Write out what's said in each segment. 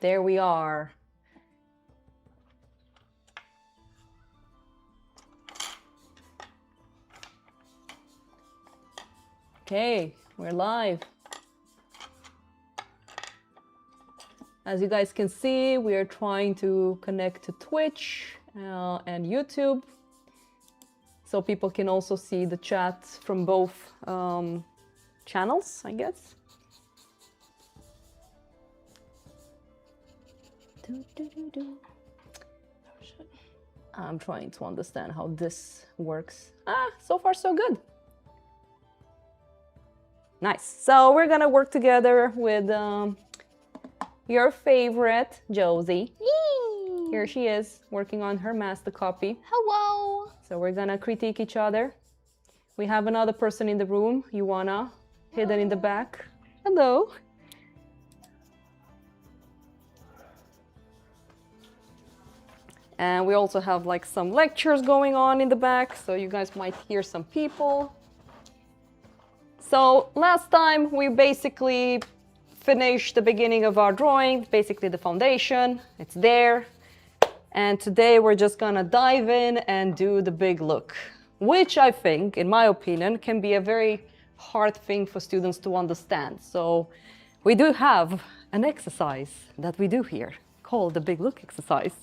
There we are. Okay, we're live. As you guys can see, we are trying to connect to Twitch and YouTube, so people can also see the chat from both channels, I guess. I'm trying to understand how this works. So far so good. Nice. So we're gonna work together with your favorite Josie. Yay! Here she is working on her master copy. Hello. So we're gonna critique each other. We have another person in the room, Ioana, hidden in the back. Hello. And we also have like some lectures going on in the back, so you guys might hear some people. So last time we basically finished the beginning of our drawing, basically the foundation, it's there. And today we're just gonna dive in and do the big look, which I think, in my opinion, can be a very hard thing for students to understand. So we do have an exercise that we do here called the big look exercise.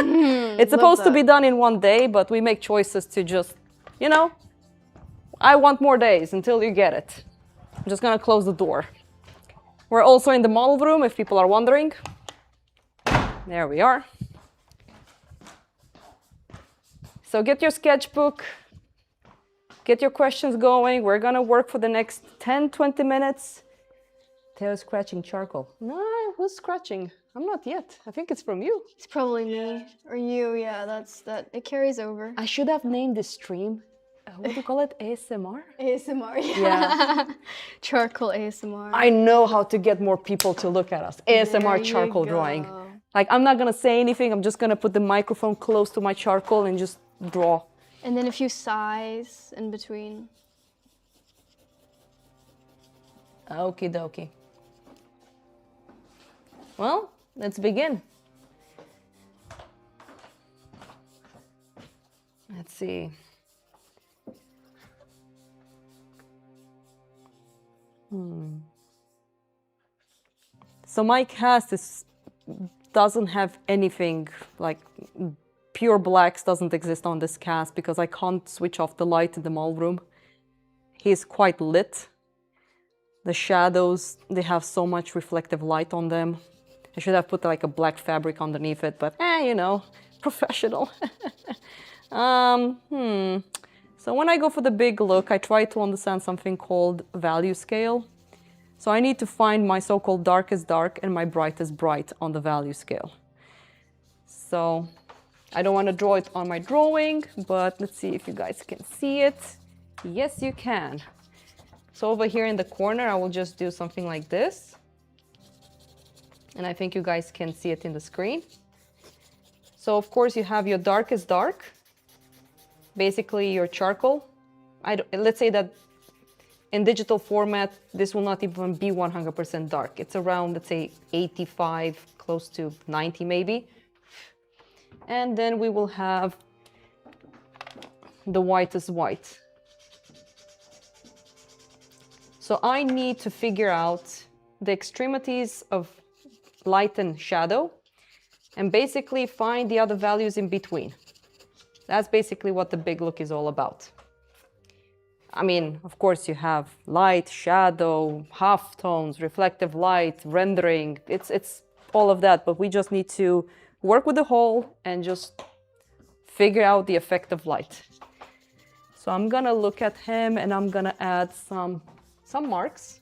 It's supposed to be done in one day, but we make choices to just, you know, I want more days until you get it. I'm just gonna close the door. We're also in the model room, if people are wondering. There we are. So get your sketchbook, get your questions going. We're gonna work for the next 10-20 minutes. Theo's scratching charcoal. No, who's scratching? I'm not yet. I think it's from you. It's probably me or you. Yeah, that. It carries over. I should have named this stream, what do you call it? ASMR? ASMR. Yeah. Charcoal ASMR. I know how to get more people to look at us. ASMR There you charcoal go. drawing. Like, I'm not gonna say anything. I'm just gonna put the microphone close to my charcoal and just draw. And then a few sighs in between. Okie dokie. Well, let's begin. Let's see. So my cast doesn't have anything, like pure blacks doesn't exist on this cast because I can't switch off the light in the mall room. He's quite lit. The shadows, they have so much reflective light on them. I should have put like a black fabric underneath it, but you know, professional. So when I go for the big look, I try to understand something called value scale. So I need to find my so-called darkest dark and my brightest bright on the value scale. So I don't want to draw it on my drawing, but let's see if you guys can see it. Yes, you can. So over here in the corner, I will just do something like this. And I think you guys can see it in the screen. So of course you have your darkest dark, basically your charcoal. Let's say that in digital format, this will not even be 100% dark. It's around, let's say, 85, close to 90 maybe. And then we will have the whitest white. So I need to figure out the extremities of light and shadow and basically find the other values in between. That's basically what the big look is all about. I mean, of course, you have light, shadow, halftones, reflective light, rendering. It's all of that, but we just need to work with the whole and just figure out the effect of light. So I'm gonna look at him and I'm gonna add some marks.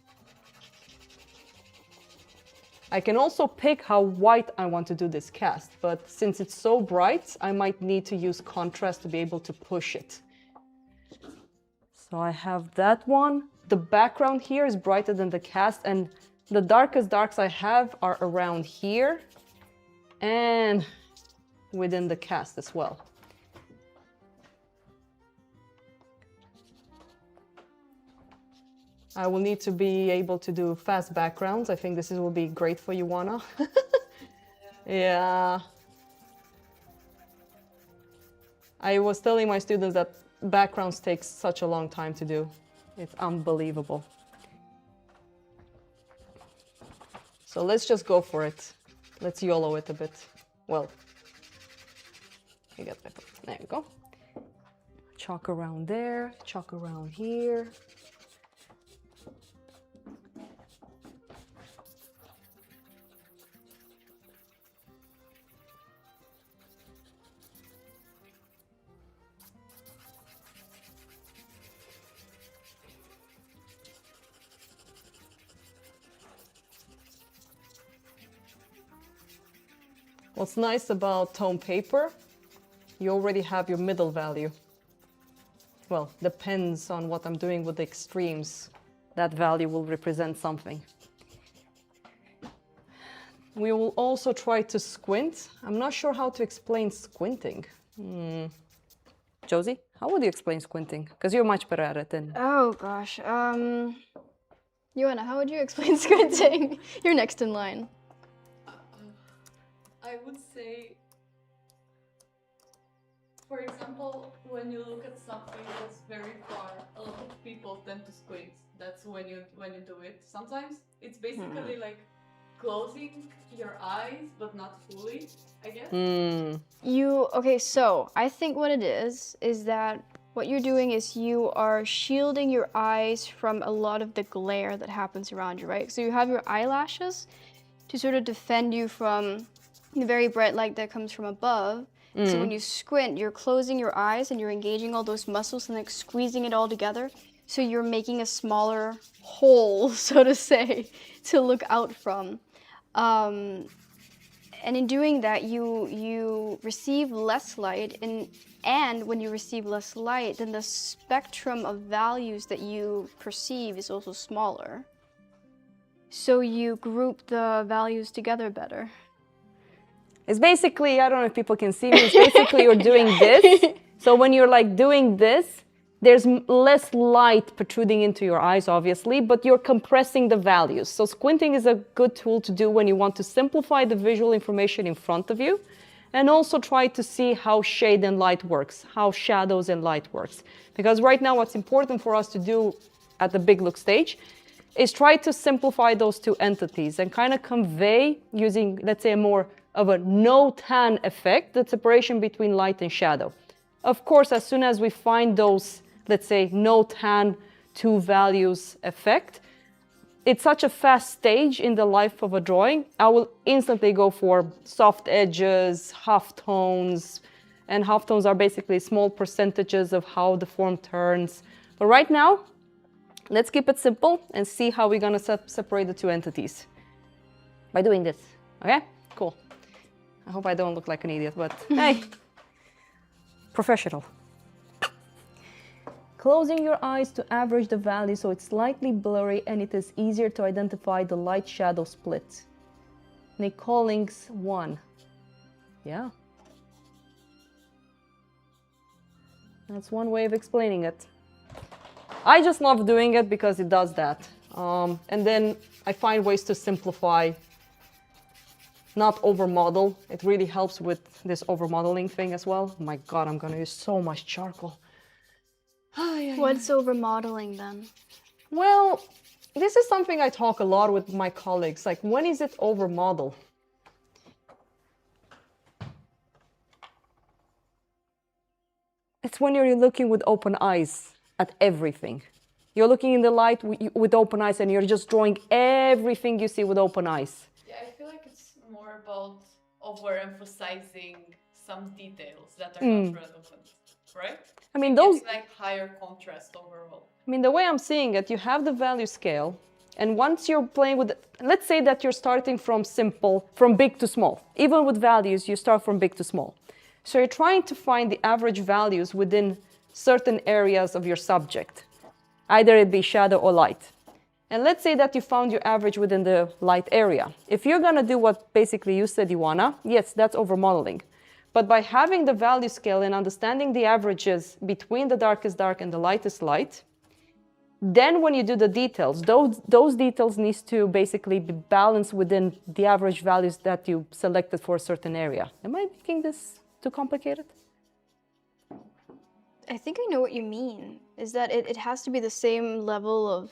I can also pick how white I want to do this cast, but since it's so bright, I might need to use contrast to be able to push it. So I have that one. The background here is brighter than the cast, and the darkest darks I have are around here and within the cast as well. I will need to be able to do fast backgrounds. I think this will be great for Ioana. Yeah. I was telling my students that backgrounds take such a long time to do. It's unbelievable. So let's just go for it. Let's YOLO it a bit. Well, I got my, there you go. Chalk around there, chalk around here. What's nice about tone paper, you already have your middle value. Well, depends on what I'm doing with the extremes. That value will represent something. We will also try to squint. I'm not sure how to explain squinting. Josie, how would you explain squinting? Because you're much better at it than... Oh gosh. Joanna, how would you explain squinting? You're next in line. I would say, for example, when you look at something that's very far, a lot of people tend to squint. That's when you do it. Sometimes it's basically like closing your eyes, but not fully, I guess. Okay, so I think what it is that what you're doing is you are shielding your eyes from a lot of the glare that happens around you, right? So you have your eyelashes to sort of defend you from the very bright light that comes from above. So when you squint, you're closing your eyes and you're engaging all those muscles and like squeezing it all together. So you're making a smaller hole, so to say, to look out from. And in doing that, you receive less light, and when you receive less light, then the spectrum of values that you perceive is also smaller. So you group the values together better. It's basically, I don't know if people can see me, it's basically you're doing this. So when you're like doing this, there's less light protruding into your eyes, obviously, but you're compressing the values. So squinting is a good tool to do when you want to simplify the visual information in front of you, and also try to see how shade and light works, how shadows and light works. Because right now what's important for us to do at the big look stage is try to simplify those two entities and kind of convey using, let's say, more of a no tan effect, the separation between light and shadow. Of course, as soon as we find those, let's say, no tan two values effect, it's such a fast stage in the life of a drawing. I will instantly go for soft edges, halftones, and halftones are basically small percentages of how the form turns. But right now, let's keep it simple and see how we're gonna separate the two entities by doing this, okay? Cool. I hope I don't look like an idiot, but hey, professional. Closing your eyes to average the value so it's slightly blurry and it is easier to identify the light-shadow split. Nicoling's 1. Yeah. That's one way of explaining it. I just love doing it because it does that. And then I find ways to simplify, not over-model. It really helps with this over-modeling thing as well. Oh my God, I'm gonna use so much charcoal. What's over-modeling then? Well, this is something I talk a lot with my colleagues. Like, when is it over-model? It's when you're looking with open eyes at everything. You're looking in the light with open eyes and you're just drawing everything you see with open eyes. Yeah, I feel like it's more about overemphasizing some details that are not relevant, right? I mean, those... Getting, like, higher contrast overall. I mean, the way I'm seeing it, you have the value scale, and once you're playing with... Let's say that you're starting from simple, from big to small. Even with values, you start from big to small. So you're trying to find the average values within certain areas of your subject, either it be shadow or light. And let's say that you found your average within the light area. If you're gonna do what basically you said you wanna, yes, that's over-modeling. But by having the value scale and understanding the averages between the darkest dark and the lightest light, Then when you do the details, those details need to basically be balanced within the average values that you selected for a certain area. Am I making this too complicated? I think I know what you mean. Is that it has to be the same level of,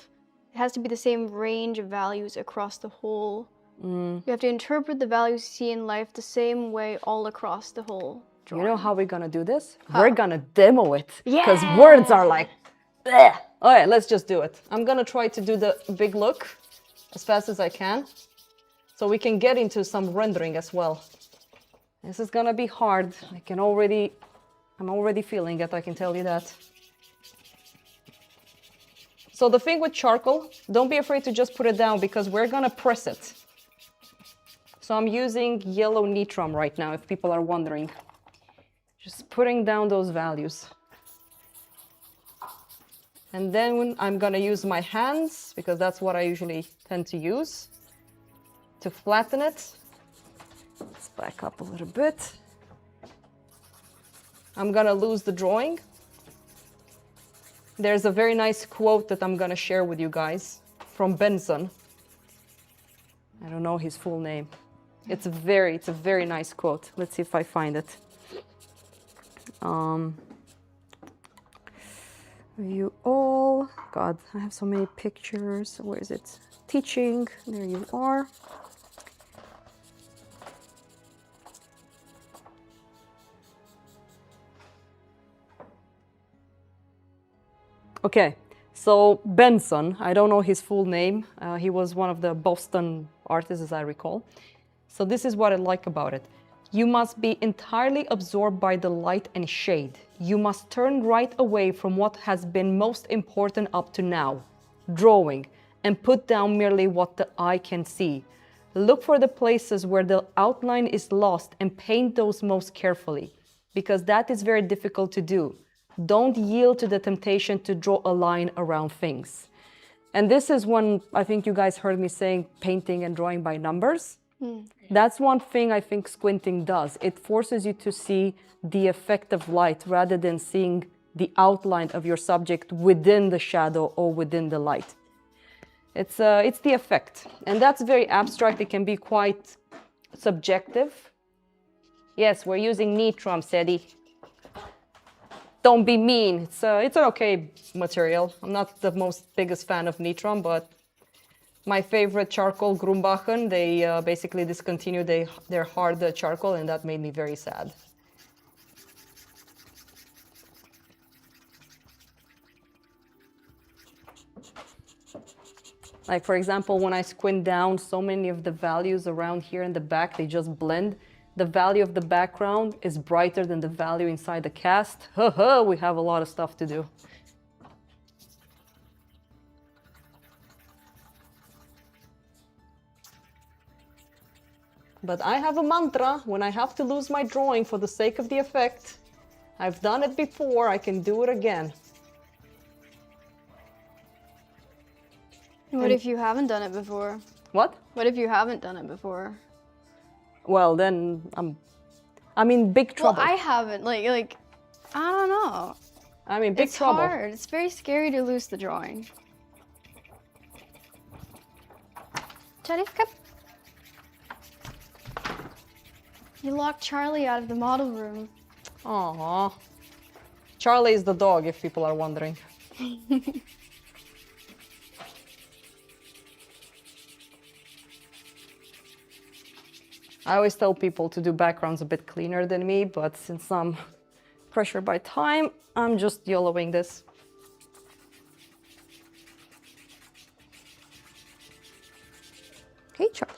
it has to be the same range of values across the whole. You have to interpret the values you see in life the same way all across the whole drawing. You know how we're gonna do this? How? We're gonna demo it. Yeah! Because words are like, bleh. All right, let's just do it. I'm gonna try to do the big look as fast as I can, so we can get into some rendering as well. This is gonna be hard. I'm already feeling it, I can tell you that. So the thing with charcoal, don't be afraid to just put it down because we're gonna press it. So I'm using yellow nitram right now, if people are wondering. Just putting down those values. And then I'm gonna use my hands, because that's what I usually tend to use, to flatten it. Let's back up a little bit. I'm gonna lose the drawing. There's a very nice quote that I'm gonna share with you guys from Benson. I don't know his full name. It's a very nice quote. Let's see if I find it. You all, God, I have so many pictures. Where is it? Teaching, there you are. Okay, so Benson, I don't know his full name. He was one of the Boston artists, as I recall. So this is what I like about it. You must be entirely absorbed by the light and shade. You must turn right away from what has been most important up to now, drawing, and put down merely what the eye can see. Look for the places where the outline is lost and paint those most carefully, because that is very difficult to do. Don't yield to the temptation to draw a line around things. And this is when I think you guys heard me saying painting and drawing by numbers. That's one thing I think squinting does. It forces you to see the effect of light rather than seeing the outline of your subject within the shadow or within the light. It's the effect. And that's very abstract. It can be quite subjective. Yes, we're using nitram, Sedi. Don't be mean. It's an okay material. I'm not the biggest fan of nitram, but my favorite charcoal, Grumbachen, they basically discontinued their hard charcoal, and that made me very sad. Like, for example, when I squint down, so many of the values around here in the back, they just blend. The value of the background is brighter than the value inside the cast. We have a lot of stuff to do. But I have a mantra. When I have to lose my drawing for the sake of the effect, I've done it before, I can do it again. What if you haven't done it before? What? What if you haven't done it before? Well, then I'm in big trouble. Well, I haven't. Like, I don't know. I'm in big trouble. It's hard. It's very scary to lose the drawing. Charlie, come. You locked Charlie out of the model room. Aww. Charlie is the dog, if people are wondering. I always tell people to do backgrounds a bit cleaner than me, but since I'm pressured by time, I'm just YOLOing this. Hey, Charlie.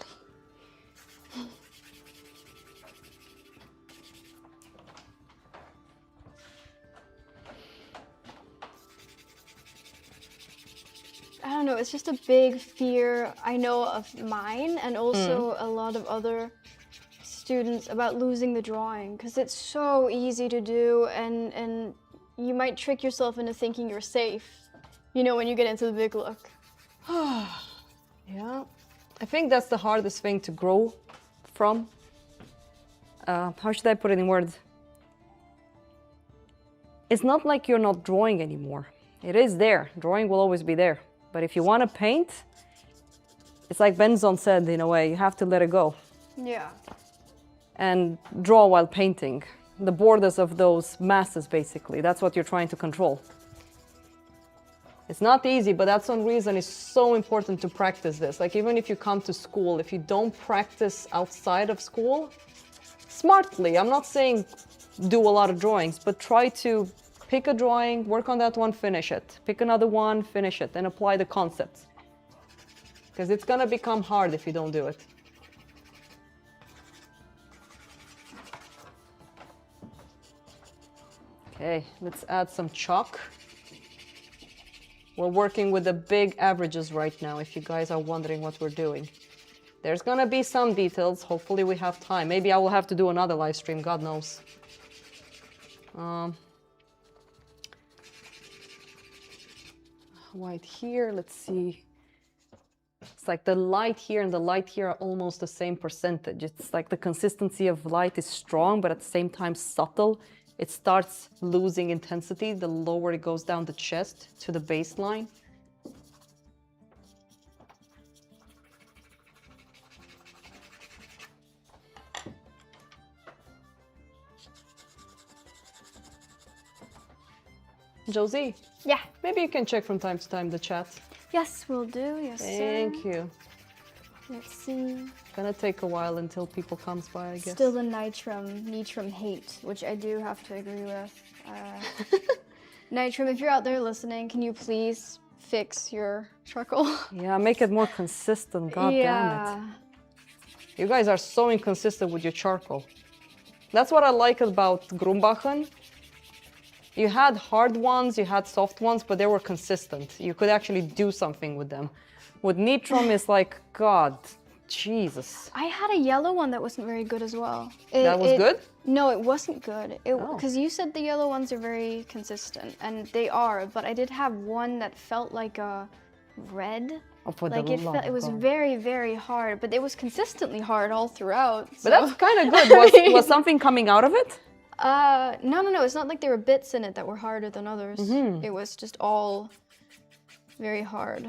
I don't know, it's just a big fear I know of mine and also a lot of other students about losing the drawing, because it's so easy to do and you might trick yourself into thinking you're safe, you know, when you get into the big look. Yeah, I think that's the hardest thing to grow from. How should I put it in words? It's not like you're not drawing anymore. It is there. Drawing will always be there. But if you want to paint, it's like Benzon said, in a way, you have to let it go. Yeah. And draw while painting. The borders of those masses, basically. That's what you're trying to control. It's not easy, but that's one reason it's so important to practice this. Like, even if you come to school, if you don't practice outside of school, smartly, I'm not saying do a lot of drawings, but try to pick a drawing, work on that one, finish it. Pick another one, finish it, and apply the concepts. Because it's gonna become hard if you don't do it. Okay, let's add some chalk. We're working with the big averages right now, if you guys are wondering what we're doing. There's gonna be some details. Hopefully we have time. Maybe I will have to do another live stream, God knows. White here, let's see. It's like the light here and the light here are almost the same percentage. It's like the consistency of light is strong, but at the same time subtle. It starts losing intensity the lower it goes down the chest to the baseline. Josie? Yeah. Maybe you can check from time to time the chat. Yes, will do. Yes, Thank sir. you. Let's see. Gonna take a while until people comes by, I guess. Still the Nitram hate, which I do have to agree with. Nitram, if you're out there listening, can you please fix your charcoal? Yeah, make it more consistent, god damn it. You guys are so inconsistent with your charcoal. That's what I like about Grumbachen. You had hard ones, you had soft ones, but they were consistent. You could actually do something with them. With Nitram, it's like, God, Jesus. I had a yellow one that wasn't very good as well. That was good? No, it wasn't good. Oh. Because you said the yellow ones are very consistent, and they are, but I did have one that felt like a red. Oh, for Like the it love felt, it of was God. very, very hard, but it was consistently hard all throughout. But that's kind of good. Was something coming out of it? No. It's not like there were bits in it that were harder than others. Mm-hmm. It was just all very hard.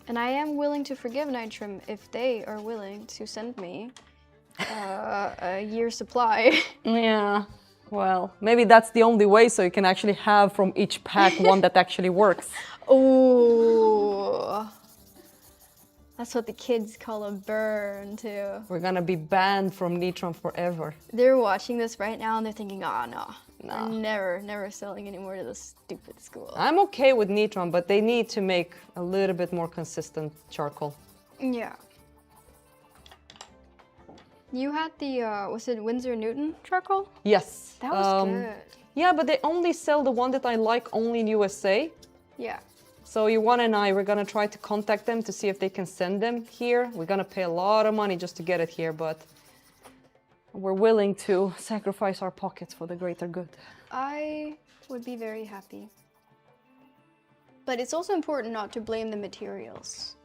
And I am willing to forgive Nitram if they are willing to send me a year's supply. Yeah, well, maybe that's the only way, so you can actually have from each pack one that actually works. Ooh. That's what the kids call a burn, too. We're gonna be banned from Nitram forever. They're watching this right now and they're thinking, oh, no. Nah. I'm never selling anymore to this stupid school. I'm okay with Nitram, but they need to make a little bit more consistent charcoal. Yeah. You had the, was it Winsor Newton charcoal? Yes. That was good. Yeah, but they only sell the one that I like only in USA. Yeah. So Yuan and I, we're gonna try to contact them to see if they can send them here. We're gonna pay a lot of money just to get it here, but we're willing to sacrifice our pockets for the greater good. I would be very happy. But it's also important not to blame the materials.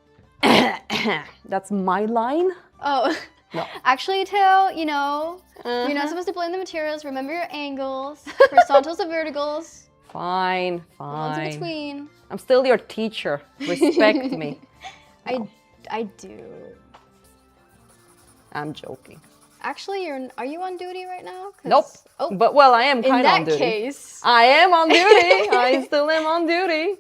That's my line? Oh, No. Actually, Theo, you know, you're not supposed to blame the materials. Remember your angles, horizontals and verticals, Fine, the ones in fine. between. I'm still your teacher. Respect me. I do. I'm joking. Actually, are you on duty right now? 'Cause- Nope. Oh, But, well, I am in kind of on that duty. case. I am on duty. I still am on duty.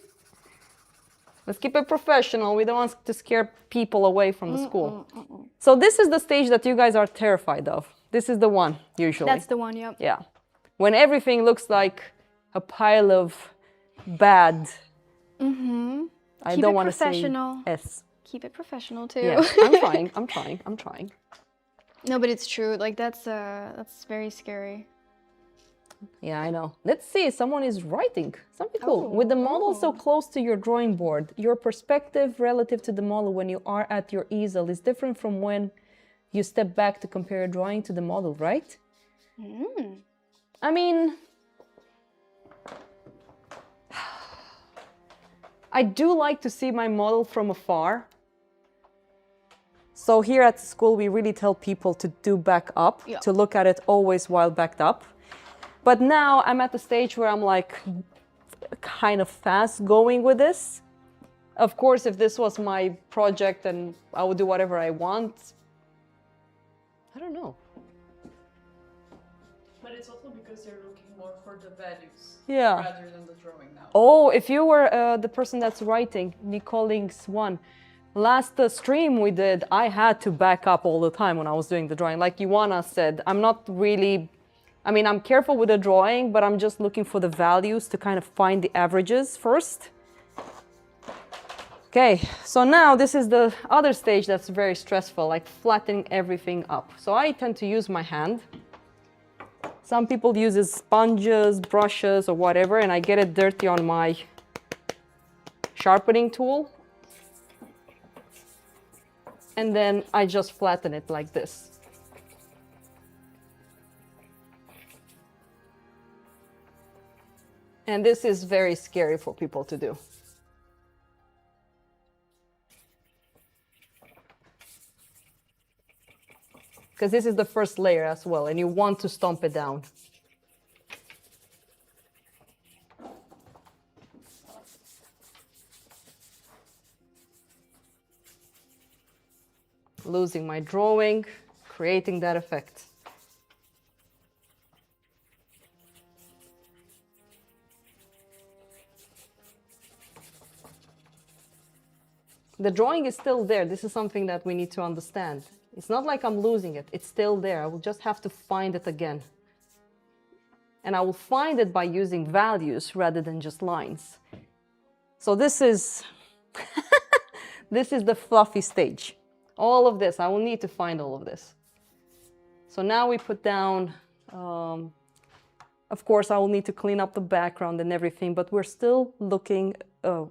Let's keep it professional. We don't want to scare people away from the school. So this is the stage that you guys are terrified of. This is the one, usually. That's the one, yep. Yeah. When everything looks like a pile of bad. Mm-hmm. I Keep don't it want to say professional. S. Keep it professional, too. Yeah, I'm trying. No, but it's true. Like, that's very scary. Yeah, I know. Let's see, someone is writing. Something cool. With the model so close to your drawing board, your perspective relative to the model when you are at your easel is different from when you step back to compare your drawing to the model, right? I mean, I do like to see my model from afar. So here at school, we really tell people to do back up, Yeah. to look at it always while backed up. But now I'm at the stage where I'm like kind of fast going with this. Of course, if this was my project and I would do whatever I want, I don't know. But it's also because you're looking more for the values Yeah. rather than the drawing now. Oh, if you were the person that's writing, Nicoling's one, last stream we did, I had to back up all the time when I was doing the drawing. Like Ioana said, I'm not really, I mean, I'm careful with the drawing, but I'm just looking for the values to kind of find the averages first. Okay, so now this is the other stage that's very stressful, like flattening everything up. So I tend to use my hand. Some people use sponges, brushes, or whatever, and I get it dirty on my sharpening tool. And then I just flatten it like this. And this is very scary for people to do. Because this is the first layer as well, and you want to stomp it down. Losing my drawing, creating that effect. The drawing is still there. This is something that we need to understand. It's not like I'm losing it. It's still there. I will just have to find it again. And I will find it by using values rather than just lines. So this is, this is the fluffy stage. All of this, I will need to find all of this. So now we put down, of course, I will need to clean up the background and everything, but we're still looking,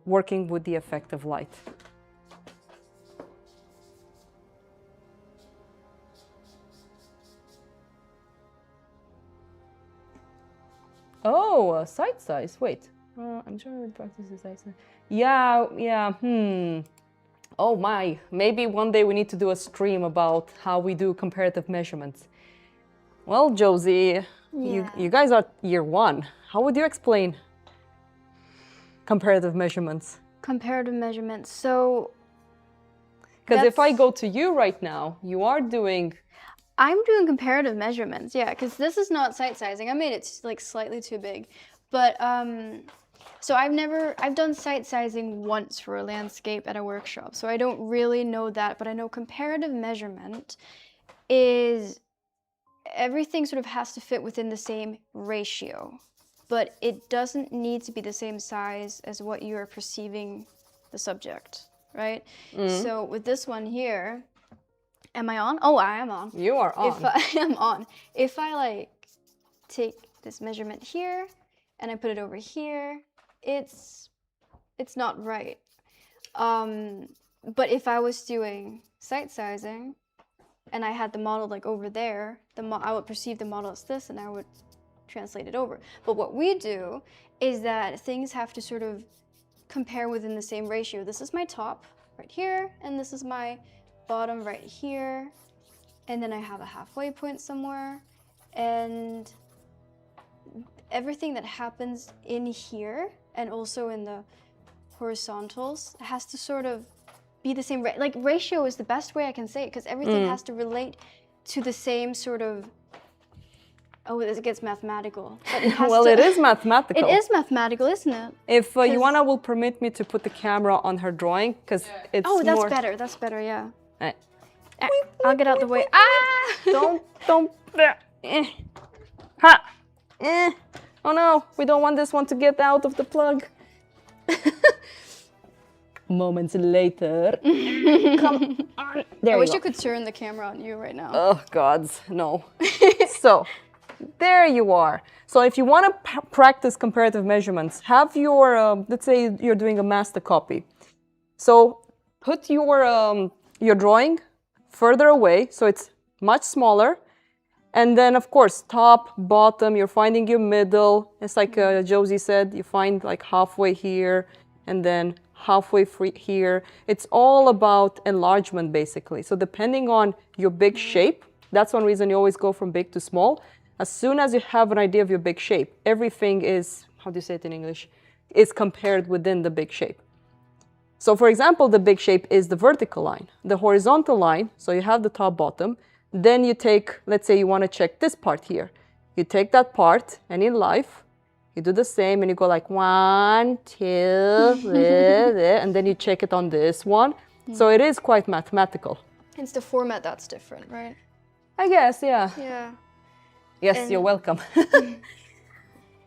working with the effect of light. Oh, side size. Wait, I'm trying to practice the side size. Yeah. Oh my, maybe one day we need to do a stream about how we do comparative measurements. Well, Josie, you guys are year one. How would you explain comparative measurements? Comparative measurements. So, because if I go to you right now, you are doing. I'm doing comparative measurements, yeah, because this is not sight sizing. I made it like slightly too big, but so I've done sight sizing once for a landscape at a workshop, so I don't really know that, but I know comparative measurement is everything sort of has to fit within the same ratio, but it doesn't need to be the same size as what you are perceiving the subject, right? So with this one here, am I on? Oh, I am on. You are on. If I am on. If I like take this measurement here and I put it over here, it's not right. But if I was doing sight sizing and I had the model like over there, I would perceive the model as this and I would translate it over. But what we do is that things have to sort of compare within the same ratio. This is my top right here, and this is my bottom right here, and then I have a halfway point somewhere, and everything that happens in here and also in the horizontals has to sort of be the same, like ratio is the best way I can say it, because everything has to relate to the same sort of, oh, this gets mathematical. But it has well, it is mathematical. It is mathematical, isn't it? If Ioana will permit me to put the camera on her drawing, because it's Oh, that's more... better, that's better, yeah. Eh. I'll get out the way. Ah! Don't. Ha! Oh no, we don't want this one to get out of the plug. Moments later. Come on. There I you wish go. I could turn the camera on you right now. Oh, gods, no. So, there you are. So if you want to practice comparative measurements, have your, let's say you're doing a master copy. So put your drawing further away, so it's much smaller. And then, of course, top, bottom, you're finding your middle. It's like Josie said, you find like halfway here, and then halfway here. It's all about enlargement, basically. So depending on your big shape, that's one reason you always go from big to small. As soon as you have an idea of your big shape, everything is, how do you say it in English, is compared within the big shape. So for example, the big shape is the vertical line. The horizontal line, so you have the top, bottom. Then you take, let's say you want to check this part here. You take that part, and in life, you do the same, and you go like 1, 2, and then you check it on this one. So it is quite mathematical. It's the format that's different, right? I guess, yeah. Yeah. Yes, you're welcome.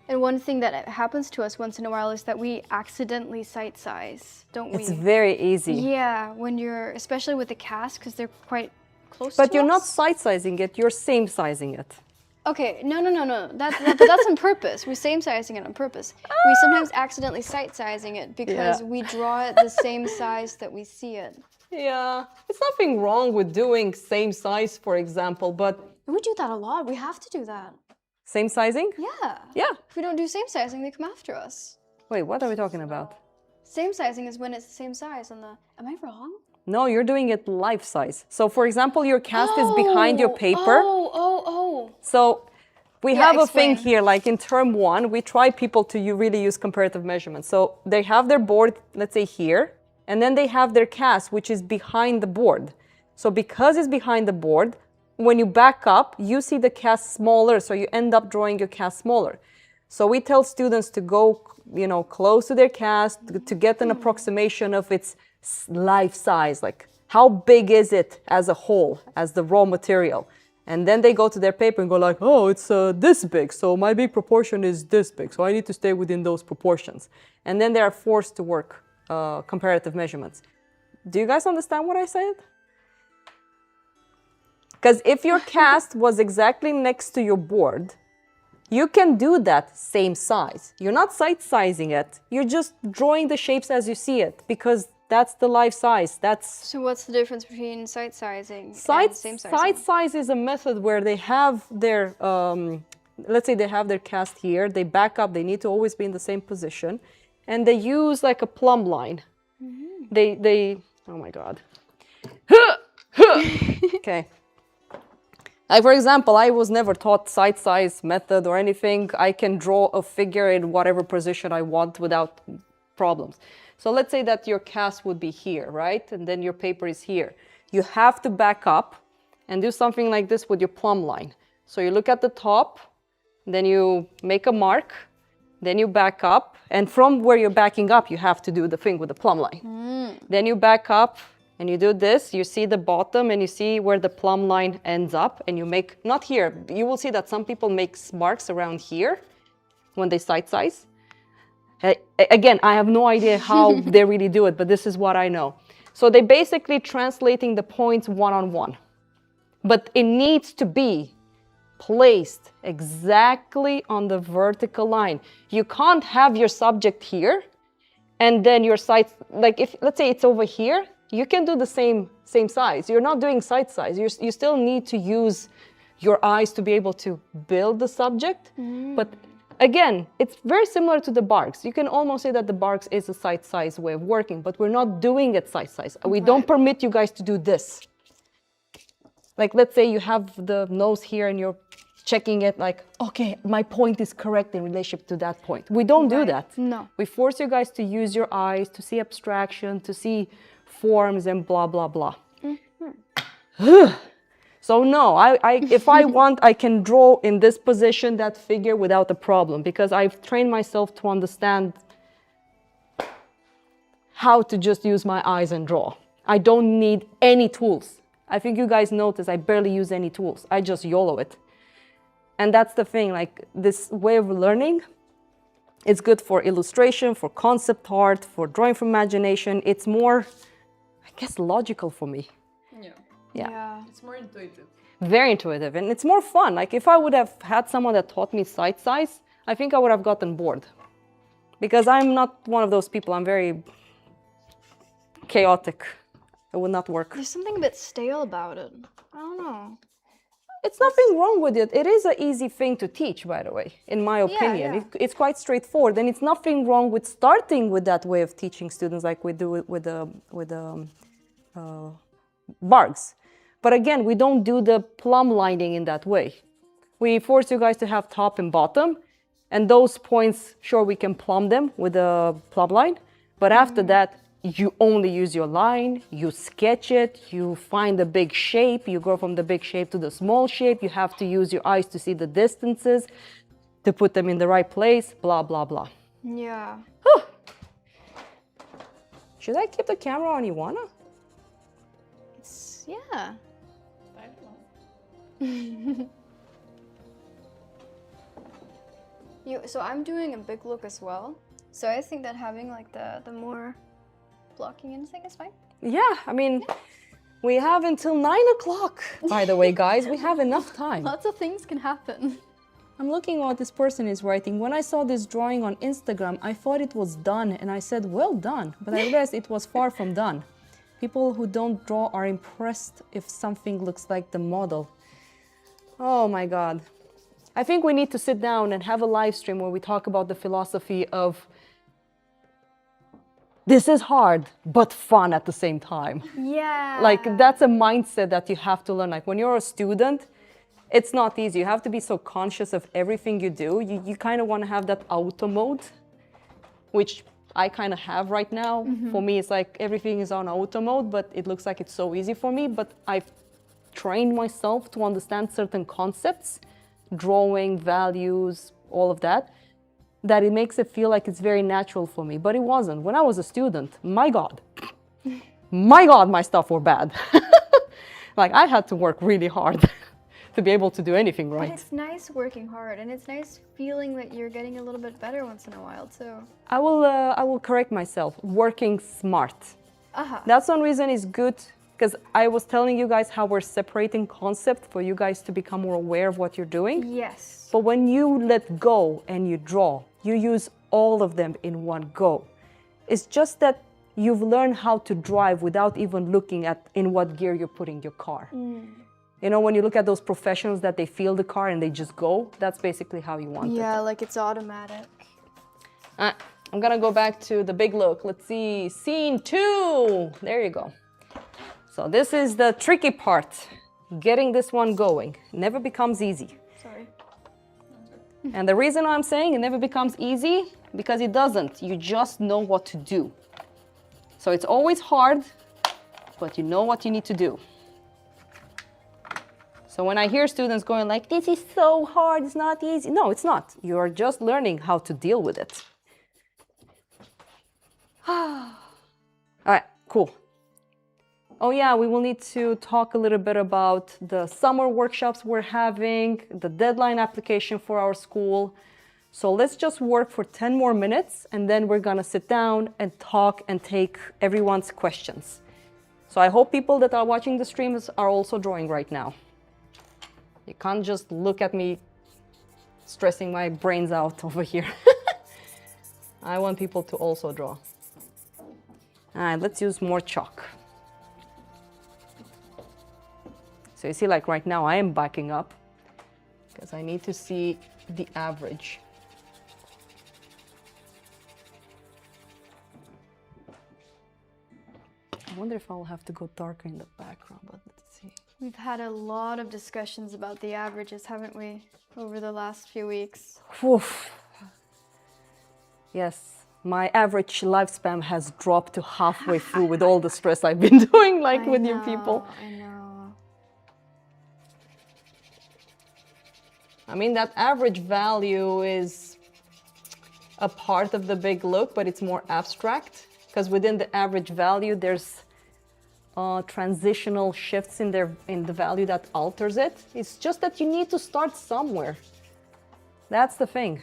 And one thing that happens to us once in a while is that we accidentally sight size, don't we? It's very easy. Yeah, when you're, especially with the cast, because they're quite close to But you're not us. sight sizing it, you're same sizing it. Okay, no. That's on purpose. We're same sizing it on purpose. We sometimes accidentally sight sizing it because we draw it the same size that we see it. Yeah, it's nothing wrong with doing same size, for example, but... We do that a lot. We have to do that. Same sizing? Yeah. Yeah. If we don't do same sizing, they come after us. Wait, what are we talking about? Same sizing is when it's the same size on the... Am I wrong? No, you're doing it life size. So for example, your cast is behind your paper. Oh. So we have a thing explain. here, like in term 1, we try people to really use comparative measurements. So they have their board, let's say here, and then they have their cast, which is behind the board. So because it's behind the board, when you back up, you see the cast smaller, so you end up drawing your cast smaller. So we tell students to go, close to their cast to get an approximation of its life size, like how big is it as a whole, as the raw material. And then they go to their paper and go like, oh, it's this big, so my big proportion is this big, so I need to stay within those proportions. And then they are forced to work comparative measurements. Do you guys understand what I said? Because if your cast was exactly next to your board, you can do that same size. You're not sight sizing it. You're just drawing the shapes as you see it, because that's the life size. So what's the difference between sight sizing and same sizing? Sight size is a method where they have their, let's say they have their cast here, they back up, they need to always be in the same position, and they use like a plumb line. They oh my God. Okay. Like for example, I was never taught sight size method or anything. I can draw a figure in whatever position I want without problems. So let's say that your cast would be here, right? And then your paper is here. You have to back up and do something like this with your plumb line. So you look at the top, then you make a mark, then you back up, and from where you're backing up, you have to do the thing with the plumb line. Then you back up and you do this, you see the bottom and you see where the plumb line ends up, and you make, not here, you will see that some people make marks around here when they sight size. Again, I have no idea how they really do it, but this is what I know. So they basically translating the points one-on-one. But it needs to be placed exactly on the vertical line. You can't have your subject here and then your sight, like if, let's say it's over here, you can do the same size. You're not doing sight size. You still need to use your eyes to be able to build the subject. But again, it's very similar to the barks. You can almost say that the barks is a sight size way of working, but we're not doing it sight size. We don't permit you guys to do this. Like, let's say you have the nose here and you're checking it like, okay, my point is correct in relationship to that point. We don't do that. No. We force you guys to use your eyes, to see abstraction, to see forms and blah, blah, blah. So no, if I want, I can draw in this position that figure without a problem, because I've trained myself to understand how to just use my eyes and draw. I don't need any tools. I think you guys notice I barely use any tools. I just YOLO it. And that's the thing, like this way of learning, it's good for illustration, for concept art, for drawing from imagination. It's more, I guess, logical for me. Yeah. It's more intuitive. Very intuitive, and it's more fun. Like if I would have had someone that taught me sight size, I think I would have gotten bored. Because I'm not one of those people. I'm very chaotic. It would not work. There's something a bit stale about it. I don't know. It's nothing wrong with it. It is an easy thing to teach, by the way, in my opinion. yeah. It's quite straightforward, and it's nothing wrong with starting with that way of teaching students, like we do it with the bargs. But again, we don't do the plumb lining in that way. We force you guys to have top and bottom, and those points, sure, we can plumb them with a plumb line, but after that, you only use your line, you sketch it, you find the big shape, you go from the big shape to the small shape, you have to use your eyes to see the distances, to put them in the right place, blah, blah, blah. Yeah. Should I keep the camera on Ioana? Yeah. I don't know. So I'm doing a big look as well. So I think that having like the more blocking in thing is fine. Yeah, I mean, we have until 9 o'clock, by the way, guys. We have enough time. Lots of things can happen. I'm looking at what this person is writing. When I saw this drawing on Instagram, I thought it was done, and I said, well done. But I realized it was far from done. People who don't draw are impressed if something looks like the model. Oh my God. I think we need to sit down and have a live stream where we talk about the philosophy of this is hard, but fun at the same time. Yeah. Like, that's a mindset that you have to learn. Like, when you're a student, it's not easy. You have to be so conscious of everything you do. You kind of want to have that auto mode, which I kind of have right now. For me, it's like everything is on auto mode, but it looks like it's so easy for me. But I've trained myself to understand certain concepts, drawing, values, all of that, that it makes it feel like it's very natural for me. But it wasn't. When I was a student, my God, my stuff were bad. Like, I had to work really hard to be able to do anything right. But it's nice working hard, and it's nice feeling that you're getting a little bit better once in a while too. I will correct myself. Working smart. That's one reason it's good, because I was telling you guys how we're separating concept for you guys to become more aware of what you're doing. Yes. But when you let go and you draw, you use all of them in one go. It's just that you've learned how to drive without even looking at in what gear you're putting your car. You know, when you look at those professionals that they feel the car and they just go, that's basically how you want it. Yeah, like it's automatic. I'm gonna go back to the big look. Let's see, scene 2. There you go. So this is the tricky part, getting this one going. Never becomes easy. Sorry. And the reason I'm saying it never becomes easy, because it doesn't. You just know what to do. So it's always hard, but you know what you need to do. So when I hear students going like, this is so hard, it's not easy. No, it's not. You're just learning how to deal with it. All right, cool. Oh yeah, we will need to talk a little bit about the summer workshops we're having, the deadline application for our school. So let's just work for 10 more minutes, and then we're gonna sit down and talk and take everyone's questions. So I hope people that are watching the streams are also drawing right now. You can't just look at me stressing my brains out over here. I want people to also draw. All right, let's use more chalk. So you see, like right now, I am backing up because I need to see the average. I wonder if I'll have to go darker in the background, but let's see. We've had a lot of discussions about the averages, haven't we, over the last few weeks? Oof. Yes, my average lifespan has dropped to halfway through with all the stress I've been doing, like with you people. I know. I mean, that average value is a part of the big look, but it's more abstract, because within the average value, there's transitional shifts in the value that alters it. It's just that you need to start somewhere. That's the thing.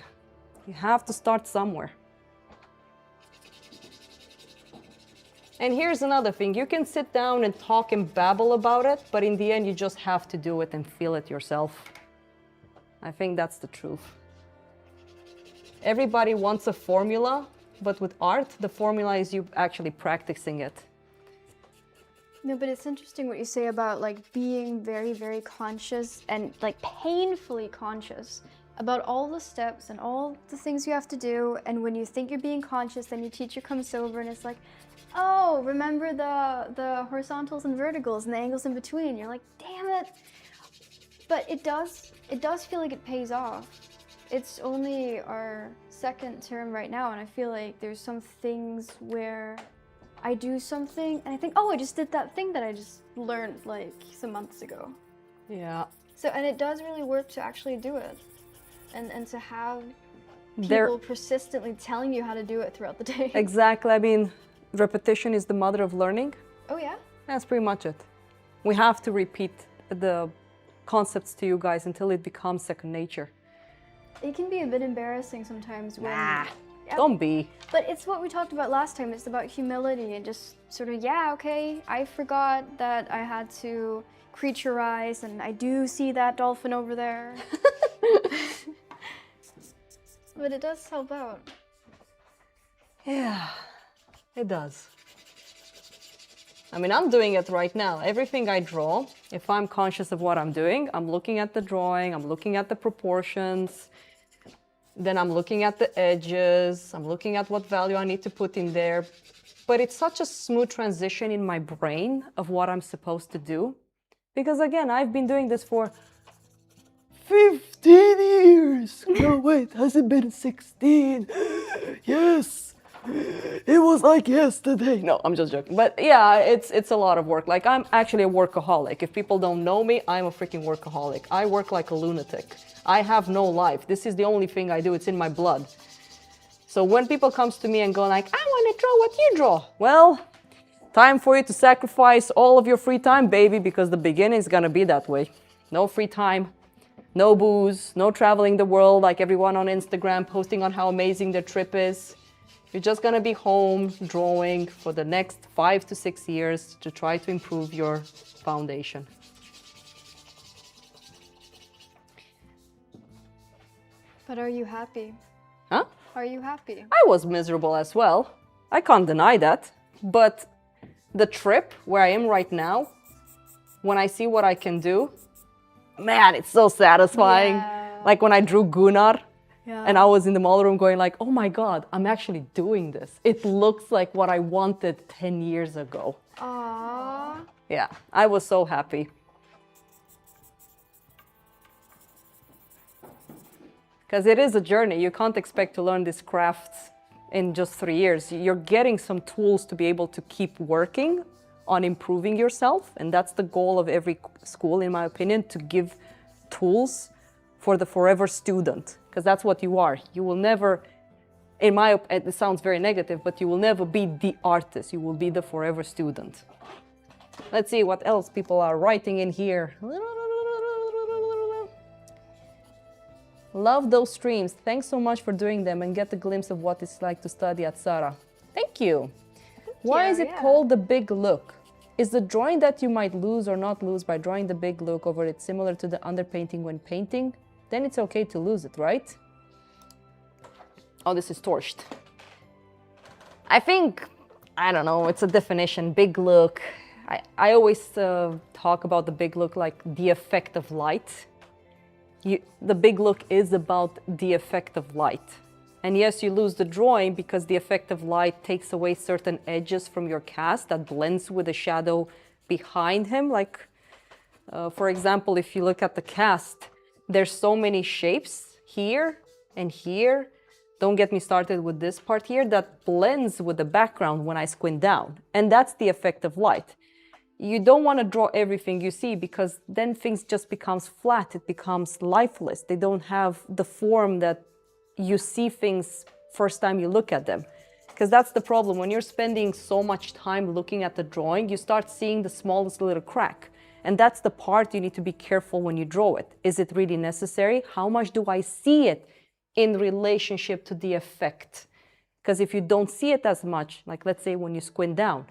You have to start somewhere. And here's another thing. You can sit down and talk and babble about it, but in the end, you just have to do it and feel it yourself. I think that's the truth. Everybody wants a formula, but with art, the formula is you actually practicing it. No, but it's interesting what you say about like being very, very conscious and like painfully conscious about all the steps and all the things you have to do. And when you think you're being conscious, then your teacher comes over and it's like, oh, remember the horizontals and verticals and the angles in between. You're like, damn it. But it does feel like it pays off. It's only our second term right now, and I feel like there's some things where I do something and I think, oh, I just did that thing that I just learned like some months ago. Yeah. So, and it does really work to actually do it. And to have There- people persistently telling you how to do it throughout the day. Exactly. I mean, repetition is the mother of learning. Oh yeah? That's pretty much it. We have to repeat the concepts to you guys until it becomes second nature. It can be a bit embarrassing sometimes when... Nah, Yeah, don't be. But it's what we talked about last time. It's about humility and just sort of, yeah, okay, I forgot that I had to creaturize and I do see that dolphin over there. But it does help out. Yeah, it does. I mean, I'm doing it right now. Everything I draw, if I'm conscious of what I'm doing, I'm looking at the drawing, I'm looking at the proportions, then I'm looking at the edges, I'm looking at what value I need to put in there. But it's such a smooth transition in my brain of what I'm supposed to do. Because again, I've been doing this for 15 years. No, wait, has it been 16? Yes. It was like yesterday. No, I'm just joking. But yeah, it's a lot of work. Like, I'm actually a workaholic. If people don't know me, I'm a freaking workaholic. I work like a lunatic. I have no life. This is the only thing I do. It's in my blood. So when people comes to me and go like, I want to draw what you draw. Well, time for you to sacrifice all of your free time, baby, because the beginning is going to be that way. No free time, no booze, no traveling the world like everyone on Instagram posting on how amazing their trip is. You're just gonna be home drawing for the next 5 to 6 years to try to improve your foundation. But are you happy? Huh? Are you happy? I was miserable as well. I can't deny that. But the trip where I am right now, when I see what I can do, man, it's so satisfying. Yeah. Like when I drew Gunnar. Yeah. And I was in the model room going like, oh my God, I'm actually doing this. It looks like what I wanted 10 years ago. Aww. Yeah, I was so happy. Because it is a journey. You can't expect to learn these crafts in just 3 years. You're getting some tools to be able to keep working on improving yourself. And that's the goal of every school, in my opinion, to give tools for the forever student. Because that's what you are. You will never, in my opinion, it sounds very negative, but you will never be the artist. You will be the forever student. Let's see what else people are writing in here. Love those streams. Thanks so much for doing them and get a glimpse of what it's like to study at SARA. Thank you. Why is it called the big look? Is the drawing that you might lose or not lose by drawing the big look over it similar to the underpainting when painting? Then it's okay to lose it, right? Oh, this is torched. I think, I don't know, it's a definition, big look. I always talk about the big look like the effect of light. The big look is about the effect of light. And yes, you lose the drawing because the effect of light takes away certain edges from your cast that blends with the shadow behind him. Like, for example, if you look at the cast, there's so many shapes here and here. Don't get me started with this part here that blends with the background when I squint down. And that's the effect of light. You don't want to draw everything you see because then things just becomes flat. It becomes lifeless. They don't have the form that you see things first time you look at them. Because that's the problem. When you're spending so much time looking at the drawing, you start seeing the smallest little crack. And that's the part you need to be careful when you draw it. Is it really necessary? How much do I see it in relationship to the effect? Because if you don't see it as much, like let's say when you squint down,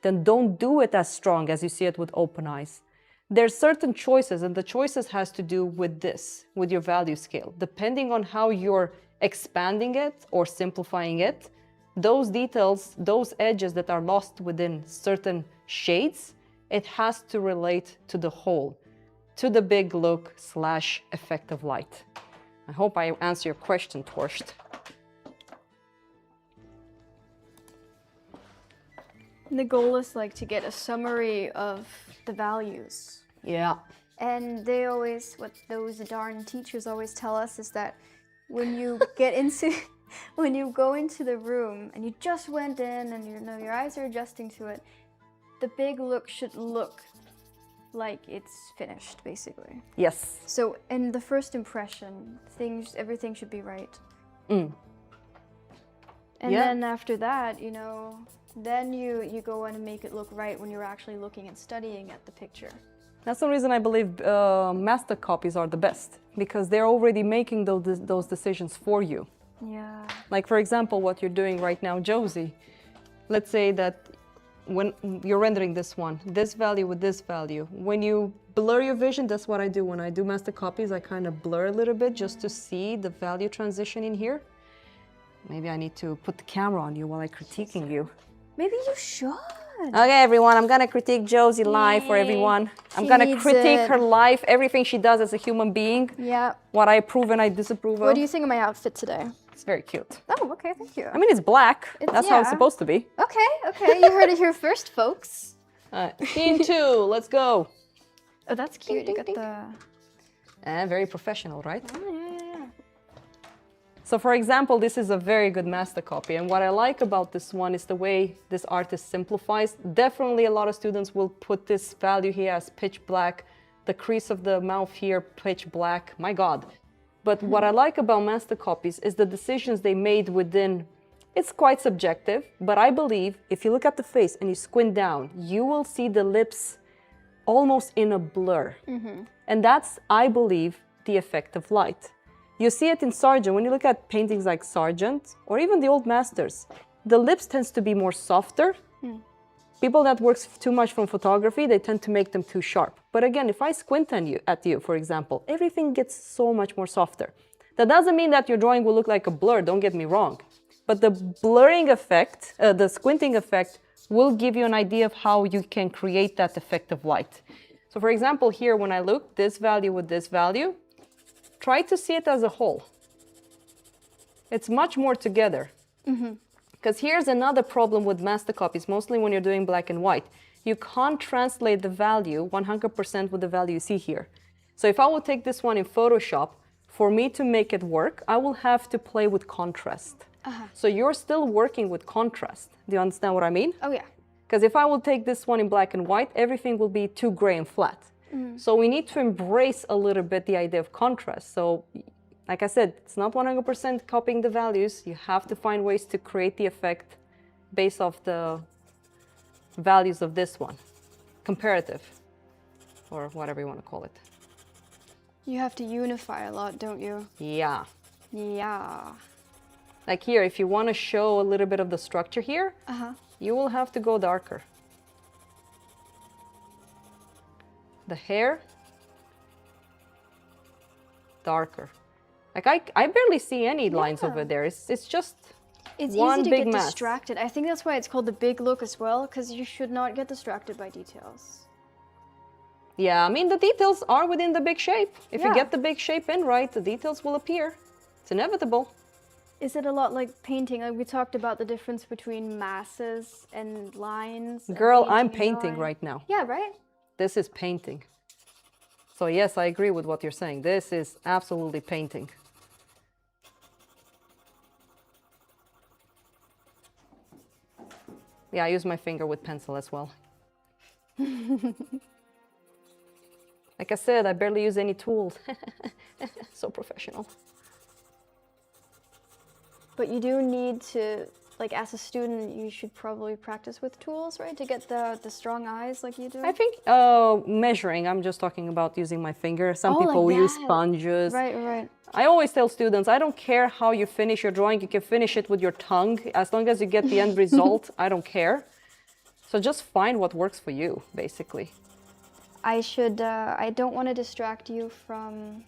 then don't do it as strong as you see it with open eyes. There's certain choices, and the choices has to do with this, with your value scale. Depending on how you're expanding it or simplifying it, those details, those edges that are lost within certain shades it has to relate to the whole, to the big look / effect of light. I hope I answer your question, Torst. The goal is like to get a summary of the values. Yeah. And they always, what those darn teachers always tell us is that when you get into, when you go into the room and you just went in and you know your eyes are adjusting to it, the big look should look like it's finished, basically. Yes. So in the first impression, everything should be right. Mm. And Yeah. then after that, you know, then you go in and make it look right when you're actually looking and studying at the picture. That's the reason I believe master copies are the best, because they're already making those decisions for you. Yeah. Like, for example, what you're doing right now, Josie. Let's say that when you're rendering this one, this value with this value, when you blur your vision, that's what I do. When I do master copies, I kind of blur a little bit just to see the value transition in here. Maybe I need to put the camera on you while I'm critiquing you. Maybe you should. Okay, everyone, I'm gonna critique Josie live for everyone. I'm gonna needs critique it. her life, everything she does as a human being, Yeah. what I approve and I disapprove of. What do you think of my outfit today? It's very cute. Oh, okay, thank you. I mean, it's black. That's how it's yeah. supposed to be. Okay, you heard it here first, folks. Scene 2, let's go. Oh, that's cute. You got the. Very professional, right? Oh, yeah. So for example, this is a very good master copy, and what I like about this one is the way this artist simplifies. Definitely a lot of students will put this value here as pitch black, the crease of the mouth here pitch black, my god. But what I like about master copies is the decisions they made within. It's quite subjective, but I believe if you look at the face and you squint down, you will see the lips almost in a blur. And that's, I believe, the effect of light. You see it in Sargent. When you look at paintings like Sargent, or even the old masters, the lips tends to be more softer. People that works too much from photography, they tend to make them too sharp. But again, if I squint at you, for example, everything gets so much more softer. That doesn't mean that your drawing will look like a blur, don't get me wrong. But the blurring effect, the squinting effect, will give you an idea of how you can create that effect of light. So for example, here when I look, this value with this value, try to see it as a whole. It's much more together. Because here's another problem with master copies, mostly when you're doing black and white. You can't translate the value 100% with the value you see here. So if I will take this one in Photoshop, for me to make it work, I will have to play with contrast. So you're still working with contrast. Do you understand what I mean? Oh, yeah. Because if I will take this one in black and white, everything will be too gray and flat. So we need to embrace a little bit the idea of contrast. So like I said, it's not 100% copying the values. You have to find ways to create the effect based off the values of this one. Comparative, or whatever you want to call it. You have to unify a lot, don't you? Yeah. Yeah. Like here, if you want to show a little bit of the structure here, you will have to go darker. The hair, darker. Like I barely see any lines over there. It's just It's one easy to big get mess. distracted. I think that's why it's called the big look as well, because you should not get distracted by details. Yeah, I mean, the details are within the big shape. If you Yeah. get the big shape in right, the details will appear. It's inevitable. Is it a lot like painting? Like we talked about the difference between masses and lines. and Girl, I'm a painting line. right now. Yeah, right? This is painting. So yes, I agree with what you're saying. This is absolutely painting. Yeah, I use my finger with pencil as well. Like I said, I barely use any tools. So professional. But you do need to, like as a student, you should probably practice with tools, right? To get the strong eyes like you do. I think measuring, I'm just talking about using my finger. Some Oh, people like use that. sponges. Right. I always tell students, I don't care how you finish your drawing. You can finish it with your tongue. As long as you get the end result, I don't care. So just find what works for you, basically. I don't want to distract you from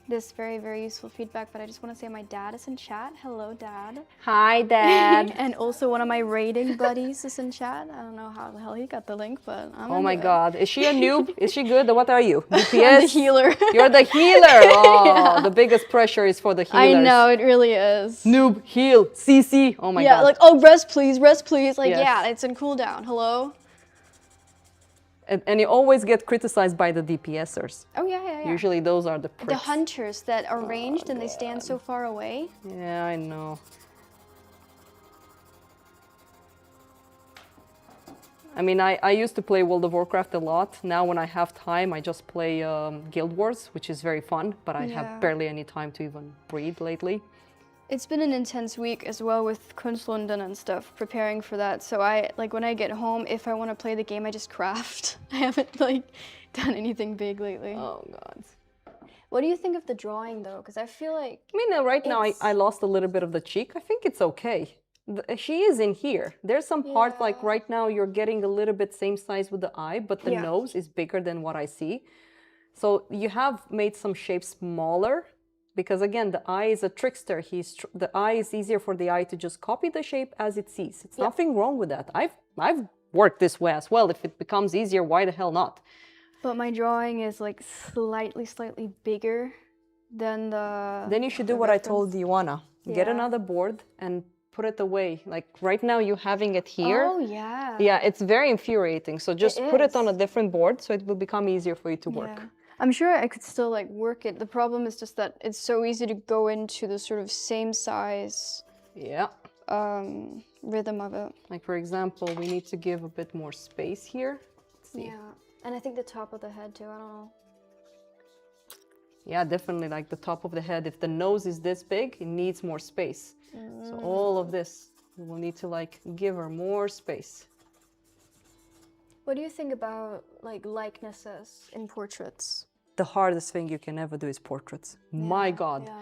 this very, very useful feedback, but I just want to say my dad is in chat. Hello, Dad. Hi, Dad. And also one of my raiding buddies is in chat. I don't know how the hell he got the link, but I'm Oh my into it. God. Is she a noob? Is she good? What are you? I'm DPS? the healer. You're the healer. Oh, the biggest pressure is for the healers. I know, it really is. Noob, heal, CC. Oh my God. Yeah, like, oh, rest please, rest please. Like, Yes. yeah, it's in cooldown. Hello? And you always get criticized by the DPSers. Oh, yeah, yeah, yeah. Usually those are the pricks. The hunters that are ranged and they stand so far away. Yeah, I know. I mean, I used to play World of Warcraft a lot. Now when I have time, I just play Guild Wars, which is very fun, but I Yeah. have barely any time to even read lately. It's been an intense week as well with Kunstlunden and stuff, preparing for that. So when I get home, if I want to play the game, I just craft. I haven't like done anything big lately. Oh God. What do you think of the drawing though? Because I feel like I mean, right now I lost a little bit of the cheek. I think it's okay. She is in here. There's some part like Yeah. right now you're getting a little bit same size with the eye, but the Yeah. nose is bigger than what I see. So you have made some shapes smaller because again, the eye is a trickster. The eye is easier for the eye to just copy the shape as it sees. It's nothing wrong with that. I've worked this way as well. If it becomes easier, why the hell not? but my drawing is like slightly bigger than the. Then you should do what I told Ioana. Get Yeah. another board and put it away. Like right now you having it here. Oh yeah. Yeah, it's very infuriating. So just put it on a is. different board so it will become easier for you to work. Yeah. I'm sure I could still like work it. The problem is just that it's so easy to go into the sort of same size Yeah. rhythm of it. Like for example, we need to give a bit more space here. Let's see. Yeah. And I think the top of the head too, I don't know. Yeah, definitely like the top of the head. If the nose is this big, it needs more space. So all of this, we will need to like give her more space. What do you think about like likenesses in portraits? The hardest thing you can ever do is portraits. My God. Yeah.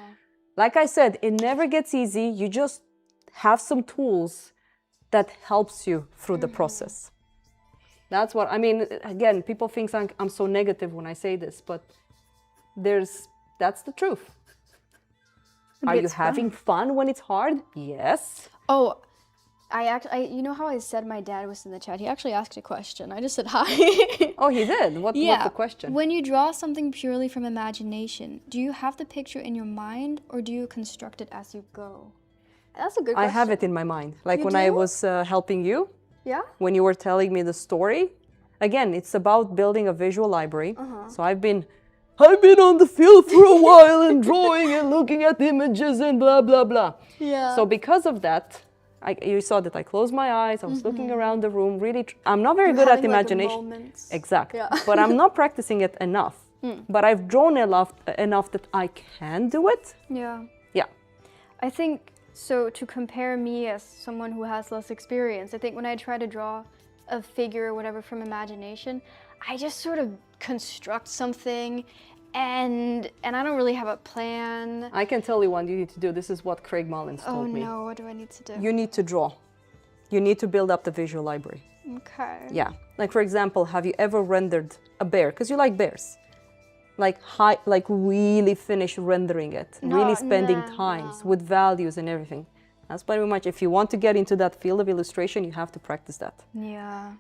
Like I said, it never gets easy. You just have some tools that helps you through the process. That's what, I mean, again, people think I'm so negative when I say this, but that's the truth. Are you It's fun. having fun when it's hard? Yes. Oh, you know how I said my dad was in the chat? He actually asked a question. I just said hi. Oh, he did? What's the question? When you draw something purely from imagination, do you have the picture in your mind or do you construct it as you go? That's a good I question. have it in my mind. Like You when I do? was helping you, Yeah? when you were telling me the story. Again, it's about building a visual library. So I've been on the field for a while and drawing and looking at images and blah, blah, blah. Yeah. So because of that, you saw that I closed my eyes, I was looking around the room, really, I'm not very good at imagination. Exactly. Yeah. But I'm not practicing it enough. But I've drawn enough that I can do it. Yeah. Yeah. I think, so to compare me as someone who has less experience, I think when I try to draw a figure or whatever from imagination, I just sort of construct something and I don't really have a plan. I can tell you what you need to do. This is what Craig Mullins told me. Oh no, what do I need to do? You need to draw. You need to build up the visual library. Okay. Yeah. Like for example, have you ever rendered a bear? Because you like bears. Like really finish rendering it. No, really spending no, times no. with values and everything. That's pretty much, if you want to get into that field of illustration, you have to practice that. Yeah.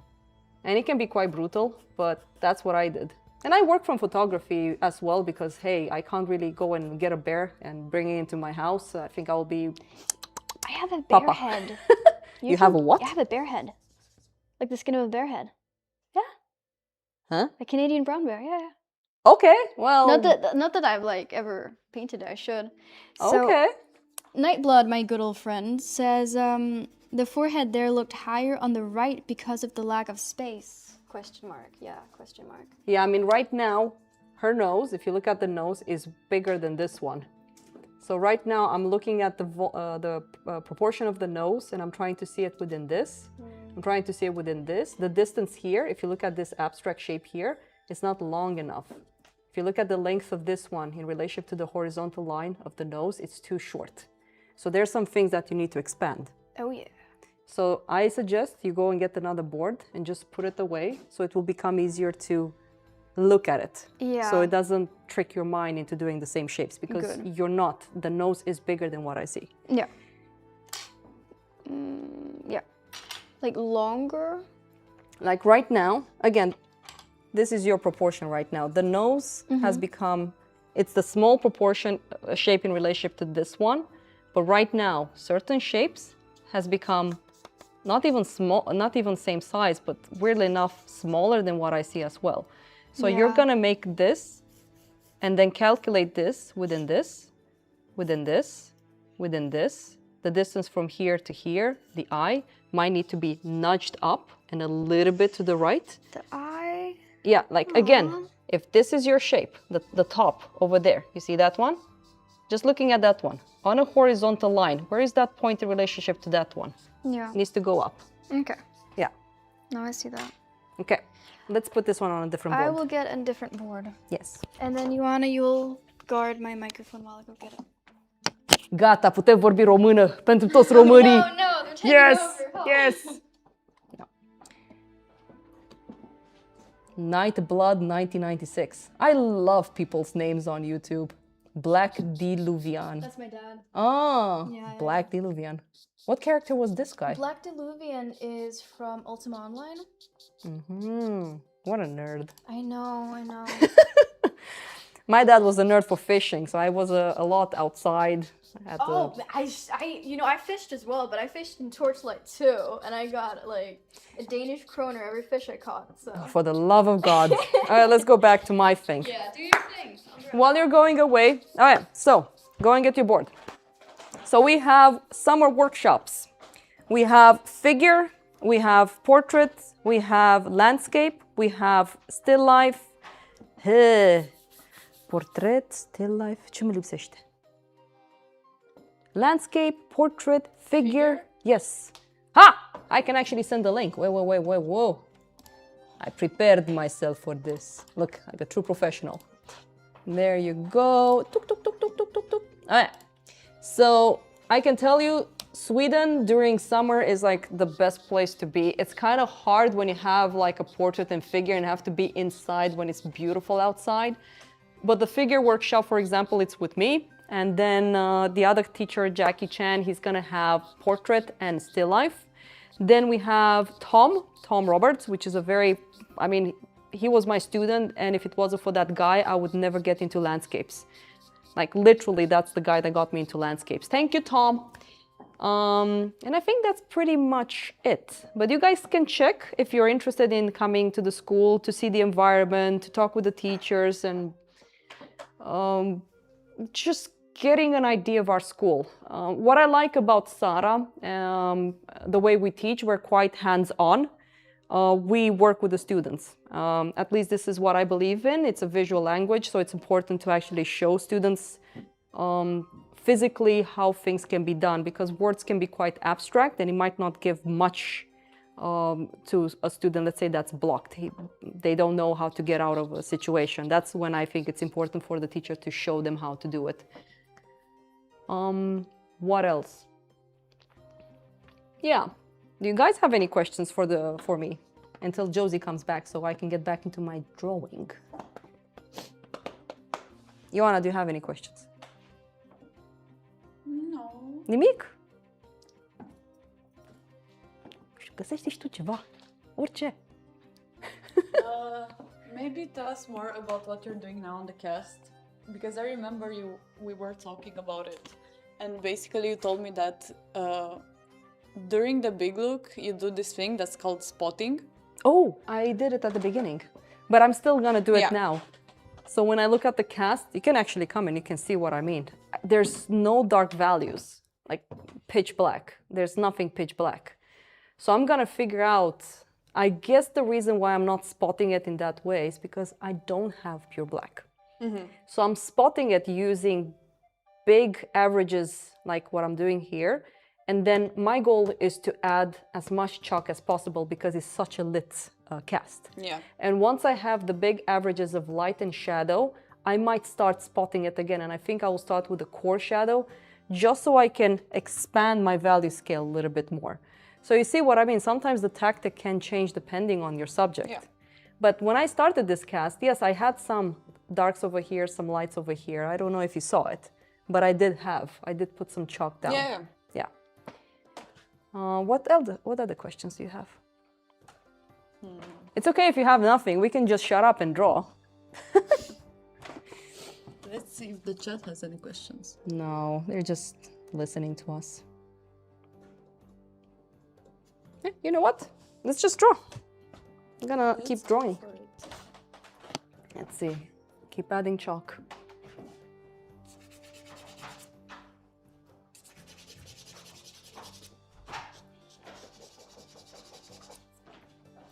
And it can be quite brutal, but that's what I did. And I work from photography as well because, hey, I can't really go and get a bear and bring it into my house. I think I will be... I have a bear Papa. head. You have a what? I have a bear head. Like the skin of a bear head. Yeah. Huh? A Canadian brown bear, yeah. Okay, well... Not that I've like ever painted it, I should. So, Okay. Nightblood, my good old friend, says the forehead there looked higher on the right because of the lack of space. Question mark. Yeah, question mark. Yeah, I mean, right now, her nose, if you look at the nose, is bigger than this one. So right now, I'm looking at the proportion of the nose, and I'm trying to see it within this. I'm trying to see it within this. The distance here, if you look at this abstract shape here, it's not long enough. If you look at the length of this one in relation to the horizontal line of the nose, it's too short. So there's some things that you need to expand. Oh yeah. So I suggest you go and get another board and just put it away so it will become easier to look at it. Yeah. So it doesn't trick your mind into doing the same shapes because Good. you're not. The nose is bigger than what I see. Yeah. Yeah. Like longer? Like right now, again, this is your proportion right now. The nose has become, it's the small proportion shape in relationship to this one. But right now, certain shapes has become not even small, not even same size, but weirdly enough, smaller than what I see as well. So you're gonna make this and then calculate this, within this, within this, within this. The distance from here to here, the eye, might need to be nudged up and a little bit to the right. The eye? Yeah, like again, if this is your shape, the top over there, you see that one? Just looking at that one, on a horizontal line, where is that point in relationship to that one? Yeah. It needs to go up. Okay. Yeah. Now I see that. Okay, let's put this one on a different board. I will get a different board. Yes. And then you'll guard my microphone while I go get it. Gata, putem vorbi română pentru toți românii. No, they're taking Yes, over. yes. Yeah. Night Blood 1996. I love people's names on YouTube. Black Diluvian. That's my dad. Oh, Yeah, Black Diluvian. What character was this guy? Black Diluvian is from Ultima Online. What a nerd. I know. My dad was a nerd for fishing, so I was a lot outside. I fished as well, but I fished in Torchlight too, and I got like a Danish kroner every fish I caught. So. For the love of God. All right, let's go back to my thing. Yeah, do your thing. While you're going away, all right, so go and get your board. So we have summer workshops. We have figure, we have portrait, we have landscape, we have still life. Portrait, still life, ce mi lipsește? Landscape, portrait, figure, yes. Ha! I can actually send the link. Whoa. I prepared myself for this. Look, like a true professional. There you go. Tuk, tuk, tuk, tuk, tuk, tuk, tuk. All right. So I can tell you, Sweden during summer is like the best place to be. It's kind of hard when you have like a portrait and figure and have to be inside when it's beautiful outside. But the figure workshop, for example, it's with me. And then the other teacher, Jackie Chan, he's gonna have portrait and still life. Then we have Tom Roberts, which is he was my student, and if it wasn't for that guy, I would never get into landscapes. Like literally, that's the guy that got me into landscapes. Thank you, Tom. And I think that's pretty much it. But you guys can check if you're interested in coming to the school to see the environment, to talk with the teachers, and just getting an idea of our school. What I like about SARA, the way we teach, we're quite hands-on. We work with the students. At least this is what I believe in. It's a visual language, so it's important to actually show students physically how things can be done, because words can be quite abstract and it might not give much to a student, let's say, that's blocked. They don't know how to get out of a situation. That's when I think it's important for the teacher to show them how to do it. What else? Yeah. Do you guys have any questions for me until Josie comes back so I can get back into my drawing? Ioana, do you have any questions? No. Nimic? Găsești și tu ceva. Orice. Maybe tell us more about what you're doing now on the cast, because I remember we were talking about it, and basically you told me that during the big look you do this thing that's called spotting. Oh, I did it at the beginning, but I'm still gonna do it now. So when I look at the cast, you can actually come and you can see what I mean. There's no dark values, like pitch black. There's nothing pitch black. So I'm gonna figure out, I guess the reason why I'm not spotting it in that way is because I don't have pure black. So I'm spotting it using big averages like what I'm doing here. And then my goal is to add as much chalk as possible because it's such a lit cast. Yeah. And once I have the big averages of light and shadow, I might start spotting it again. And I think I will start with the core shadow just so I can expand my value scale a little bit more. So you see what I mean? Sometimes the tactic can change depending on your subject. Yeah. But when I started this cast, yes, I had some darks over here, some lights over here. I don't know if you saw it, but I did put some chalk down. Yeah. Yeah. What other questions do you have? It's okay if you have nothing. We can just shut up and draw. Let's see if the chat has any questions. No, they're just listening to us. You know what? Let's just draw. I'm gonna keep drawing. Let's see. Keep adding chalk.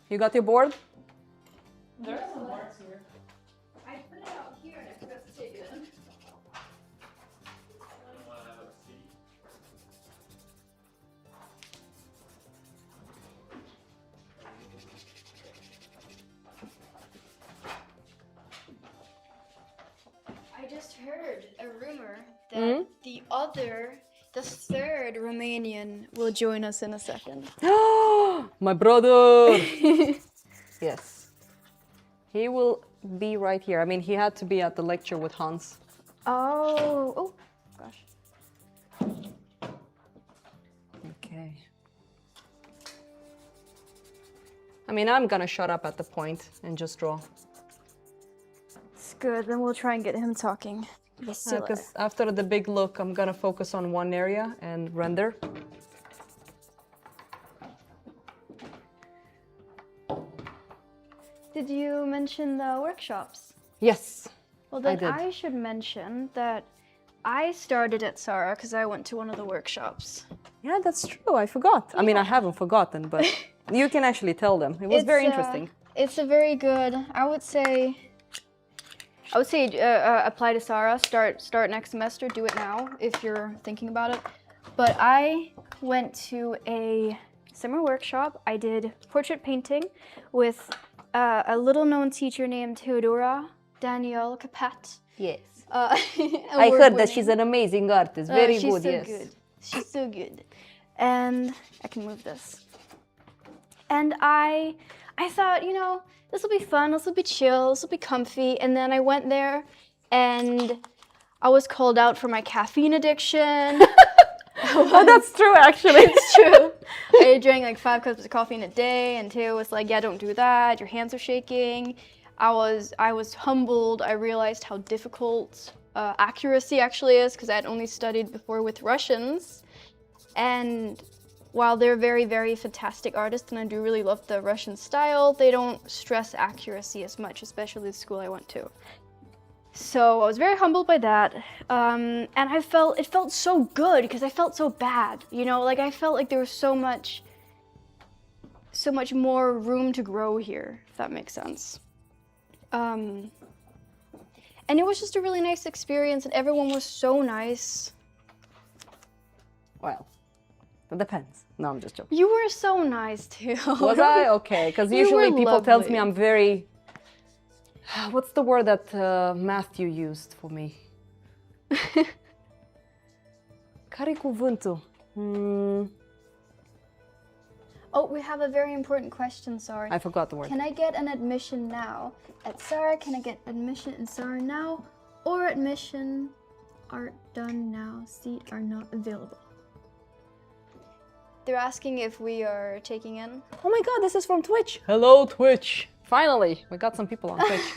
You got your board? There are some marks here. I put it out here and I forgot to take it in. I just heard a rumor that the third Romanian will join us in a second. My brother! Yes. He will be right here. I mean, he had to be at the lecture with Hans. Oh gosh. Okay. I mean, I'm gonna shut up at the point and just draw. It's good, then we'll try and get him talking. Vasile. Because after the big look, I'm gonna focus on one area and render. Did you mention the workshops? Yes. Well, then did. I should mention that I started at SARA because I went to one of the workshops. Yeah, that's true. I forgot. I mean, I haven't forgotten, but you can actually tell them. It was very interesting. It's a very good, I would say apply to SARA, start next semester, do it now if you're thinking about it. But I went to a summer workshop. I did portrait painting with a little known teacher named Theodora Capat. Yes. I heard that she's an amazing artist. Very she's good, so yes. good. She's so good. And I can move this. And I thought, you know, this will be fun, this will be chill, this will be comfy. And then I went there and I was called out for my caffeine addiction. Oh, that's true, actually. It's true. I drank like 5 cups of coffee in a day, and Theo was like, yeah, don't do that, your hands are shaking. I was humbled. I realized how difficult accuracy actually is, because I had only studied before with Russians. And while they're very, very fantastic artists, and I do really love the Russian style, they don't stress accuracy as much, especially the school I went to. So I was very humbled by that, and it felt so good because I felt so bad, you know, like I felt like there was so much more room to grow here, if that makes sense. And it was just a really nice experience, and everyone was so nice. Well, it depends. No, I'm just joking. You were so nice too. Was I? Okay, because You usually were people tells me lovely. I'm very... What's the word that Matthew used for me? Care-i cuvântul? Oh, we have a very important question, sorry. I forgot the word. Can I get an admission now? At SARA, can I get admission in SARA now? Or admission are done now, seat are not available. They're asking if we are taking in. Oh my god, this is from Twitch. Hello, Twitch. Finally, we got some people on Twitch.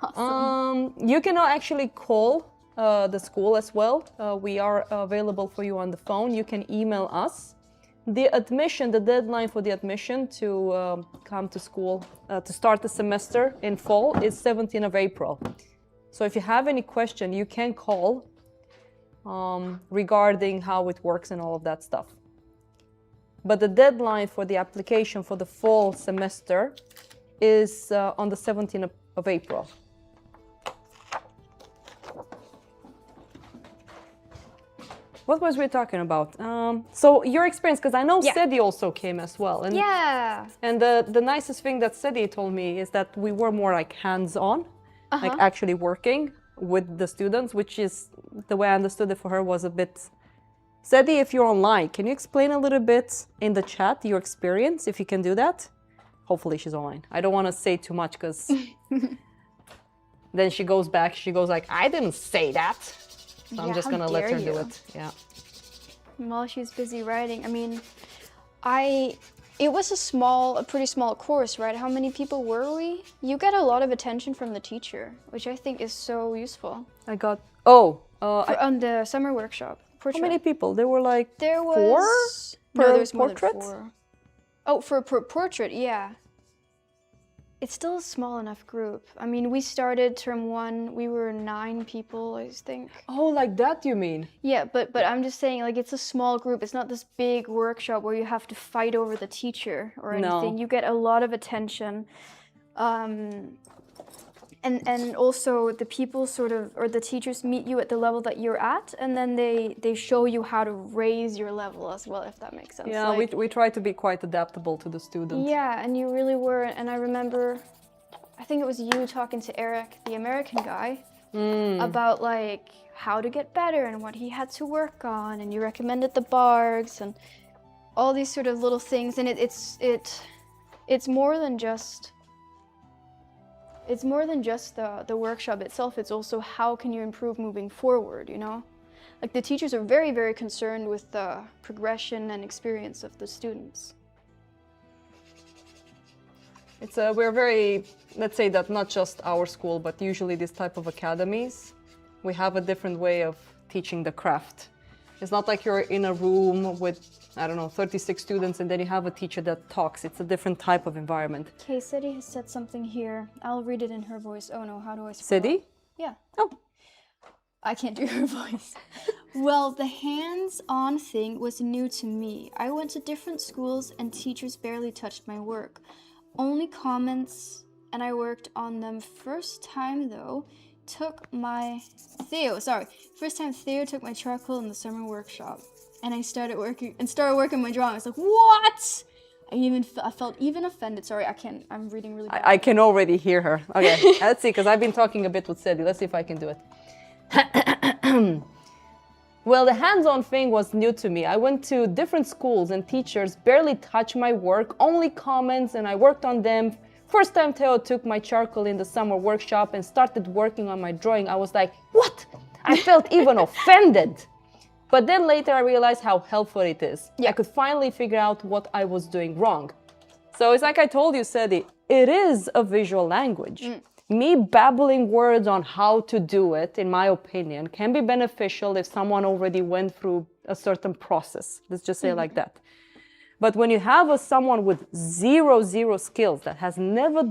Awesome. You can actually call the school as well. We are available for you on the phone. You can email us. The deadline for the admission to come to school, to start the semester in fall is 17th of April. So if you have any question, you can call regarding how it works and all of that stuff. But the deadline for the application for the fall semester is on the 17th of April. What was we talking about? So your experience, because I know Sedi also came as well. And, Yeah. And the nicest thing that Sedi told me is that we were more like hands-on, like actually working with the students, which is, the way I understood it for her was a bit... Sedi, if you're online, can you explain a little bit in the chat your experience, if you can do that? Hopefully she's online. I don't want to say too much because then she goes back. She goes like, I didn't say that. So I'm Yeah, just how going to let her dare do you. it. Yeah. While she's busy writing, I mean, it was a pretty small course, right? How many people were we? You get a lot of attention from the teacher, which I think is so useful. I got, On the summer workshop. how Portrait. many people? There were like There was 4 no, per there was more than portrait? 4. Oh, for a portrait, yeah. It's still a small enough group. I mean, we started term 1, we were 9 people, I think. Oh, like that you mean? Yeah, but I'm just saying, like, it's a small group. It's not this big workshop where you have to fight over the teacher or anything. No. You get a lot of attention. And also the people sort of, or the teachers meet you at the level that you're at, and then they show you how to raise your level as well, if that makes sense. Yeah, Like, we try to be quite adaptable to the student. yeah, and you really were. And I remember, I think it was you talking to Eric, the American guy, about like how to get better and what he had to work on, and you recommended the bargs and all these sort of little things. And it's more than just. It's more than just the workshop itself. It's also how can you improve moving forward, you know? Like the teachers are very, very concerned with the progression and experience of the students. It's we're very, let's say that not just our school, but usually this type of academies, we have a different way of teaching the craft. It's not like you're in a room with, I don't know, 36 students and then you have a teacher that talks. It's a different type of environment. Okay, Sadie has said something here. I'll read it in her voice. Oh no, how do I spell Sadie? it? Yeah. Oh. I can't do her voice. Well, the hands-on thing was new to me. I went to different schools and teachers barely touched my work. Only comments, and I worked on them. First time Theo took my charcoal in the summer workshop, and I started working my drawing. I was like, what? I felt even offended. Sorry, I'm reading really bad. I can already hear her. Okay, let's see, because I've been talking a bit with Sadie. Let's see if I can do it. Well, the hands-on thing was new to me. I went to different schools and teachers barely touched my work, only comments, and I worked on them. First time Theo took my charcoal in the summer workshop and started working on my drawing, I was like, what? I felt even offended. But then later I realized how helpful it is. Yeah. I could finally figure out what I was doing wrong. So it's like I told you, Sadie, it is a visual language. Me babbling words on how to do it, in my opinion, can be beneficial if someone already went through a certain process. Let's just say it like that. But when you have someone with zero skills that has never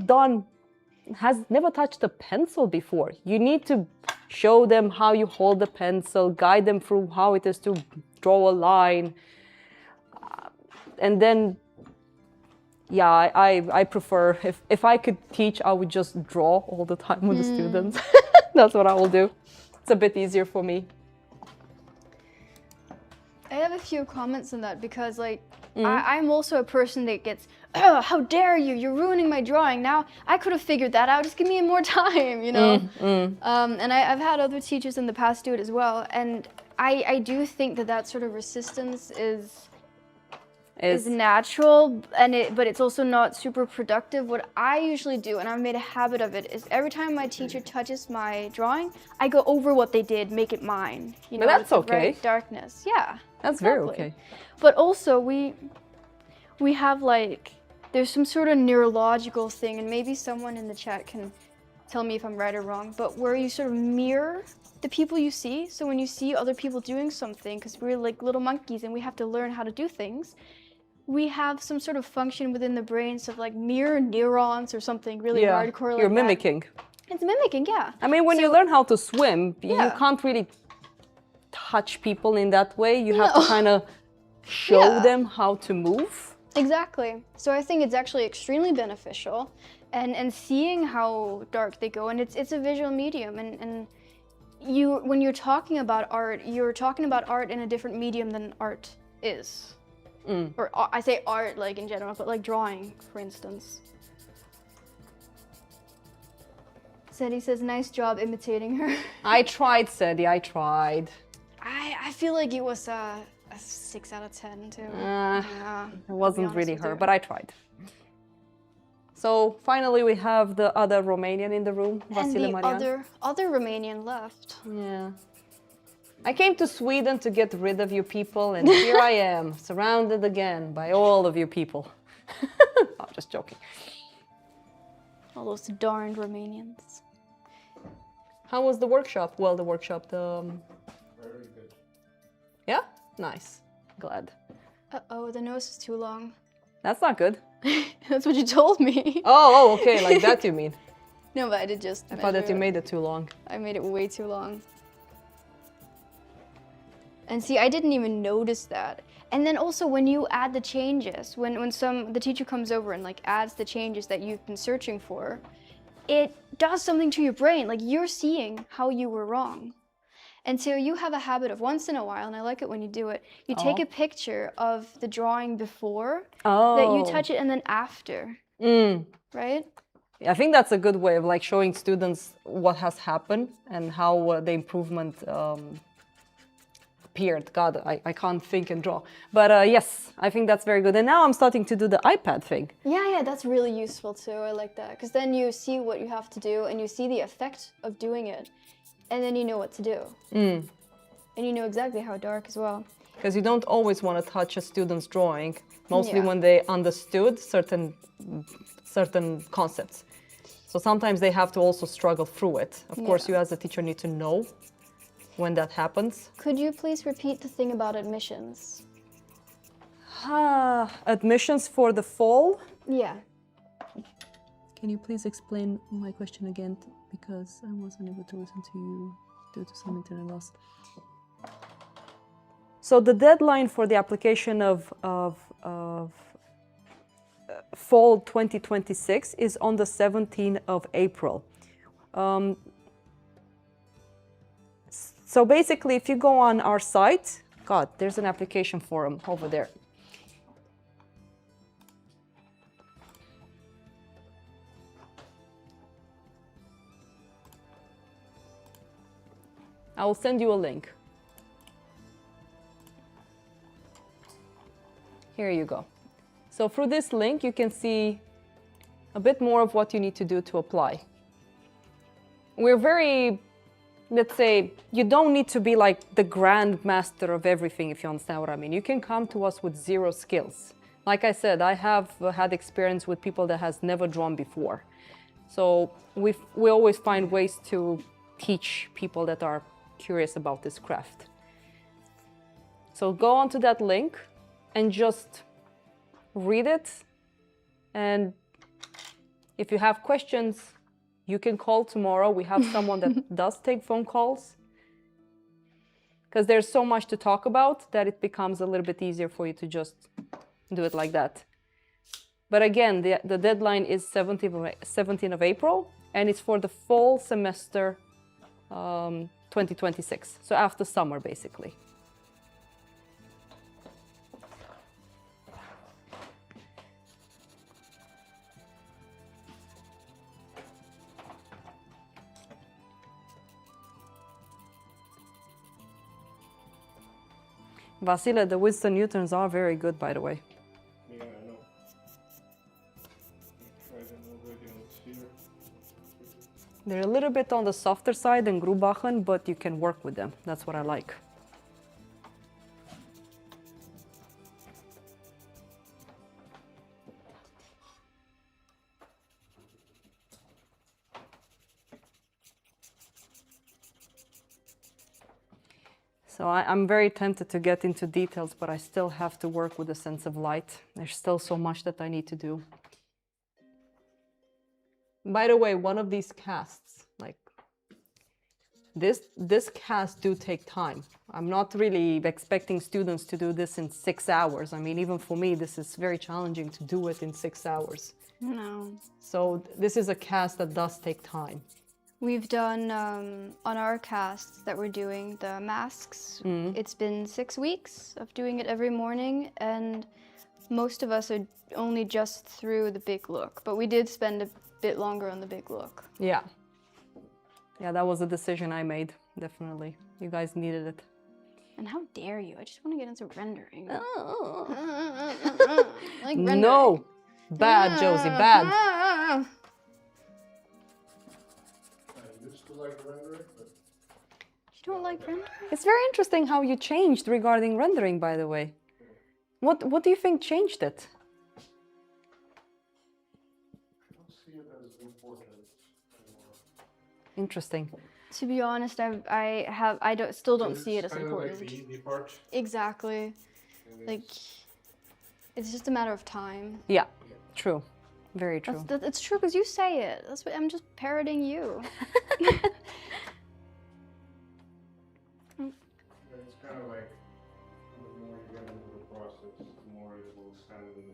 touched a pencil before, you need to show them how you hold the pencil, guide them through how it is to draw a line. And then, yeah, I prefer, if I could teach, I would just draw all the time with the students. That's what I will do. It's a bit easier for me. I have a few comments on that because, like, I'm also a person that gets, oh, how dare you? You're ruining my drawing. Now I could have figured that out. Just give me more time, you know? And I've had other teachers in the past do it as well. And I do think that sort of resistance is natural, but it's also not super productive. What I usually do, and I've made a habit of it, is every time my teacher touches my drawing, I go over what they did, make it mine. You know, But that's with the okay. right darkness. Yeah. That's very exactly. okay. But also we have like, there's some sort of neurological thing, and maybe someone in the chat can tell me if I'm right or wrong, but where you sort of mirror the people you see. So when you see other people doing something, because we're like little monkeys and we have to learn how to do things, we have some sort of function within the brains of like mirror neurons or something really hardcore like you're that. mimicking. It's mimicking, yeah. I mean, when you learn how to swim, you Yeah. can't really touch people in that way. You have to kind of show them how to move. Exactly. So I think it's actually extremely beneficial, and seeing how dark they go, and it's a visual medium, and when you're talking about art, you're talking about art in a different medium than art is. Or I say art like in general, but like drawing, for instance. Sadie says, nice job imitating her. I tried, Sadie, I tried. I feel like it was a 6 out of 10 too. It wasn't really her, but I tried. So finally we have the other Romanian in the room, Vasile And the Marian. other Romanian left. Yeah. I came to Sweden to get rid of you people, and here I am, surrounded again by all of you people. I'm just joking. All those darned Romanians. How was the workshop? Well, the workshop, Very good. Yeah? Nice. Glad. Uh-oh, the nose is too long. That's not good. That's what you told me. Oh, okay, like that you mean. No, but I did just I thought that you measure it. made it too long. I made it way too long. And see, I didn't even notice that. And then also when you add the changes, when the teacher comes over and like adds the changes that you've been searching for, it does something to your brain. Like you're seeing how you were wrong. And so you have a habit of once in a while, and I like it when you do it, you take a picture of the drawing before, that you touch it, and then after, right? I think that's a good way of like showing students what has happened and how the improvement appeared. God, I can't think and draw. But yes, I think that's very good. And now I'm starting to do the iPad thing. Yeah, that's really useful too. I like that. Because then you see what you have to do and you see the effect of doing it. And then you know what to do. And you know exactly how dark as well. Because you don't always want to touch a student's drawing, mostly when they understood certain concepts. So sometimes they have to also struggle through it. Of course, you as a teacher need to know when that happens. Could you please repeat the thing about admissions? Admissions for the fall? Yeah. Can you please explain my question again? Because I wasn't able to listen to you due to some internet loss. So the deadline for the application of fall 2026 is on the 17th of April. So basically, if you go on our site, God, there's an application form over there. I will send you a link. Here you go. So through this link, you can see a bit more of what you need to do to apply. We're very, let's say, you don't need to be like the grand master of everything, if you understand what I mean. You can come to us with zero skills. Like I said, I have had experience with people that has never drawn before. So we always find ways to teach people that are curious about this craft. So go onto that link and just read it. And if you have questions, you can call tomorrow. We have someone that does take phone calls. Because there's so much to talk about that it becomes a little bit easier for you to just do it like that. But again, the deadline is 17th of April, and it's for the fall semester 2026. So after summer, basically. Vasile, the Winston Newtons are very good, by the way. Yeah, I know. I tried them already on the sphere. They're a little bit on the softer side than Grubachen, but you can work with them. That's what I like. So I'm very tempted to get into details, but I still have to work with a sense of light. There's still so much that I need to do. By the way, one of these casts, like this cast do take time. I'm not really expecting students to do this in 6 hours. I mean, even for me, this is very challenging to do it in 6 hours. No. So this is a cast that does take time. We've done, on our casts that we're doing, the masks, it's been 6 weeks of doing it every morning, and most of us are only just through the big look, but we did spend a bit longer on the big look. Yeah. Yeah, that was a decision I made, definitely. You guys needed it. And how dare you? I just want to get into rendering. Oh. Like rendering. No! Bad, Josie, bad. Ah. I used to like rendering, but You don't like rendering? It's very interesting how you changed regarding rendering, by the way. What do you think changed it? I don't see it as important anymore. Interesting. To be honest, I still don't see it as It's kind of important. like the easy part. Exactly. And Like, it's just a matter of time. Yeah, true. Very true. It's true because you say it. That's what I'm just parroting you. it's kind of like the more you get into the process, the more it will stand in the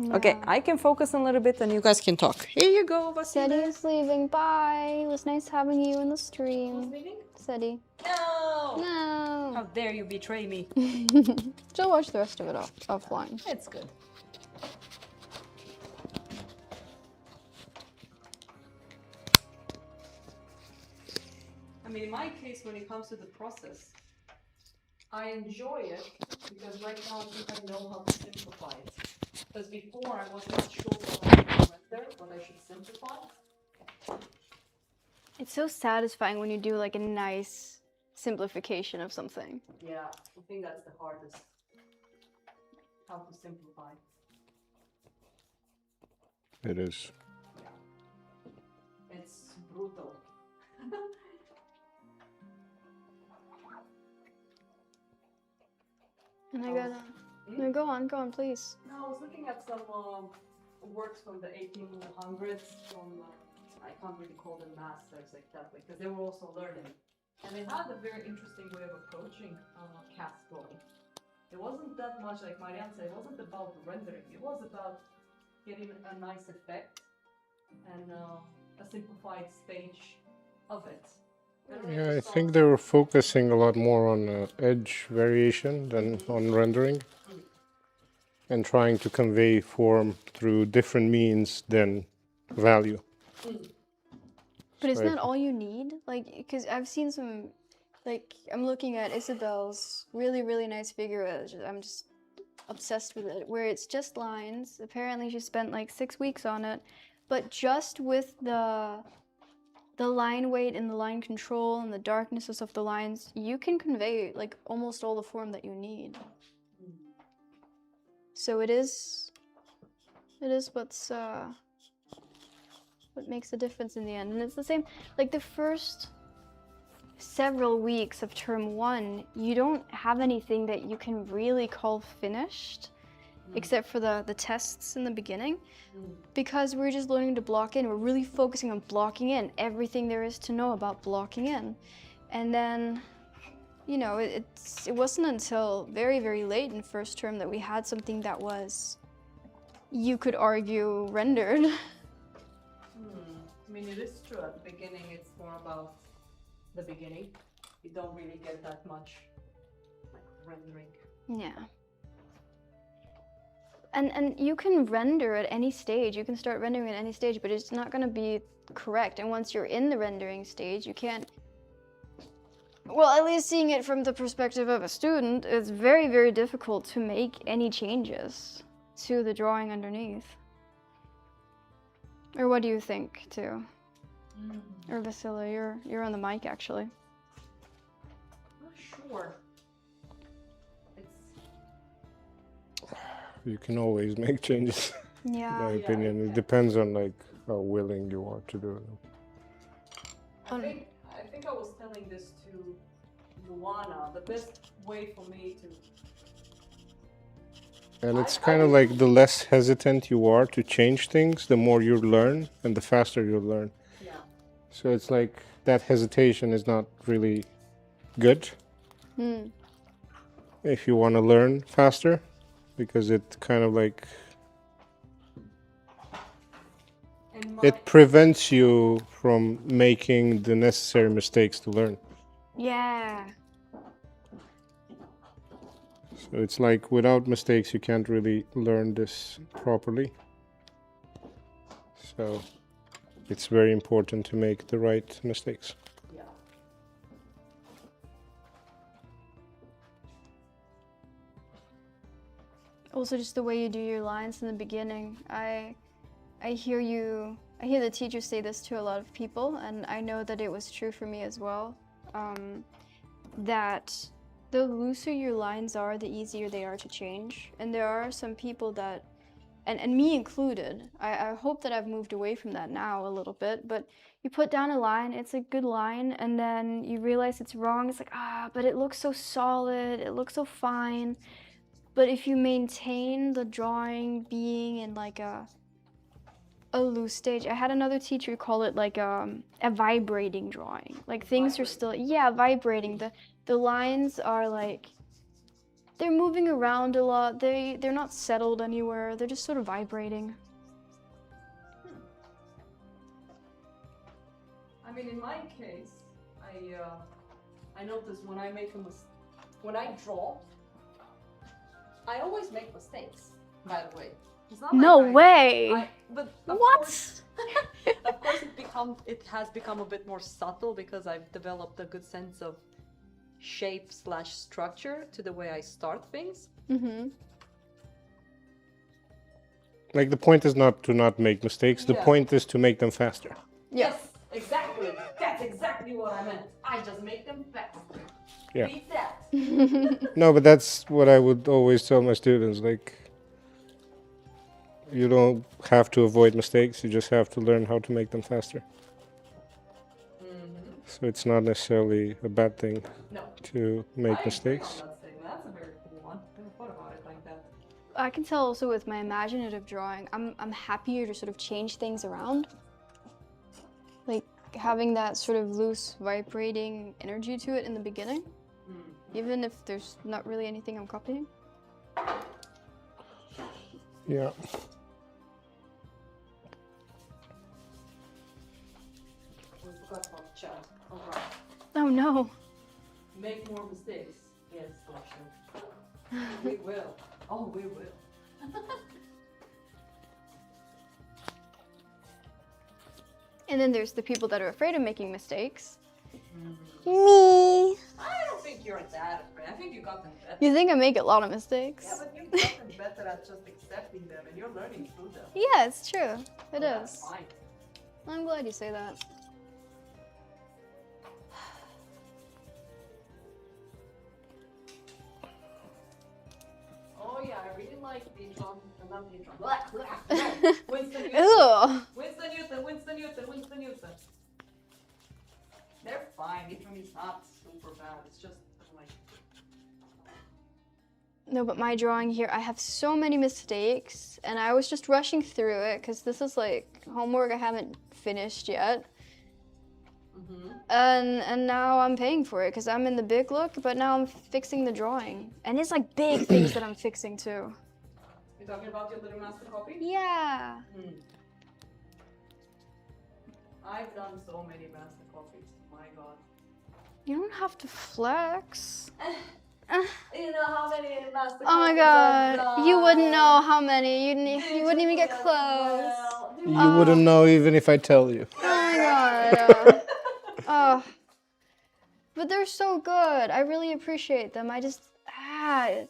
way. Okay, I can focus a little bit and you guys can talk. Here you go, Vasile. Seti is leaving. Bye. It was nice having you in the Who's stream. leaving? Seti. No! No. How dare you betray me? Still watch the rest of it offline. It's good. I mean, in my case, when it comes to the process, I enjoy it because right now I think I know how to simplify it. Because before I was not sure what I should render, what I should simplify. It's so satisfying when you do like a nice simplification of something. Yeah, I think that's the hardest. How to simplify. It is. Yeah. It's brutal. And I gotta. No, go on, please. No, I was looking at some works from the 1800s from, I can't really call them masters like that, because they were also learning. And they had a very interesting way of approaching cast drawing. It wasn't that much, like Marianne said, it wasn't about rendering, it was about getting a nice effect and a simplified stage of it. Yeah, I think they were focusing a lot more on edge variation than on rendering. And trying to convey form through different means than value. But isn't that all you need? Like, because I've seen some, like, I'm looking at Isabel's really, really nice figure. I'm just obsessed with it, where it's just lines. Apparently she spent like 6 weeks on it, but just with the line weight and the line control and the darknesses of the lines, you can convey like almost all the form that you need. So it is what's what makes a difference in the end. And it's the same, like the first several weeks of term 1, you don't have anything that you can really call finished, except for the tests in the beginning, because we're just learning to block in. We're really focusing on blocking in everything there is to know about blocking in. And then, you know, it wasn't until very, very late in first term that we had something that was, you could argue, rendered. I mean, it is true. At the beginning, it's more about the beginning. You don't really get that much like rendering. Yeah. And you can render at any stage. You can start rendering at any stage, but it's not going to be correct. And once you're in the rendering stage, you can't. Well, at least seeing it from the perspective of a student, it's very, very difficult to make any changes to the drawing underneath. Or what do you think, too? Or Vasile, you're on the mic, actually. Not sure. You can always make changes, in Yeah. my opinion. It depends on like how willing you are to do it. I think I was telling this to Luana. The best way for me to. And it's kind of like the less hesitant you are to change things, the more you learn and the faster you learn. Yeah. So it's like that hesitation is not really good if you want to learn faster, because it kind of like it prevents you from making the necessary mistakes to learn. Yeah. So it's like without mistakes you can't really learn this properly. So it's very important to make the right mistakes. Yeah. Also, just the way you do your lines in the beginning. I hear the teachers say this to a lot of people, and I know that it was true for me as well. That the looser your lines are, the easier they are to change. And there are some people that, and me included, I hope that I've moved away from that now a little bit, but you put down a line, it's a good line, and then you realize it's wrong. It's like, but it looks so solid, it looks so fine. But if you maintain the drawing being in like a loose stage, I had another teacher call it like a vibrating drawing. Like things are still, vibrating. The lines are like, they're moving around a lot. They're not settled anywhere. They're just sort of vibrating. I mean, in my case, I notice when I when I draw, I always make mistakes. By the way, it's not No like way. But What? Of course, it has become a bit more subtle because I've developed a good sense of shape/structure to the way I start things. Mm-hmm. Like the point is not to not make mistakes. The Yeah. point is to make them faster. Yes. Exactly. That's exactly what I meant. I just make them faster. Yeah. Beat that. No, but that's what I would always tell my students. Like, you don't have to avoid mistakes. You just have to learn how to make them faster. So it's not necessarily a bad thing No. to make mistakes. That's a very cool one. I never thought about it like that. I can tell also with my imaginative drawing, I'm happier to sort of change things around. Like having that sort of loose, vibrating energy to it in the beginning. Even if there's not really anything I'm copying. Yeah. We forgot about chat. Alright. Oh no. Make more mistakes. Yes, Sasha. We will. Oh, we will. And then there's the people that are afraid of making mistakes. Me. I don't think you're that afraid. I think you got them better. You think I make a lot of mistakes? Yeah, but you've gotten better at just accepting them and you're learning through them. Yeah, it's true. It That's is. fine. I'm glad you say that. Oh yeah, I really like the drum. Not the drum. Winston Newton. Ew. Winston Newton. They're fine. The drum is not super bad. It's just like. No, but my drawing here, I have so many mistakes, and I was just rushing through it because this is like homework I haven't finished yet. And now I'm paying for it because I'm in the big look, but now I'm fixing the drawing. And it's like big things that I'm fixing too. You're talking about your little master copy? Yeah. I've done so many master copies. My God. You don't have to flex. You know how many master copies Oh my god. You wouldn't know how many. You wouldn't even get close. You wouldn't know even if I tell you. Oh my god. Oh. But they're so good. I really appreciate them. It's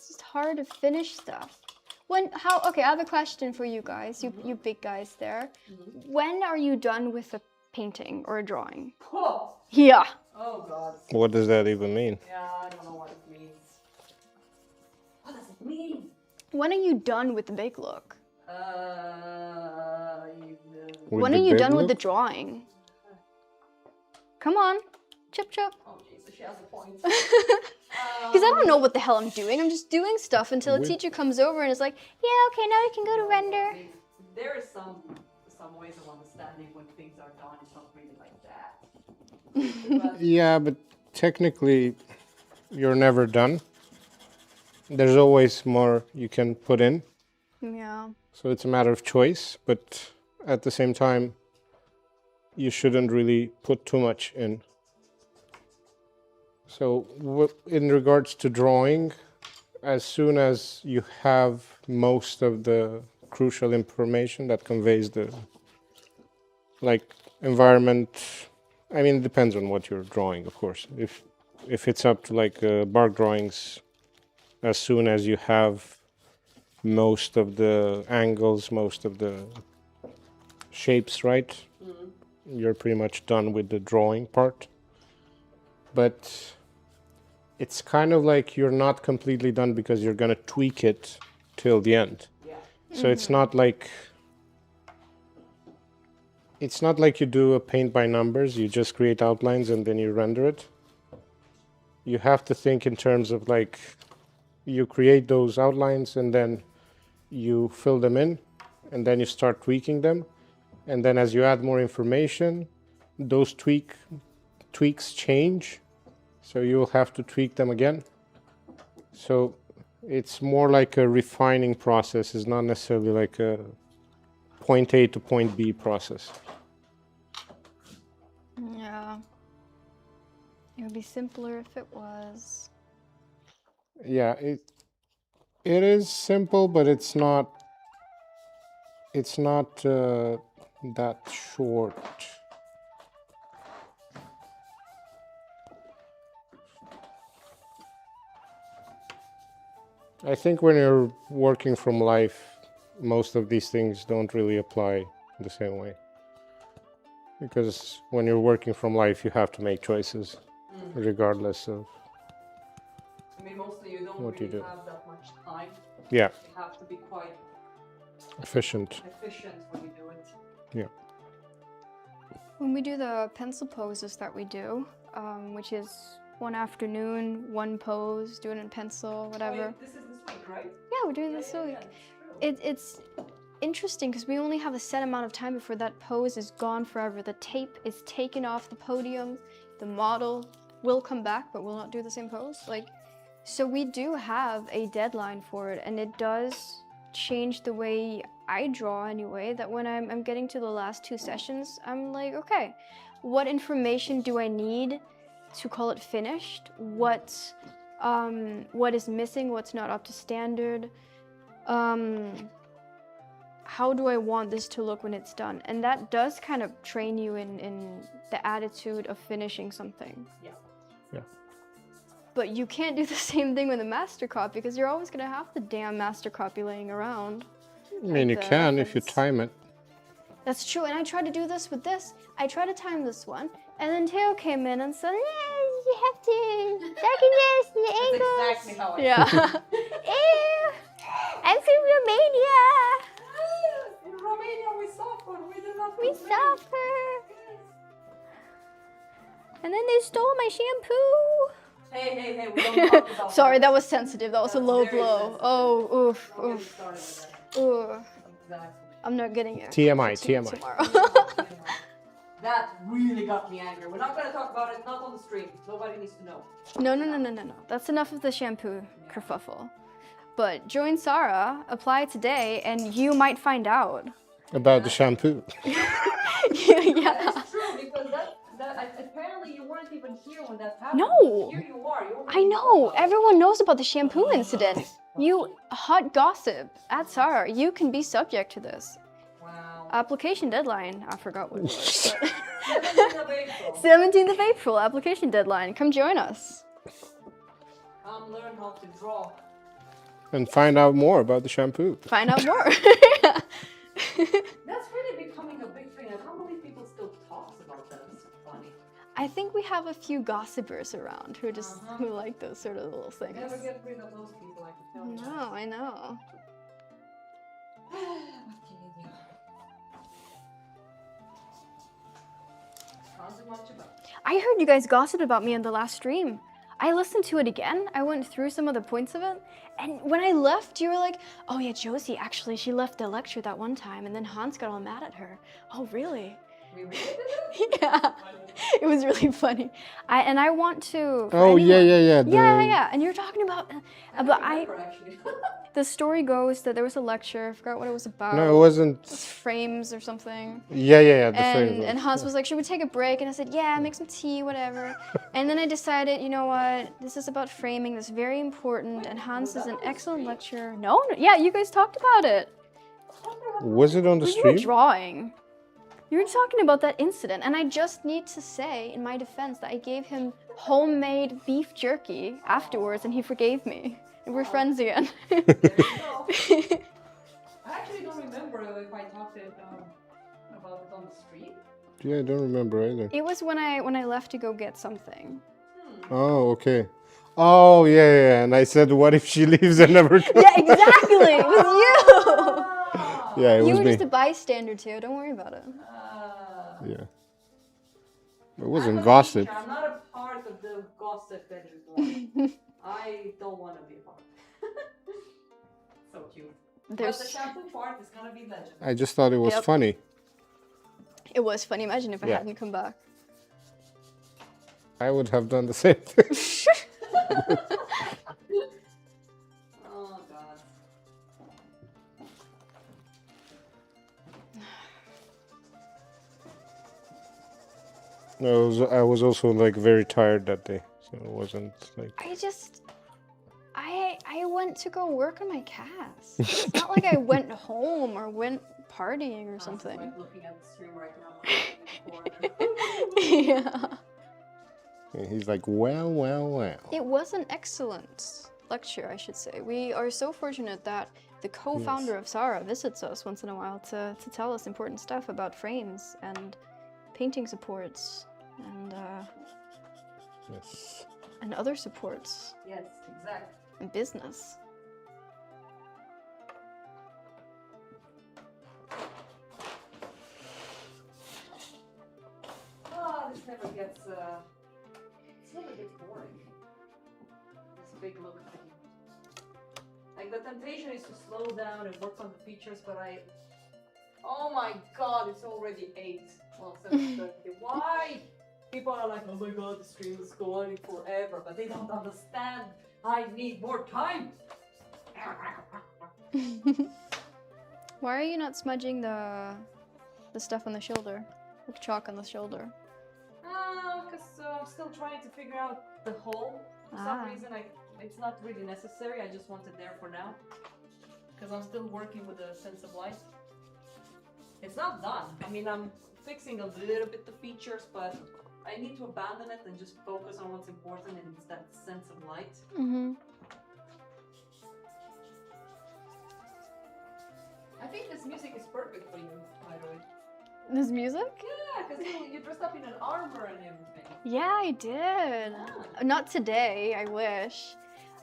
just hard to finish stuff. Okay, I have a question for you guys, you big guys there. When are you done with a painting or a drawing? Oh, Yeah. oh God. What does that even mean? Yeah, I don't know what it means. What does it mean? When are you done with the big look? When are the you big done with look? the drawing? Come on. Chip chip. Oh Jesus, she has a point. Because I don't know what the hell I'm doing. I'm just doing stuff until a teacher comes over and is like, yeah, okay, now you can go to render. There is some ways of understanding when things are done. It's not really like that. But Yeah, but technically, you're never done. There's always more you can put in. Yeah. So it's a matter of choice, but at the same time, you shouldn't really put too much in. So in regards to drawing, as soon as you have most of the crucial information that conveys the environment, I mean, it depends on what you're drawing, of course. If it's up to bark drawings, as soon as you have most of the angles, most of the shapes right, you're pretty much done with the drawing part. But it's kind of like you're not completely done because you're going to tweak it till the end. Yeah. So it's not like you do a paint by numbers, you just create outlines and then you render it. You have to think in terms of like you create those outlines and then you fill them in and then you start tweaking them. And then as you add more information, those tweaks change. So you'll have to tweak them again. So it's more like a refining process. It's not necessarily like a point A to point B process. Yeah. It would be simpler if it was. Yeah, it is simple, but it's not that short. I think when you're working from life, most of these things don't really apply the same way. Because when you're working from life, you have to make choices, regardless of I mean, mostly you don't what you really do. have that much time. Yeah, You have to be quite efficient. efficient when you do it. Yeah. When we do the pencil poses that we do, which is one afternoon, one pose, do it in pencil, whatever. This is this week, right? Yeah, we're doing this week. It's interesting because we only have a set amount of time before that pose is gone forever. The tape is taken off the podium. The model will come back, but will not do the same pose. So we do have a deadline for it, and it does change the way I draw anyway, that when I'm getting to the last 2 sessions, I'm like, okay, what information do I need to call it finished? What is missing? What's not up to standard? How do I want this to look when it's done? And that does kind of train you in the attitude of finishing something. Yeah. Yeah. But you can't do the same thing with a master copy because you're always gonna have the damn master copy laying around. I mean, you can if you time it. That's true, and I tried to do this with this. I tried to time this one, and then Theo came in and said, you have to darken this and the angles. That's exactly how I Yeah. Ew, I'm from Romania. In Romania we suffer. We do not We complain. suffer. And then they stole my shampoo. Hey, we don't talk about Sorry, that. that was sensitive. That was a That's low very blow. sensitive. Oh, oof, Don't get me oof, started with oof. that. Exactly. I'm not getting it. TMI. Tomorrow. That really got me angry. We're not gonna talk about it, not on the stream. Nobody needs to know. No. That's enough of the shampoo kerfuffle. But join SARA, apply today, and you might find out. About the shampoo. Yeah. That's true, because apparently you weren't even here when that happened. No. Here you are. You I know. Everyone knows about the shampoo incident. You hot gossip at SARA. You can be subject to this. Wow. Application deadline. I forgot what it was. but- 17th of April. 17th of April, application deadline. Come join us. Come learn how to draw. And find out more about the shampoo. Find out more. That's really becoming a big thing. I can't believe people still talk about that. It's funny. I think we have a few gossipers around who just who like those sort of little things. Never get rid of those people, I can tell you. No, I know. What can you do? Can't do much about it. I heard you guys gossip about me in the last stream. I listened to it again. I went through some of the points of it. And when I left, you were like, oh yeah, Josie, actually, she left the lecture that one time and then Hans got all mad at her. Oh, really? We really did it? Yeah. It was really funny. I want to... for Oh, yeah. anyone- The- Yeah. And you're talking about... But Remember, actually. the story goes that there was a lecture. I forgot what it was about. No, it wasn't. Frames or something. Yeah. The frame. And Hans was like, should we take a break? And I said, yeah, make some tea, whatever. And then I decided, you know what? This is about framing. This is very important. And Hans is an excellent lecturer. No, yeah, you guys talked about it. Was it on the You were stream? drawing. You were talking about that incident. And I just need to say, in my defense, that I gave him homemade beef jerky afterwards and he forgave me. We're friends again. There you go. I actually don't remember if I talked about it on the street. Yeah, I don't remember either. It was when I left to go get something. Oh, okay. Oh, yeah. And I said, what if she leaves and never comes? Yeah, exactly. It was you. Yeah, it You was were me. just a bystander too. Don't worry about it. Yeah. It wasn't gossip. I'm not a part of the gossip anymore. I don't want to be a part. So cute. But the shampoo part is gonna be legend. I just thought it was Yep. funny. It was funny. Imagine if I Yeah. hadn't come back. I would have done the same thing. Oh god. I was also like very tired that day, so it wasn't like. I went to go work on my cast. It's not like I went home or went partying or something. I'm looking at the stream right now. Yeah. And he's like, well. It was an excellent lecture, I should say. We are so fortunate that the co-founder of SARA visits us once in a while to tell us important stuff about frames and painting supports and Yes. and other supports Yes, exactly. and business. This never gets boring. This big look thing. Like the temptation is to slow down and work on the features, but oh my god, it's already 8. Well, 7:30. Why? People are like, oh my god, the stream is going forever, but they don't understand. I need more time. Why are you not smudging the stuff on the shoulder? With chalk on the shoulder. Because I'm still trying to figure out the hole. For some reason, it's not really necessary. I just want it there for now. Because I'm still working with a sense of light. It's not done. I mean, I'm fixing a little bit the features, but I need to abandon it and just focus on what's important, and it's that sense of light. Mm-hmm. I think this music is perfect for you, by the way. This music? Yeah, because you dressed up in an armor and everything. Yeah, I did. Not today, I wish.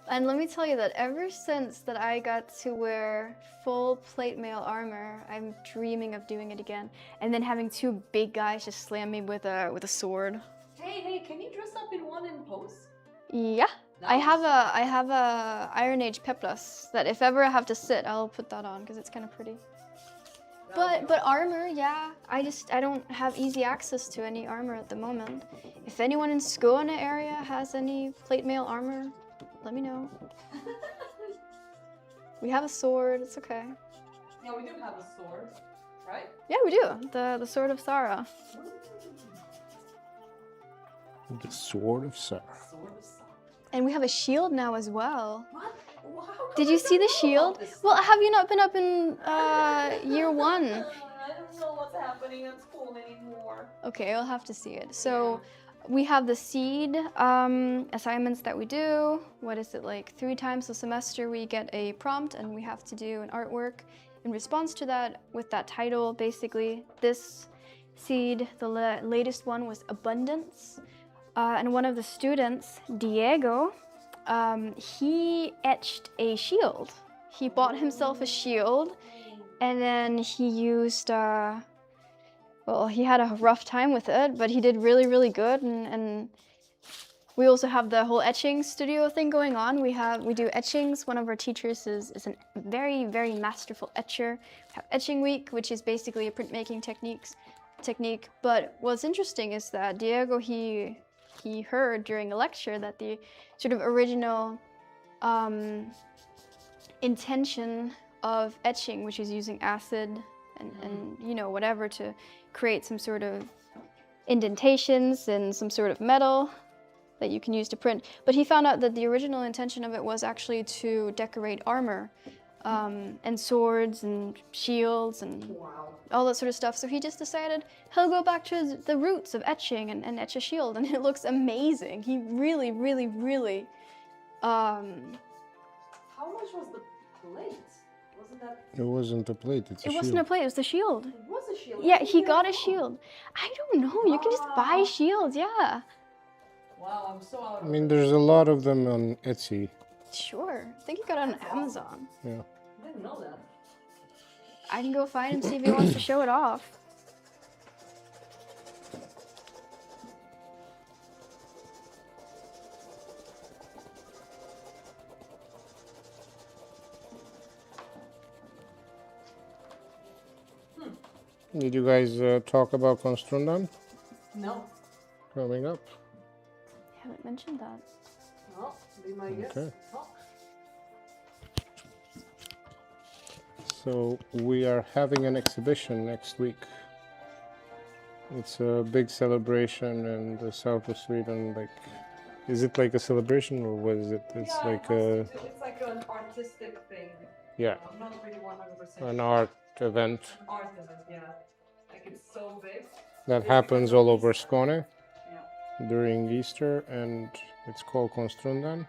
And let me tell you that ever since that I got to wear full plate mail armor, I'm dreaming of doing it again. And then having 2 big guys just slam me with a sword. Hey, can you dress up in one in pose? Yeah. I have a Iron Age Peplas that if ever I have to sit, I'll put that on because it's kind of pretty. But armor, yeah. I don't have easy access to any armor at the moment. If anyone in Skåne area has any plate mail armor, let me know. We have a sword, it's okay. Yeah, we do have a sword, right? Yeah, we do. The sword of SARA. The sword of SARA. Sword of SARA. And we have a shield now as well. What? Wow, Did you see the shield? Well, have you not been up in year 1? I don't know what's happening at school anymore. Okay, I'll have to see it. So we have the seed assignments that we do. What is it, like 3 times a semester we get a prompt and we have to do an artwork in response to that with that title. Basically, this seed, the latest one was Abundance. And one of the students, Diego, he etched a shield. He bought himself a shield and then he used, well, he had a rough time with it, but he did really, really good. And we also have the whole etching studio thing going on. We do etchings. One of our teachers is a very, very masterful etcher. We have etching week, which is basically a printmaking technique. But what's interesting is that Diego, he heard during a lecture that the sort of original intention of etching, which is using acid and you know, whatever to create some sort of indentations in some sort of metal that you can use to print. But he found out that the original intention of it was actually to decorate armor and swords and shields and all that sort of stuff. So he just decided he'll go back to the roots of etching and etch a shield, and it looks amazing. He really, really, really How much was the plate? Wasn't that? It wasn't a plate, it's a It shield. wasn't a plate, it was the shield. It was a shield. Yeah, Where did he you got get a it from? shield. I don't know. You can just buy Wow. shields, yeah. Wow, I'm so out I of mean, it. there's a lot of them on Etsy. Sure. I think he got it on That's awesome. Amazon. Yeah. I didn't know that. I can go find him, see if he wants to show it off. Did you guys talk about Konstrundan No. coming up? Haven't mentioned that. No, be my guest. Okay. Oh. So we are having an exhibition next week. It's a big celebration in the south of Sweden. Like, is it like a celebration or what is it? It's Yeah, like it's like an artistic thing. yeah, I'm not really 100% an art event An art event, yeah. Like it's so big. that It's happens because of all over Easter. Skåne Yeah. during Easter, and it's called Konstrundan.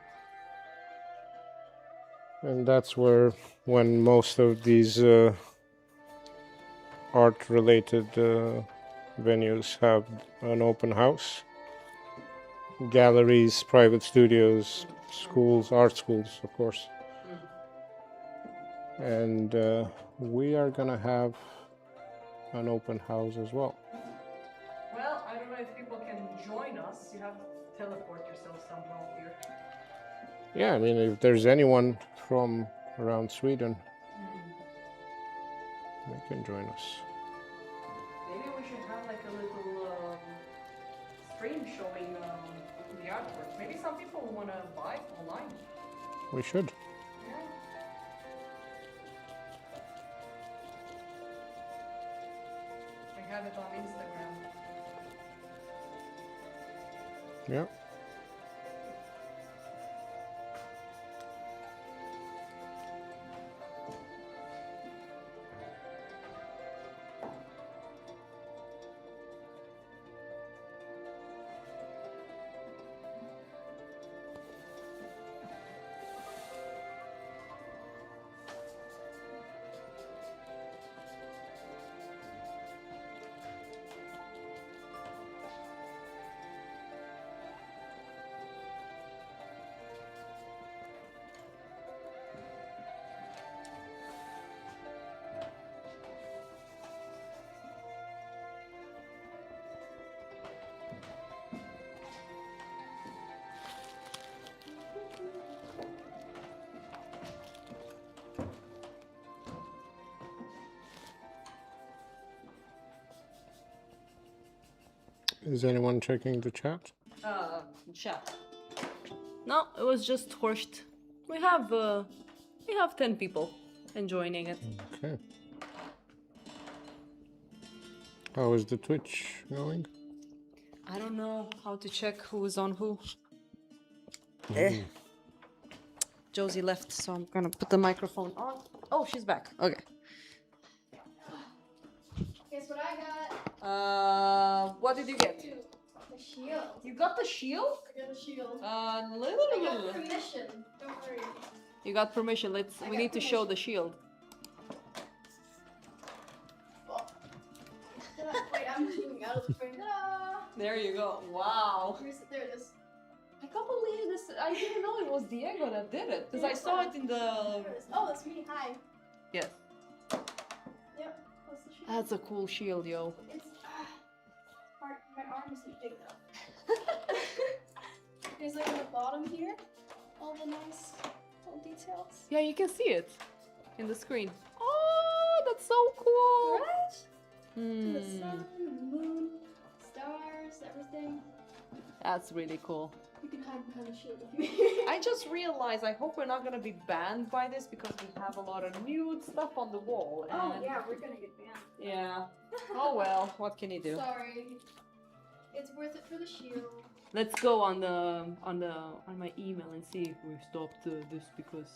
And that's where when most of these art-related venues have an open house. Galleries, private studios, schools, art schools, of course. And we are gonna have an open house as well. Well, I don't know if people can join us. You have to teleport yourself somehow here. Yeah, I mean, if there's anyone from around Sweden, they can join us. Maybe we should have like a little stream showing the artwork. Maybe some people want to buy online. We should. Yeah. I have it on Instagram. Yeah. Is anyone checking the chat? Chat. No, it was just torched. We have 10 people enjoying it. Okay. How is the Twitch going? I don't know how to check who is on who. Josie left, so I'm gonna put the microphone on. Oh, she's back. Okay. Guess what I got? What did you get? The shield. You got the shield? I got a shield. Permission. Don't worry. You got permission. We need to show the shield. Wait, I'm just moving out of the frame. Ta-da! There you go. Wow. There it is. I can't believe this. I didn't know it was Diego that did it because I saw it in the. There it is. Oh, it's me. Hi. Yes. Yep. That's the shield. That's a cool shield, yo. It's hard. My arm isn't big enough. There's like on the bottom here, all the nice little details. Yeah, you can see it in the screen. Oh, that's so cool. Right? Hmm. The sun, the moon, stars, everything. That's really cool. You can hide behind the shield if you. I just realized I hope we're not gonna be banned by this because we have a lot of nude stuff on the wall. Oh and- yeah, we're gonna get banned. Yeah. Oh well, what can you do? Sorry. It's worth it for the shield. Let's go on my email and see if we stopped this because.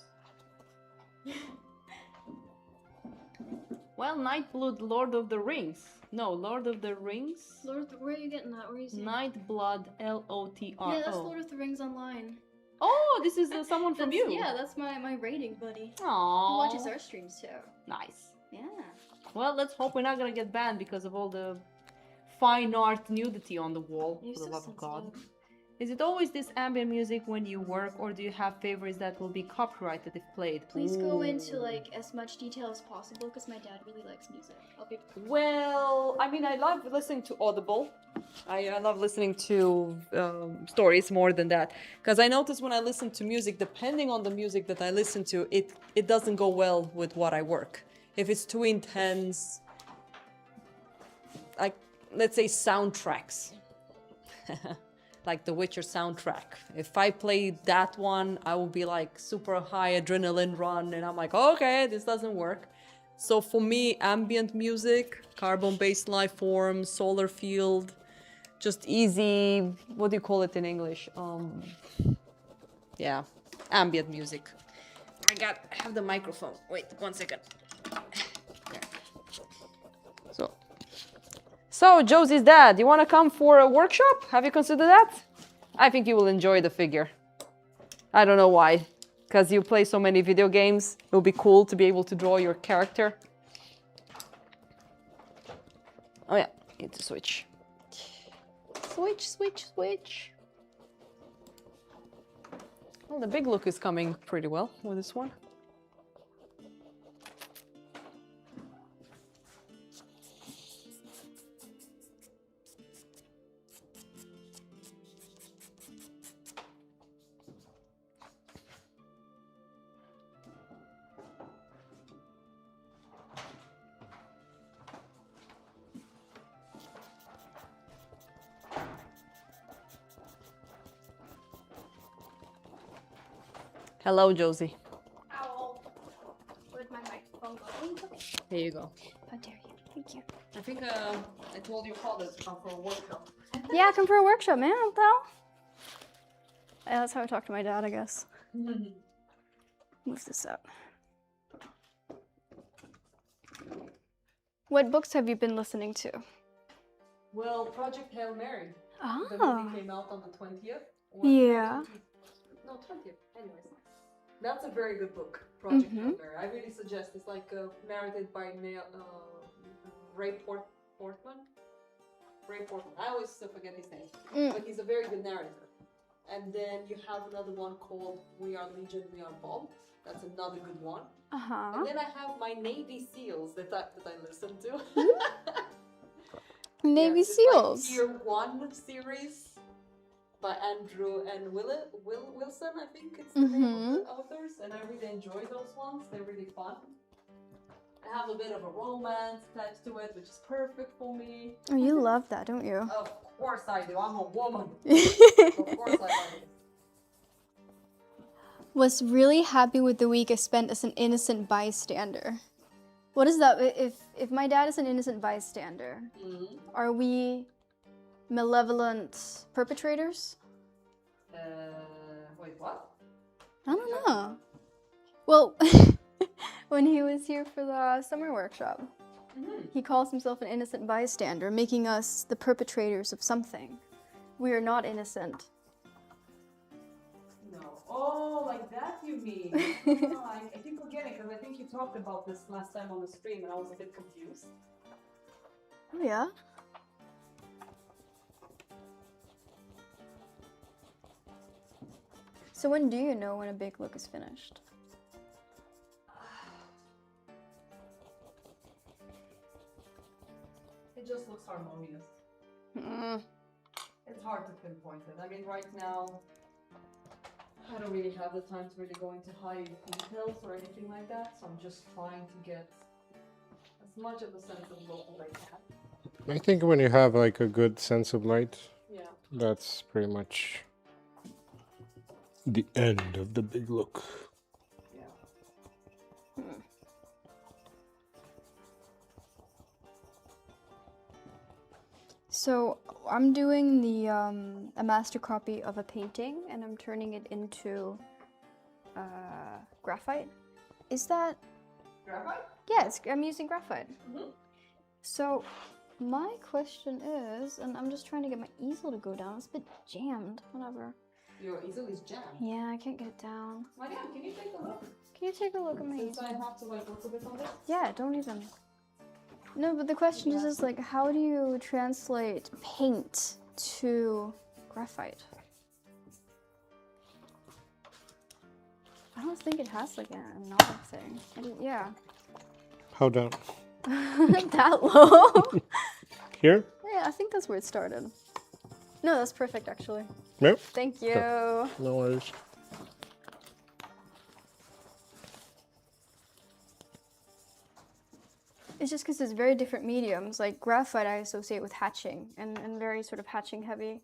Well, Nightblood, Lord of the Rings. No, Lord of the Rings. Lord, where are you getting that? Where are you seeing? Nightblood, Lotro. Yeah, that's Lord of the Rings online. Oh, this is someone from you. Yeah, that's my rating buddy. Aww. He watches our streams too. Nice. Yeah. Well, let's hope we're not gonna get banned because of all the fine art nudity on the wall. You're For the so love of God. sensitive. Is it always this ambient music when you work, or do you have favorites that will be copyrighted if played? Please go into Ooh. like as much detail as possible because my dad really likes music. I'll be. Well, I mean, I love listening to Audible. I love listening to stories more than that. Because I notice when I listen to music, depending on the music that I listen to, it doesn't go well with what I work. If it's too intense, like, let's say soundtracks. Like the Witcher soundtrack. If I play that one, I will be like super high adrenaline run, and I'm like, okay, this doesn't work. So for me, ambient music, carbon-based life forms, solar field, just easy, what do you call it in English? Yeah, ambient music. I have the microphone. Wait, 1 second. There. So Josie's dad, you want to come for a workshop? Have you considered that? I think you will enjoy the figure. I don't know why. Because you play so many video games, it would be cool to be able to draw your character. Oh yeah, need to switch. Switch. Well, the big look is coming pretty well with this one. Hello, Josie. Ow. Where'd my microphone go? Here you go. How dare you? Thank you. I think I told your father to come for a workshop. Yeah, come for a workshop, man. What the hell? Yeah, that's how I talk to my dad, I guess. Move this up. What books have you been listening to? Well, Project Hail Mary. Oh. The movie came out on the 20th. Yeah. No, 20th. Anyways. That's a very good book, Project Mhm. Hail Mary. I really suggest it's like narrated by Ray Portman. Ray Portman. I always forget his name. But he's a very good narrator. And then you have another one called We Are Legion, We Are Bob. That's another good one. Uh-huh. And then I have my Navy SEALs that I listen to. Navy Yes, it's SEALs. Like Tier 1 series by Andrew and Wilson, I think it's the name of the authors. And I really enjoy those ones. They're really fun. I have a bit of a romance attached to it, which is perfect for me. Oh, you love that, don't you? Of course I do. I'm a woman. Of course I love it. Was really happy with the week I spent as an innocent bystander. What is that? If my dad is an innocent bystander, are we malevolent perpetrators? Wait, what? I don't know. Well, when he was here for the summer workshop, he calls himself an innocent bystander, making us the perpetrators of something. We are not innocent. No. Oh, like that you mean? Oh, I think we're getting it because I think you talked about this last time on the stream and I was a bit confused. Oh yeah? So when do you know when a big look is finished? It just looks harmonious. It's hard to pinpoint it. I mean, right now, I don't really have the time to really go into high details or anything like that, so I'm just trying to get as much of a sense of look as I can. I think when you have like a good sense of light, Yeah. that's pretty much the end of the big look. Yeah. So I'm doing the a master copy of a painting and I'm turning it into graphite. Is that? Graphite? Yes, I'm using graphite. So my question is, and I'm just trying to get my easel to go down. It's a bit jammed. Whatever. Your easel is jammed. Yeah, I can't get it down. Mariam, can you take a look? Can you take a look at my Since easel? I have to like work a bit on this. Yeah, don't even. No, but the question is like, how do you translate paint to graphite? I don't think it has like a knob thing. Yeah. How down? That low. Here? Yeah, I think that's where it started. No, that's perfect actually. Yep. Thank you. Sure. No worries. It's just because it's very different mediums. Like graphite I associate with hatching and very sort of hatching heavy.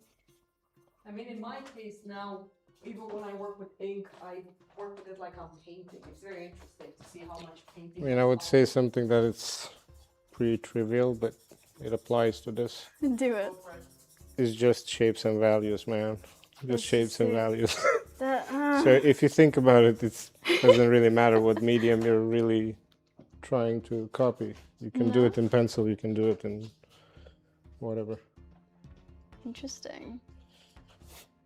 I mean, in my case now, even when I work with ink, I work with it like I'm painting. It's very interesting to see how much painting. I mean, I would say something that it's pretty trivial, but it applies to this. Do it. It's just shapes and values, man. Just That's shapes and sick. values. That, So if you think about it, it doesn't really matter what medium you're really trying to copy. You can do it in pencil, you can do it in whatever. Interesting.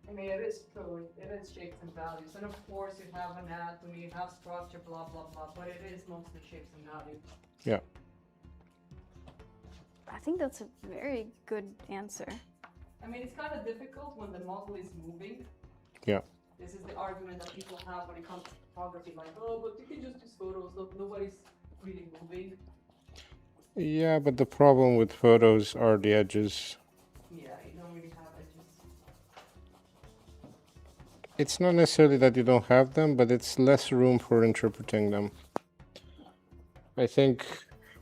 I mean, it is true. It is shapes and values. And of course, you have anatomy, you have structure, blah, blah, blah. But it is mostly shapes and values. Yeah. I think that's a very good answer. I mean, it's kind of difficult when the model is moving. Yeah. This is the argument that people have when it comes to photography. Like, oh, but you can just use photos. Look, nobody's really moving. Yeah, but the problem with photos are the edges. Yeah, you don't really have edges. It's not necessarily that you don't have them, but it's less room for interpreting them. I think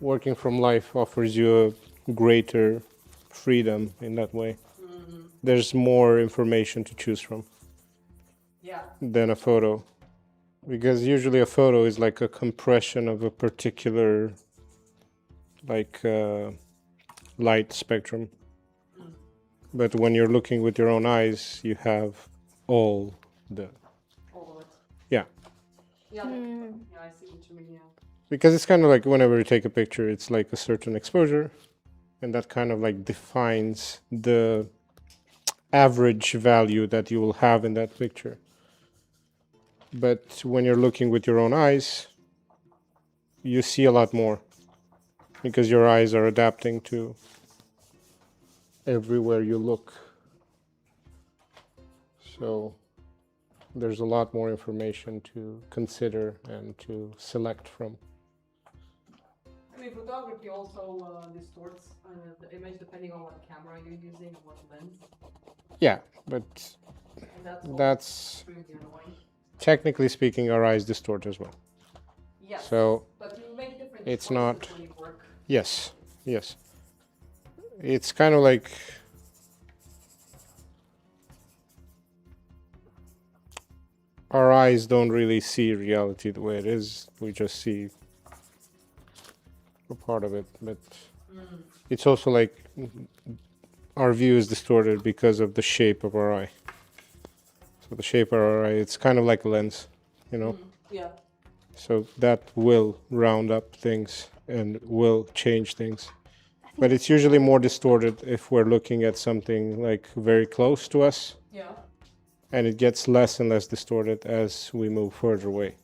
working from life offers you a greater freedom in that way. There's more information to choose from Yeah. than a photo. Because usually a photo is like a compression of a particular light spectrum. But when you're looking with your own eyes, you have all the... All of it. Yeah. Yeah, yeah, I see what you mean, yeah. Because it's kind of like whenever you take a picture, it's like a certain exposure, and that kind of like defines the average value that you will have in that picture. But when you're looking with your own eyes, you see a lot more because your eyes are adapting to everywhere you look. So there's a lot more information to consider and to select from. I mean, photography also distorts the image depending on what camera you're using and what lens. Yeah, but And that's extremely annoying. technically speaking, our eyes distort as well. Yes, So but you make different it's choices not- when you work. yes, yes. It's kind of like our eyes don't really see reality the way it is. We just see a part of it, but it's also like our view is distorted because of the shape of our eye. So the shape of our eye, it's kind of like a lens, you know? Yeah. So that will round up things and will change things. But it's usually more distorted if we're looking at something like very close to us, Yeah. and it gets less and less distorted as we move further away.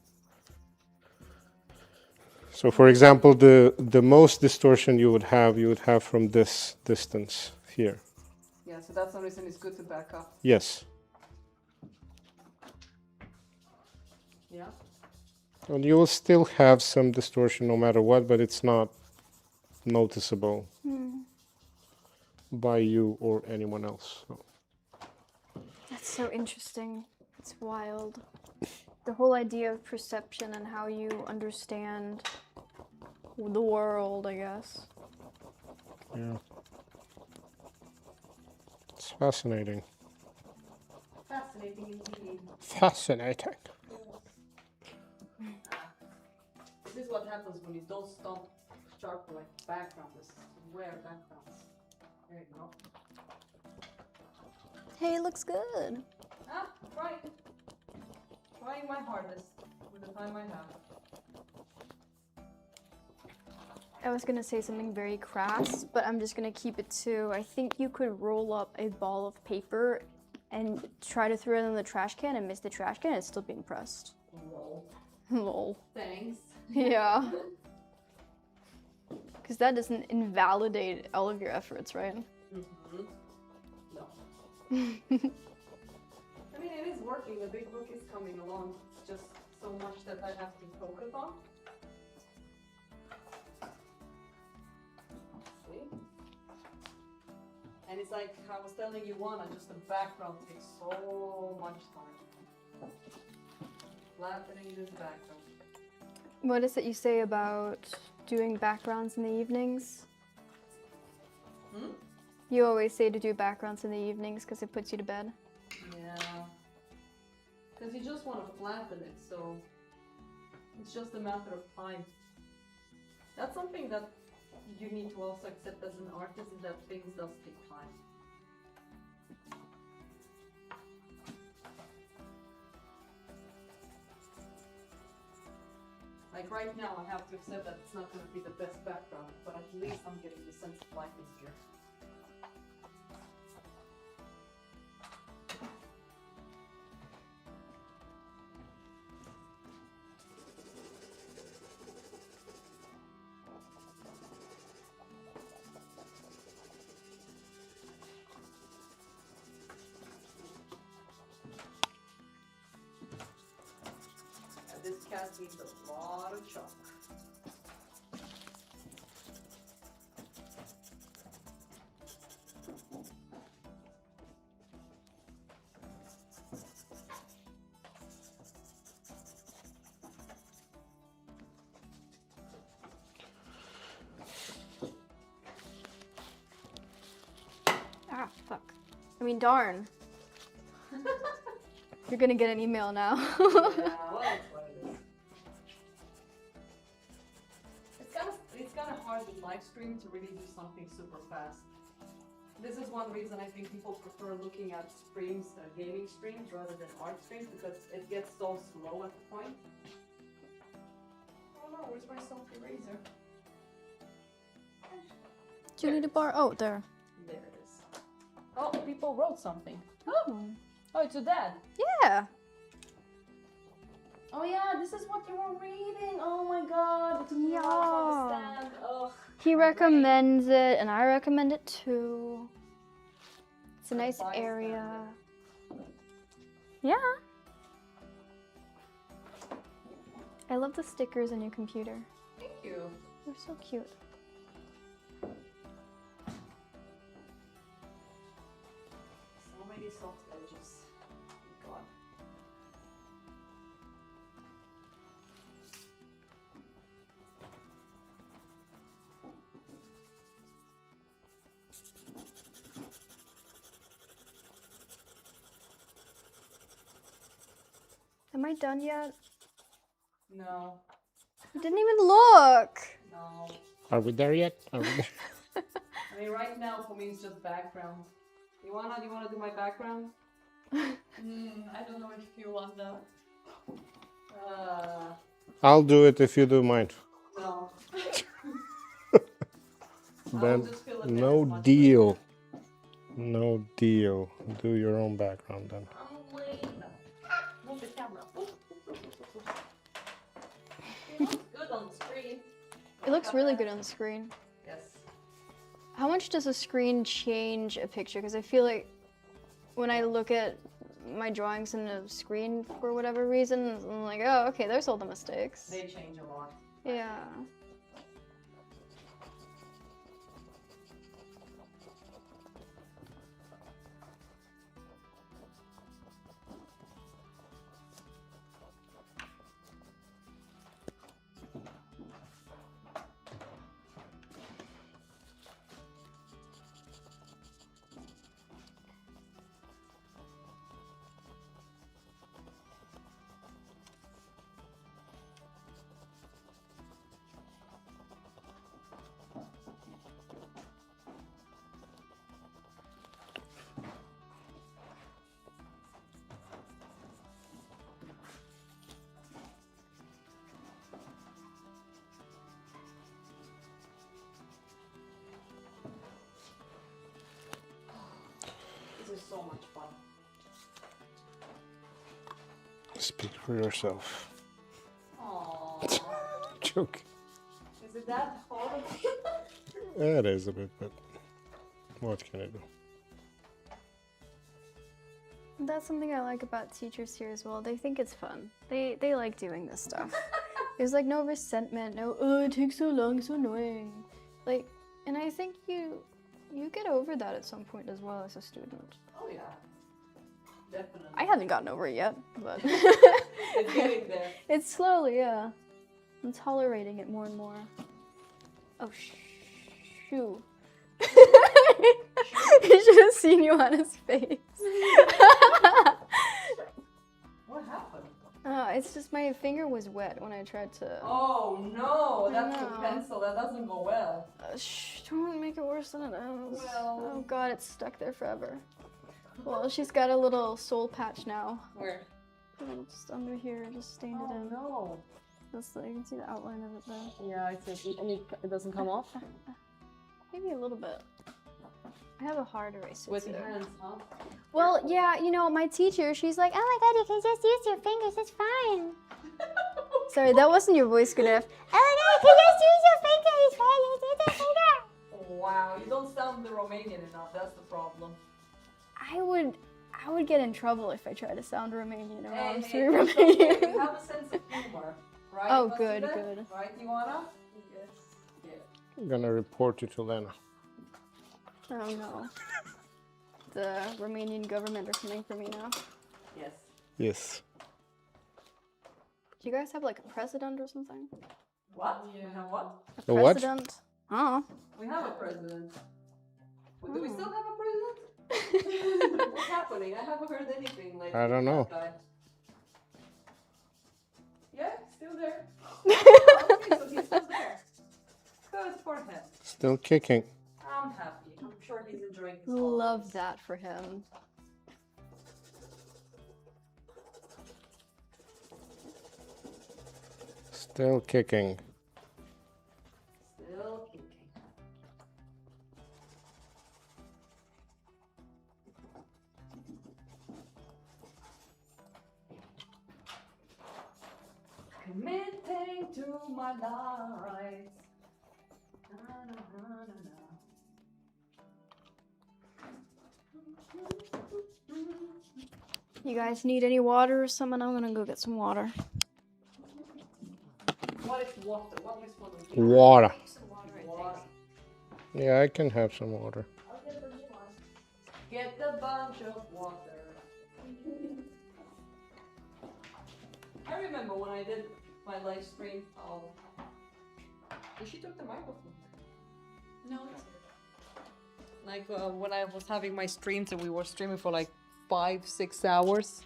So for example, the most distortion you would have from this distance here. Yeah, so that's the reason it's good to back up. Yes. Yeah. And you will still have some distortion no matter what, but it's not noticeable by you or anyone else. So. That's so interesting. It's wild. The whole idea of perception and how you understand the world, I guess. Yeah. It's fascinating. Fascinating indeed. Fascinating. This is what happens when you don't stop sharp like backgrounds, square backgrounds. There you go. Hey, it looks good. Ah, trying my hardest with the time I have. I was gonna say something very crass, but I'm just gonna keep it to, I think you could roll up a ball of paper and try to throw it in the trash can and miss the trash can, it's still being pressed. Lol. Lol. Thanks. Yeah. Because that doesn't invalidate all of your efforts, right? Mm-hmm. No. I mean, it is working. The big book is coming along. It's just so much that I have to focus on. See? And it's like I was telling you, Juana, just the background takes so much time. Flattening this background. What is it you say about doing backgrounds in the evenings? Hmm? You always say to do backgrounds in the evenings because it puts you to bed. Yeah. Because you just want to flatten it, so it's just a matter of time. That's something that you need to also accept as an artist, is that things does take time. Like right now, I have to accept that it's not going to be the best background, but at least I'm getting the sense of life in here. This cat needs a lot of chalk. Ah, fuck. I mean, darn. You're gonna get an email now. Yeah, well, that's what it is. It's kind of hard with live stream to really do something super fast. This is one reason I think people prefer looking at streams, gaming streams, rather than art streams, because it gets so slow at the point. Oh no, where's my soft eraser? Do you need a bar? Oh, there. There it is. Oh, people wrote something. Oh, oh, it's your dad. Yeah. Oh yeah, this is what you were reading. Oh my god, it took me a while to Yeah. understand. Ugh. He My brain. recommends it, and I recommend it too. It's a nice bystander. area. Yeah. I love the stickers on your computer. Thank you. They're so cute. So many soft edges. Oh god. Am I done yet? No, I didn't even look. no. Are we there yet? Are we there? I mean, right now for me it's just background. Do you wanna do my background? I don't know if you want that. I'll do it if you do mine. No. Then just fill it in no as much deal. No deal. Do your own background then. I'm late. Move the camera. It looks good on the screen. It looks really good on the screen. Yes. How much does a screen change a picture? Because I feel like when I look at my drawings in a screen for whatever reason, I'm like, oh, okay, there's all the mistakes. They change a lot. Yeah. This is so much fun. Speak for yourself. Aww. Joke. Is it that hard? It is a bit, but what can I do? That's something I like about teachers here as well. They think it's fun. They like doing this stuff. There's like no resentment, no, oh, it takes so long, it's so annoying. Like, and I think you get over that at some point as well as a student. Oh yeah, definitely. I haven't gotten over it yet, but It's getting there. it's slowly, yeah. I'm tolerating it more and more. Oh, shoo. You should have seen Johanna's face. What happened? It's just my finger was wet when I tried to... Oh no, that's the No. pencil. That doesn't go well. Shh, don't make it worse than it is. Well- Oh god, it's stuck there forever. Well, she's got a little soul patch now. Where? Just under here, just stained it in. no. That's you can see the outline of it there. Yeah, it's and it doesn't come off. Maybe a little bit. I have a hard eraser Sweaty too. hands, huh? Well, yeah, you know, my teacher, she's like, oh my god, you can just use your fingers, it's fine. Sorry, that wasn't your voice good enough. Oh my god, you can just use your fingers, it's fine, you use your finger. Wow, you don't sound the Romanian enough. That's the problem. I would get in trouble if I tried to sound Romanian around Hey, three it's okay. Romanians. You have a sense of humor, right? Oh, Vasile? good, good. Right, Ioana? Yes. Yeah. I'm gonna report you to Lena. Oh no. The Romanian government are coming for me now. Yes. Yes. Do you guys have like a president or something? What? Yeah. We have what? A what? President? Oh. We have a president. Do we still have a president? What's happening? I haven't heard anything like I don't know. that guy. Yeah, still there. Okay, so he's still there. Good for him. Still kicking. I'm happy. I'm sure he's enjoying his Love holidays. that for him. Still kicking. Still kicking. Committing to my life. Na, na, na, na, na. You guys need any water or something? I'm gonna go get some water. What is water? What is water? Water. Some water, Water. Yeah, I can have some water. Get the bunch of water. I remember when I did my live stream. Oh, she took the microphone. No, it's Like when I was having my streams and we were streaming for like 5-6 hours.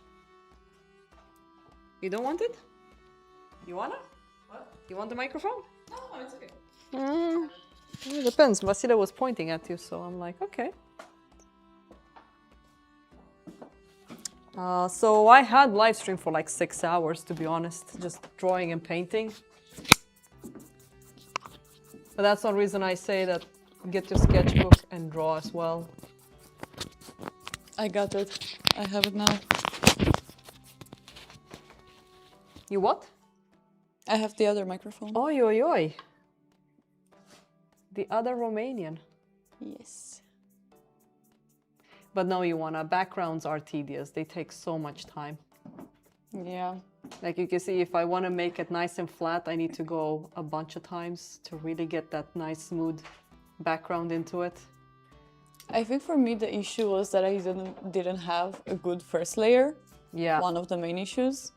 You don't want it? You wanna? what? You want the microphone? No, it's okay. It depends. Vasile was pointing at you, so I'm like, okay. So I had live stream for like 6 hours, to be honest, just drawing and painting. But that's one reason I say that get your sketchbook and draw as well. I got it. I have it now. You what? I have the other microphone. Oi, oi, oi. The other Romanian. Yes. But no, Ioana, backgrounds are tedious. They take so much time. Yeah. Like you can see, if I want to make it nice and flat, I need to go a bunch of times to really get that nice, smooth background into it. I think for me the issue was that I didn't have a good first layer. Yeah. One of the main issues.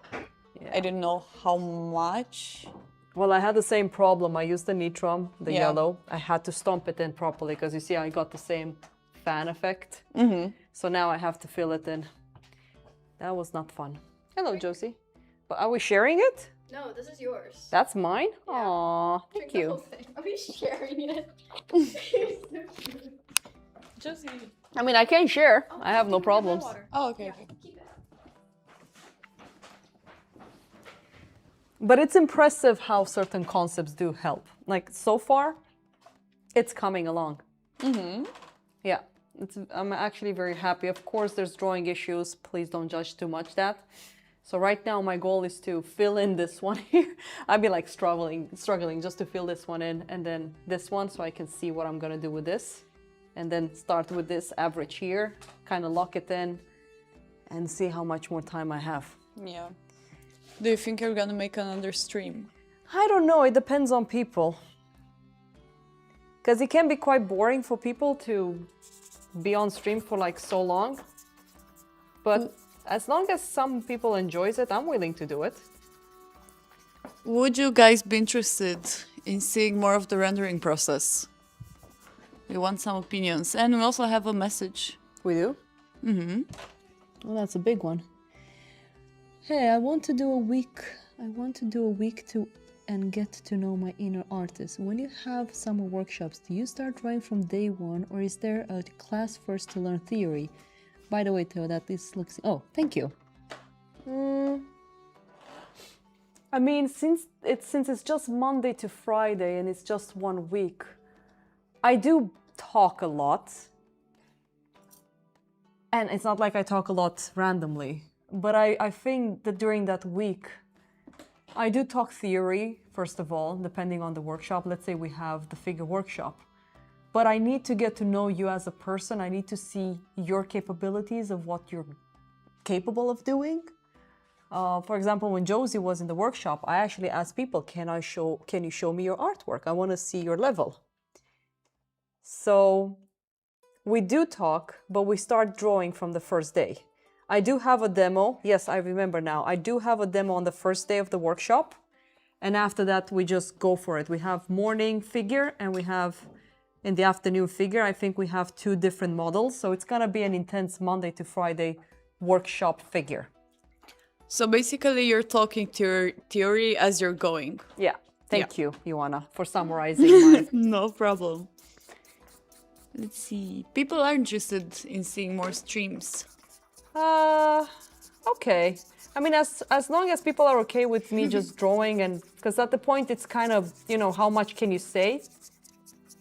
Yeah. I didn't know how much. Well, I had the same problem. I used the Nitrom, the Yeah. yellow. I had to stomp it in properly because you see, I got the same fan effect. So now I have to fill it in. That was not fun. Hello, Josie. But are we sharing it? No, this is yours. That's mine? Aw, thank you. Are we sharing it? Josie. I mean, I can share. I have no problems. Oh, okay. Okay. But it's impressive how certain concepts do help. Like, so far, it's coming along. Yeah, I'm actually very happy. Of course, there's drawing issues. Please don't judge too much that. So right now my goal is to fill in this one here. I've been like struggling just to fill this one in, and then this one so I can see what I'm gonna do with this. And then start with this average here, kind of lock it in and see how much more time I have. Yeah. Do you think you're gonna make another stream? I don't know, it depends on people. Because it can be quite boring for people to be on stream for like so long. But as long as some people enjoys it, I'm willing to do it. Would you guys be interested in seeing more of the rendering process? We want some opinions, and we also have a message. We do? Mm-hmm. Well, that's a big one. Hey, I want to do a week to and get to know my inner artist. When you have summer workshops, do you start drawing from day one, or is there a class first to learn theory? By the way, Theo, that this looks... Oh, thank you. I mean, since it's just Monday to Friday and it's just 1 week, I do talk a lot. And it's not like I talk a lot randomly, but I think that during that week, I do talk theory, first of all, depending on the workshop. Let's say we have the figure workshop. But I need to get to know you as a person. I need to see your capabilities of what you're capable of doing. For example, when Josie was in the workshop, I actually asked people, can you show me your artwork? I want to see your level. So we do talk, but we start drawing from the first day. I do have a demo. Yes, I remember now. I do have a demo on the first day of the workshop. And after that, we just go for it. We have morning figure and we have in the afternoon figure. I think we have 2 different models. So it's going to be an intense Monday to Friday workshop figure. So basically, you're talking theory as you're going. Yeah. Thank you, Ioana, for summarizing my... No problem. Let's see. People are interested in seeing more streams. Okay. I mean, as long as people are okay with me just drawing, and because at the point it's kind of, you know, how much can you say?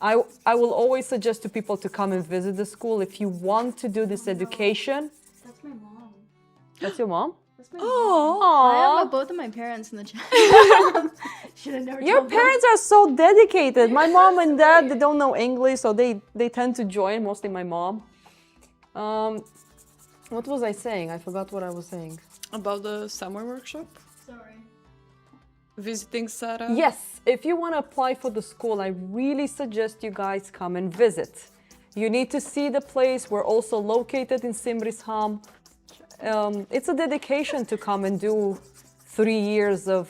I will always suggest to people to come and visit the school if you want to do this education. That's my mom. That's your mom? That's my Oh, I have both of my parents in the chat. Should have never Your told them. parents are so dedicated. My mom and dad, they don't know English, so they tend to join, mostly my mom. What was I saying? I forgot what I was saying. about the summer workshop? Sorry. Visiting SARA? Yes, if you want to apply for the school, I really suggest you guys come and visit. You need to see the place. We're also located in Simrishamn. It's a dedication to come and do 3 years of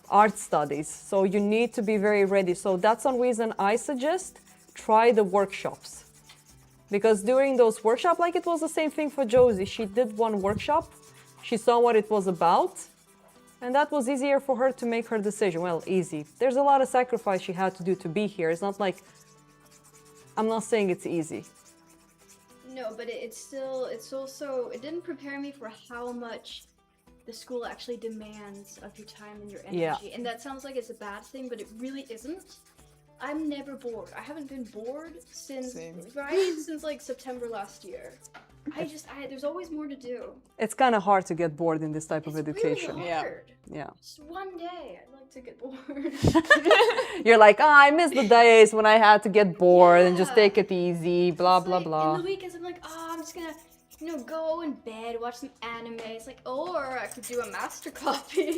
art studies. So you need to be very ready. So that's one reason I suggest try the workshops. Because during those workshops, like it was the same thing for Josie. She did one workshop. She saw what it was about. And that was easier for her to make her decision. Well, easy. There's a lot of sacrifice she had to do to be here. It's not like, I'm not saying it's easy. No, but it's also, it didn't prepare me for how much the school actually demands of your time and your energy. Yeah. And that sounds like it's a bad thing, but it really isn't. I'm never bored. I haven't been bored since, since like September last year. There's always more to do. It's kind of hard to get bored in this type of It's education. really Yeah. hard. Yeah. Just one day, I'd like to get bored. You're like, I miss the days when I had to get bored and just Yeah. take it easy, blah, blah, Like, blah. in the weekends, I'm like, I'm just gonna, go in bed, watch some anime. It's like, or I could do a master copy.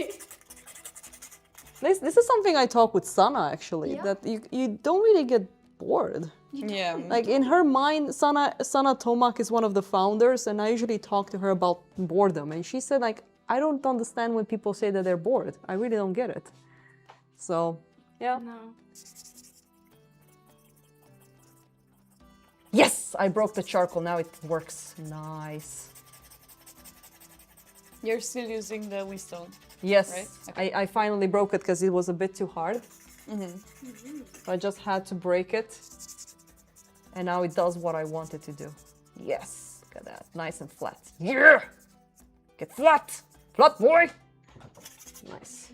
This is something I talk with Sana, actually, Yeah. that you don't really get bored. Yeah. Like in her mind, Sana Tomak is one of the founders, and I usually talk to her about boredom. And she said, like, I don't understand when people say that they're bored. I really don't get it. So, yeah. No. Yes, I broke the charcoal. Now it works. Nice. You're still using the Wistone. Yes, Right? Okay. I finally broke it because it was a bit too hard. So I just had to break it. And now it does what I want it to do. Yes, look at that. Nice and flat. Yeah! Get flat! Flat, boy! Nice.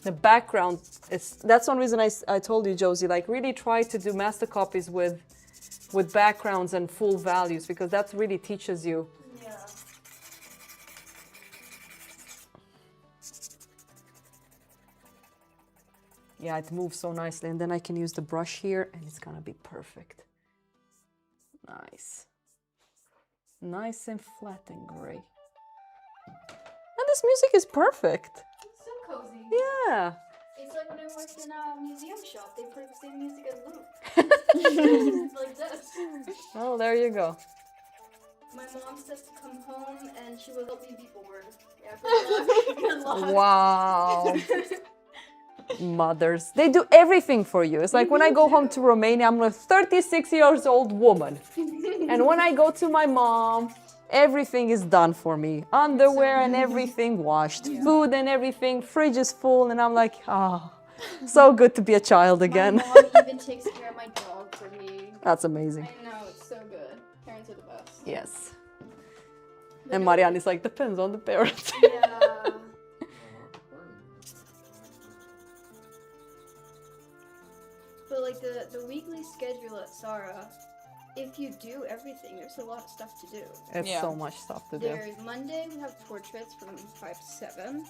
The background is... That's one reason I told you, Josie, like really try to do master copies with with backgrounds and full values, because that really teaches you. Yeah. Yeah, it moves so nicely, and then I can use the brush here, and it's gonna be perfect. Nice. Nice and flat and gray. And this music is perfect. It's so cozy. Yeah. It's like when I worked in a museum shop, they play the same music as Luke. Like this. Oh, there you go. My mom says to come home and she will help me be bored. Yeah, good luck. Good luck. Wow. Mothers, they do everything for you. It's like when I go home to Romania, I'm a 36 years old woman. And when I go to my mom, everything is done for me. Underwear and everything washed, food and everything, fridge is full, and I'm like, oh, so good to be a child again. My mom even takes care of my dog for me. That's amazing. I know, it's so good. Parents are the best. Yes. And Marianne is like, depends on the parents. Yeah. But like the weekly schedule at SARA, if you do everything, there's a lot of stuff to do. It's Yeah. so much stuff to do. There's Monday, we have portraits from 5 to 7.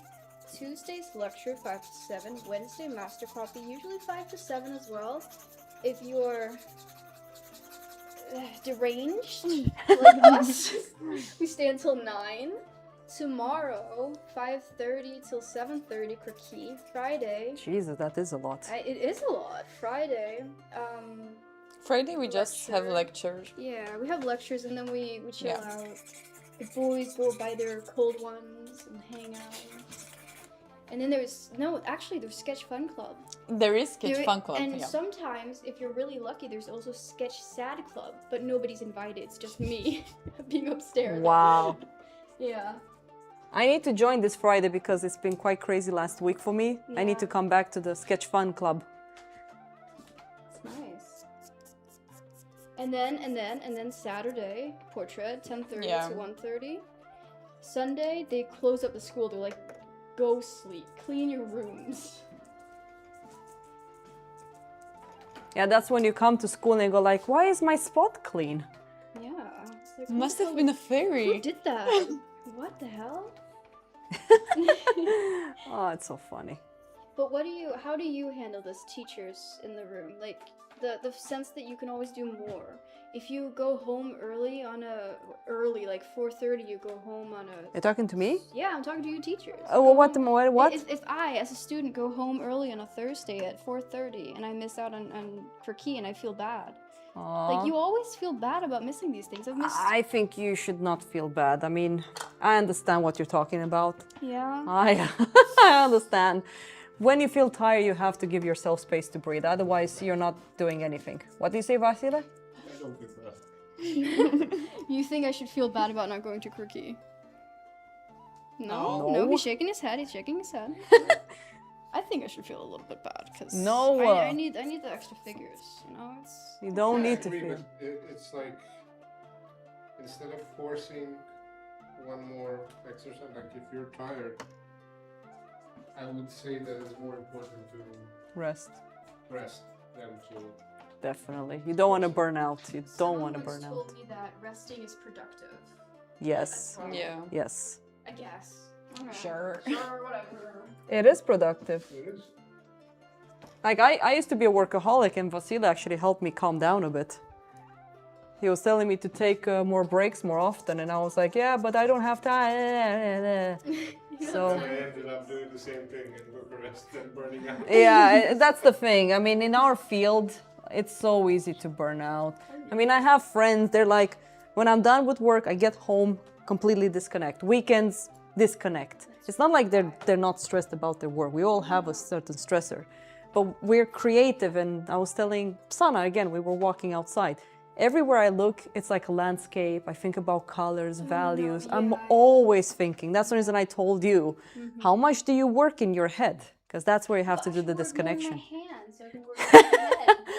Tuesday's lecture, 5 to 7. Wednesday, master copy, usually 5 to 7 as well. If you're deranged, like us, we stay until 9. Tomorrow, 5:30 till 7:30, croquis. Friday, Jesus, that is a lot. it is a lot. Friday, Friday we just have Lecture. lectures. yeah, we have lectures and then we chill Yeah. out. The boys go buy their cold ones and hang out. And then there's Sketch Fun Club. There is Sketch There- Fun Club. And Yeah. sometimes, if you're really lucky, there's also Sketch Sad Club, but nobody's invited. It's just me being upstairs. Wow. Yeah. I need to join this Friday because it's been quite crazy last week for me. I need to Yeah. come back to the Sketch Fun Club. It's nice. And then Saturday, portrait, 10:30 Yeah. to 1:30. Sunday, they close up the school. They're like, go sleep, clean your rooms. Yeah, that's when you come to school and you go like, why is my spot clean? Yeah. It's like, Must who have the been a hell- fairy. Who did that? What the hell? Oh, it's so funny. But how do you handle this, teachers in the room? Like, the sense that you can always do more. If you go home early like 4:30, you go home on a... You're talking to me? Yeah, I'm talking to you teachers. Oh, well, what? If I, as a student, go home early on a Thursday at 4:30 and I miss out on croquis and I feel bad. Like, you always feel bad about missing these things. I've missed... I think you should not feel bad. I mean, I understand what you're talking about. Yeah. I understand. When you feel tired, you have to give yourself space to breathe. Otherwise, you're not doing anything. What do you say, Vasile? I don't feel bad. You think I should feel bad about not going to croquis? No, No. he's shaking his head. He's shaking his head. I think I should feel a little bit bad because No. I need the extra figures. You know, it's You don't need to I agree, feel. but it's like instead of forcing one more exercise, like if you're tired, I would say that it's more important to Rest. rest than to. Definitely. You don't want to burn out. You don't want to burn Someone out. once told me that resting is productive. Yes. Yeah. Yes. I guess. Okay. Sure. Sure, whatever. It is productive. It is. Like, I used to be a workaholic, and Vasile actually helped me calm down a bit. He was telling me to take more breaks more often, and I was like, yeah, but I don't have time. So, I ended up doing the same thing in Bucharest and burning out. yeah, that's the thing. I mean, in our field, it's so easy to burn out. I mean, I have friends, they're like, when I'm done with work, I get home, completely disconnect. Weekends, disconnect. It's not like they're not stressed about their work. We all have a certain stressor. But we're creative, and I was telling Sana, again, we were walking outside. Everywhere I look, it's like a landscape. I think about colors, values. I'm always thinking. That's the reason I told you, how much do you work in your head? Because that's where you have to do the disconnection. My hand so I can work with my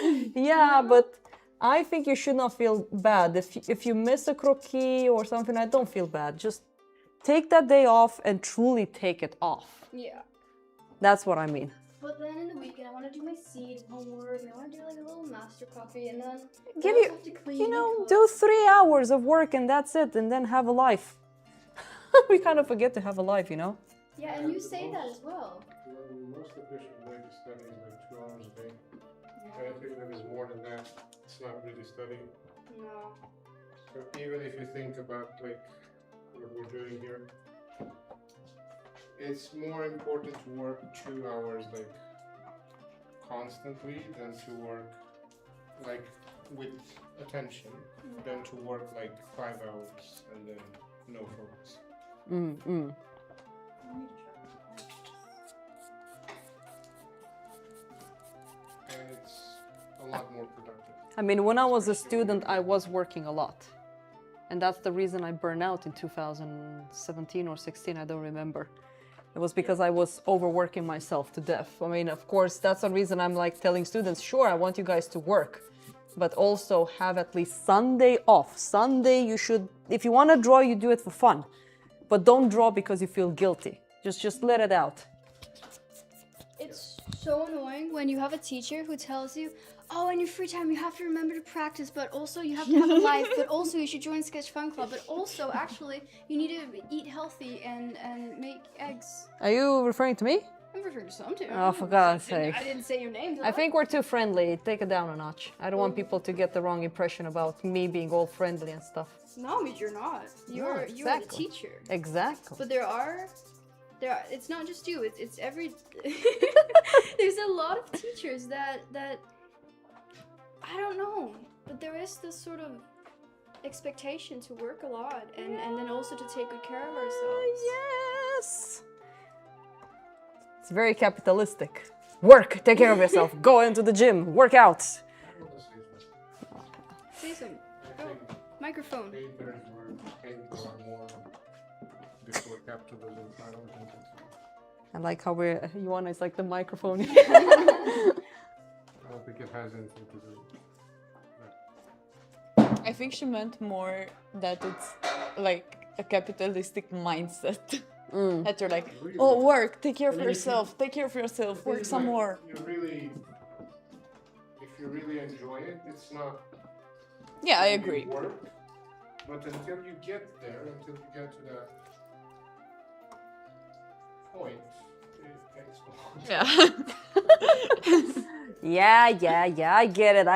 head. Yeah, but I think you should not feel bad. If you miss a croquis or something, I don't feel bad. Just take that day off and truly take it off. Yeah. That's what I mean. But then in the weekend, I want to do my seed homework, and I want to do like a little master copy, and then Give I you, have to clean you and know, cook. do 3 hours of work and that's it, and then have a life. We kind of forget to have a life, you know? Yeah, and you say that as well. The most efficient way to study is like 2 hours a day. Anything that is more than that, it's not really studying. No. So even if you think about like what we're doing here, it's more important to work 2 hours like constantly than to work like with attention than to work like 5 hours and then no focus. And it's a lot more productive. I mean, when I was a student, I was working a lot. And that's the reason I burned out in 2017 or 16, I don't remember. It was because I was overworking myself to death. I mean, of course, that's the reason I'm like telling students, sure, I want you guys to work, but also have at least Sunday off. Sunday, you should, if you want to draw, you do it for fun, but don't draw because you feel guilty. Just let it out. It's so annoying when you have a teacher who tells you, oh, in your free time you have to remember to practice, but also you have to have a life, but also you should join Sketch Fun Club, but also actually you need to eat healthy and make eggs. Are you referring to me? I'm referring to some too. Oh, for God's sake. I didn't say your name, did I think we're too friendly. Take it down a notch. I don't want people to get the wrong impression about me being all friendly and stuff. No, I mean, you're not. You're the exactly. teacher. Exactly. But there are, it's not just you, it's every, there's a lot of teachers that I don't know, but there is this sort of expectation to work a lot and then also to take good care of ourselves. Yes. It's very capitalistic. Work, take care of yourself, go into the gym, work out. Say some. Oh, microphone. Painters were painting a lot more before capitalism. I don't think it's. I like how Joanna is like the microphone. I don't think it has anything to do. I think she meant more that it's like a capitalistic mindset. That you're like, oh, work, take care of yourself, work some more. You really, if you really enjoy it, it's not. Yeah, I really agree. Work, but until you get there, until you get to that point, it takes a long time. Yeah, I get it.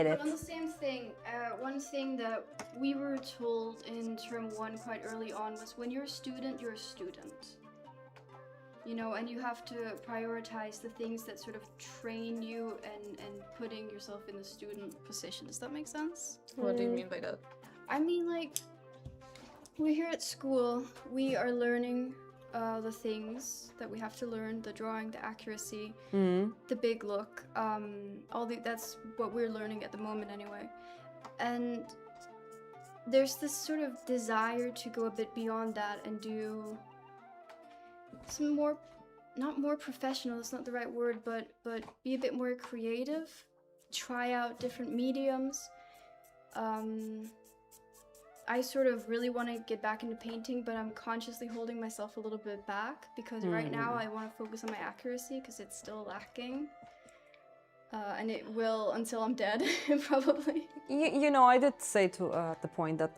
But on the same thing, one thing that we were told in term 1 quite early on was when you're a student, you're a student. You know, and you have to prioritize the things that sort of train you and putting yourself in the student position. Does that make sense? What do you mean by that? I mean, like, we're here at school, we are learning the things that we have to learn, the drawing, the accuracy, the big look, that's what we're learning at the moment anyway. And there's this sort of desire to go a bit beyond that and do some more, not more professional, it's not the right word, but be a bit more creative, try out different mediums. I sort of really want to get back into painting, but I'm consciously holding myself a little bit back because right now I want to focus on my accuracy because it's still lacking. And it will until I'm dead, probably. You know, I did say to at the point that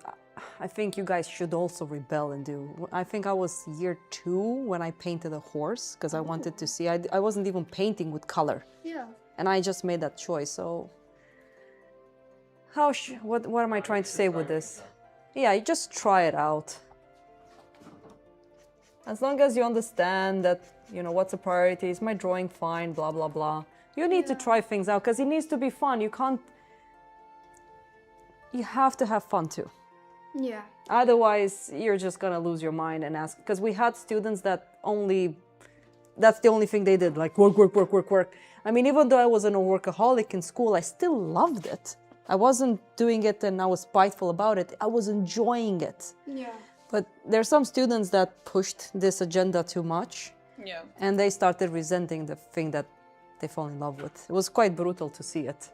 I think you guys should also rebel and do. I think I was year 2 when I painted a horse because I wanted to see. I wasn't even painting with color. Yeah. And I just made that choice. So, what am I trying to say with this? Yeah, you just try it out. As long as you understand that, you know, what's the priority, is my drawing fine, blah, blah, blah. You need to try things out because it needs to be fun. You have to have fun too. Yeah. Otherwise, you're just gonna lose your mind and ask, because we had students that's the only thing they did, like work. I mean, even though I wasn't a workaholic in school, I still loved it. I wasn't doing it and I was spiteful about it. I was enjoying it. Yeah. But there's some students that pushed this agenda too much. Yeah. And they started resenting the thing that they fall in love with. It was quite brutal to see it.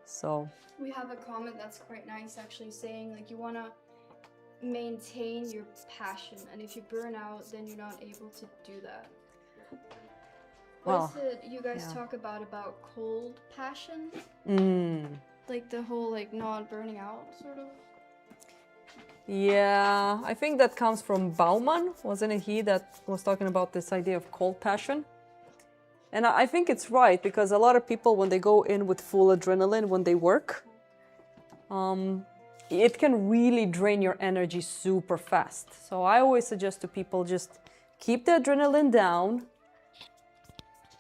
So We have a comment that's quite nice, actually, saying like you want to maintain your passion, and if you burn out, then you're not able to do that. Well, What is it you guys yeah. talk about cold passion? Mm. Like the whole like not burning out sort of? Yeah, I think that comes from Bauman, wasn't it he that was talking about this idea of cold passion? And I think it's right, because a lot of people, when they go in with full adrenaline when they work, it can really drain your energy super fast. So I always suggest to people, just keep the adrenaline down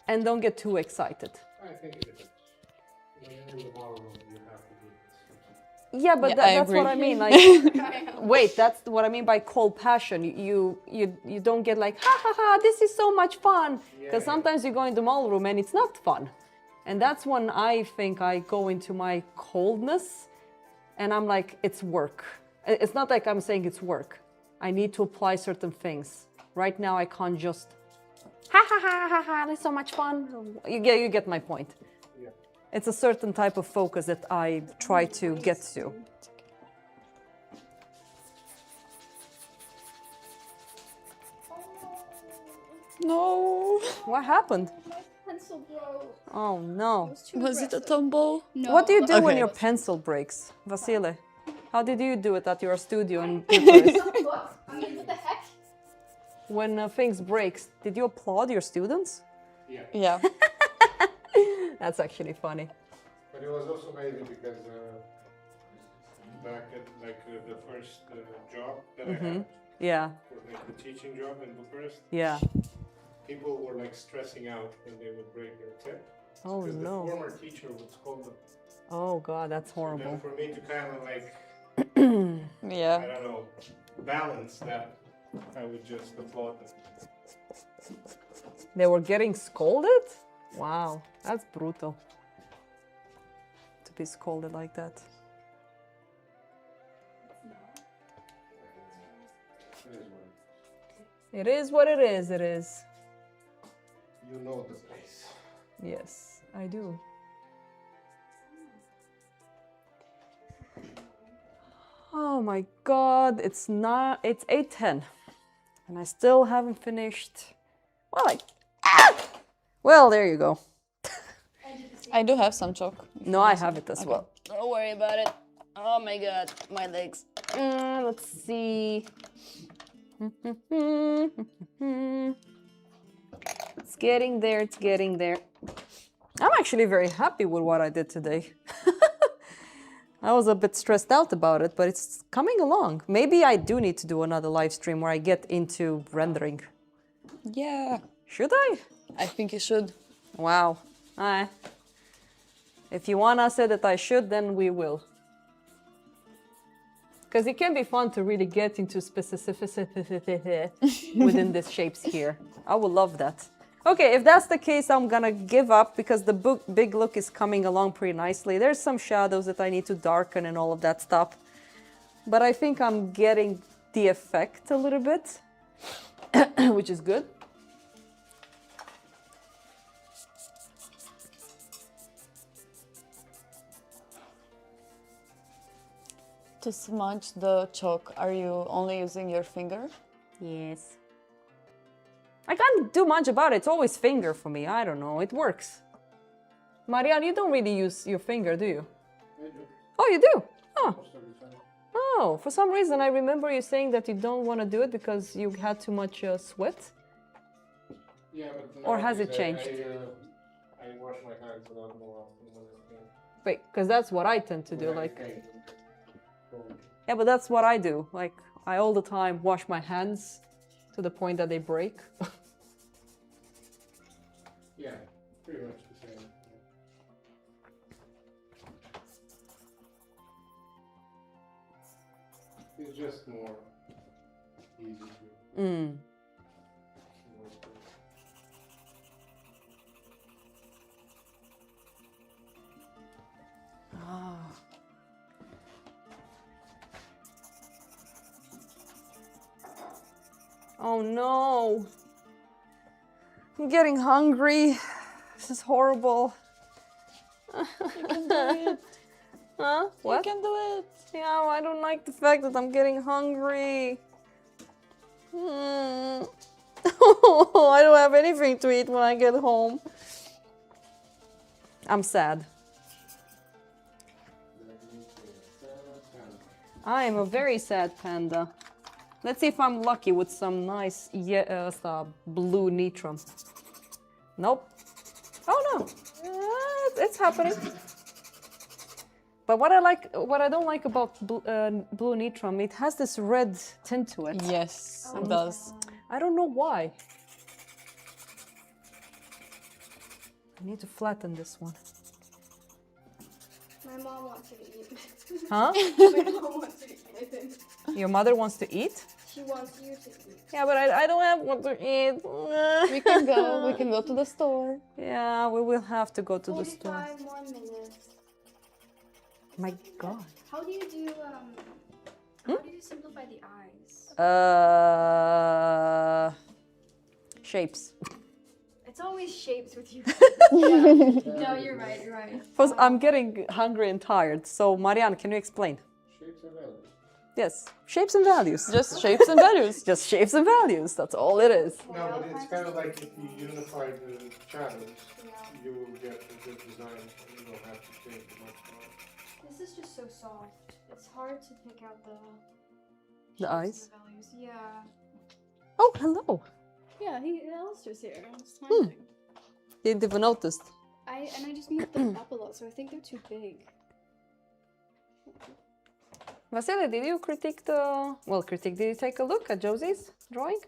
and don't get too excited. I think it depends. When you're in the ballroom, you have to be. Yeah, but Yeah, I that's what agree. I mean. Like, wait, that's what I mean by cold passion. You don't get like, ha ha ha, this is so much fun. Because sometimes you go in the ballroom and it's not fun. And that's when I think I go into my coldness and I'm like, it's work. It's not like I'm saying it's work. I need to apply certain things. Right now I can't just, ha ha ha ha ha, it's so much fun. You get my point. It's a certain type of focus that I try to get to. No. What happened? My pencil broke. Oh no. Was it a tumble? No. What do you do when Okay. your pencil breaks? Vasile, how did you do it at your studio in Bucharest? What? I mean, what the heck? When things breaks, did you applaud your students? Yeah. That's actually funny. But it was also amazing because back at the first job that I had, Yeah, for like the teaching job in Bucharest, yeah. people were like stressing out when they would break their tip. Oh Because the no. former teacher would scold them. Oh god, that's And horrible. then for me to kind of like, I Yeah. don't know, balance that, I would just applaud them. They were getting scolded? Wow, that's brutal. To be scolded like that. It is what it is, it is. You know the place. Yes, I do. Oh my god, it's 8:10 and I still haven't finished. Well, there you go. I do have some chalk. No, I have it as well. Don't worry about it. Oh my god, my legs. Let's see. It's getting there, it's getting there. I'm actually very happy with what I did today. I was a bit stressed out about it, but it's coming along. Maybe I do need to do another live stream where I get into rendering. Yeah. Should I? I think you should. Wow. If you wanna say that I should, then we will. Because it can be fun to really get into specificity within these shapes here. I would love that. Okay, if that's the case, I'm gonna give up because the big look is coming along pretty nicely. There's some shadows that I need to darken and all of that stuff. But I think I'm getting the effect a little bit, which is good. To smudge the chalk, are you only using your finger? Yes. I can't do much about it. It's always finger for me. I don't know. It works. Marianne, you don't really use your finger, do you? I do. Oh, you do? Oh. Most of the time. Oh, for some reason I remember you saying that you don't want to do it because you had too much sweat. Yeah, but Or has it nowadays changed? I wash my hands a lot more often when I paint. Wait, because that's what I tend to do. When I Like, paint. yeah, but that's what I do. Like, I all the time wash my hands to the point that they break. Yeah, pretty much the same. It's just more easy to Mm. work with. Oh no. I'm getting hungry. This is horrible. You can do it. Huh? You What? can do it. Yeah, I don't like the fact that I'm getting hungry. I don't have anything to eat when I get home. I'm sad. I am a very sad panda. Let's see if I'm lucky with some nice blue Nitram. Nope. Oh no, it's happening. But what I don't like about blue Nitram, it has this red tint to it. Yes, it does. I don't know why. I need to flatten this one. My mom wants you to eat. Huh? My mom wants you to eat, I think. Your mother wants to eat? She wants you to eat. Yeah, but I don't have what to eat. We can go. We can go to the store. Yeah, we will have to go to the store. 45 more minutes. My God. How do you do how do you simplify the eyes? Shapes. It's always shapes with you. Yeah. No, you're right, you're right. First, I'm getting hungry and tired. So, Marianne, can you explain? Shapes and values. Yes, shapes and values. Just shapes and values. Just shapes and values. That's all it is. No, but it's kind of like if you unify the channels, you will get a good design and you don't have to change much more. This is just so soft. It's hard to pick out the eyes? shapes and the values. Yeah. Oh, hello. Yeah, Alistair's here. It's fine. Didn't even notice. I just moved them up a lot, so I think they're too big. Vasile, did you did you take a look at Josie's drawing?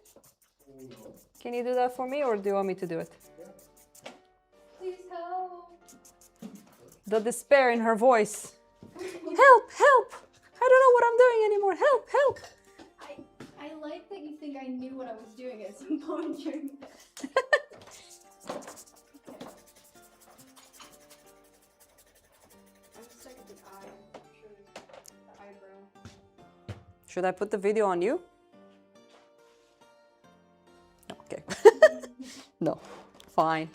No. Can you do that for me, or do you want me to do it? Please help. The despair in her voice. Help, help! I don't know what I'm doing anymore. Help, help! I like that you think I knew what I was doing at some point during this. I'm stuck at the eye. The eyebrow. Should I put the video on you? Okay. No. Fine.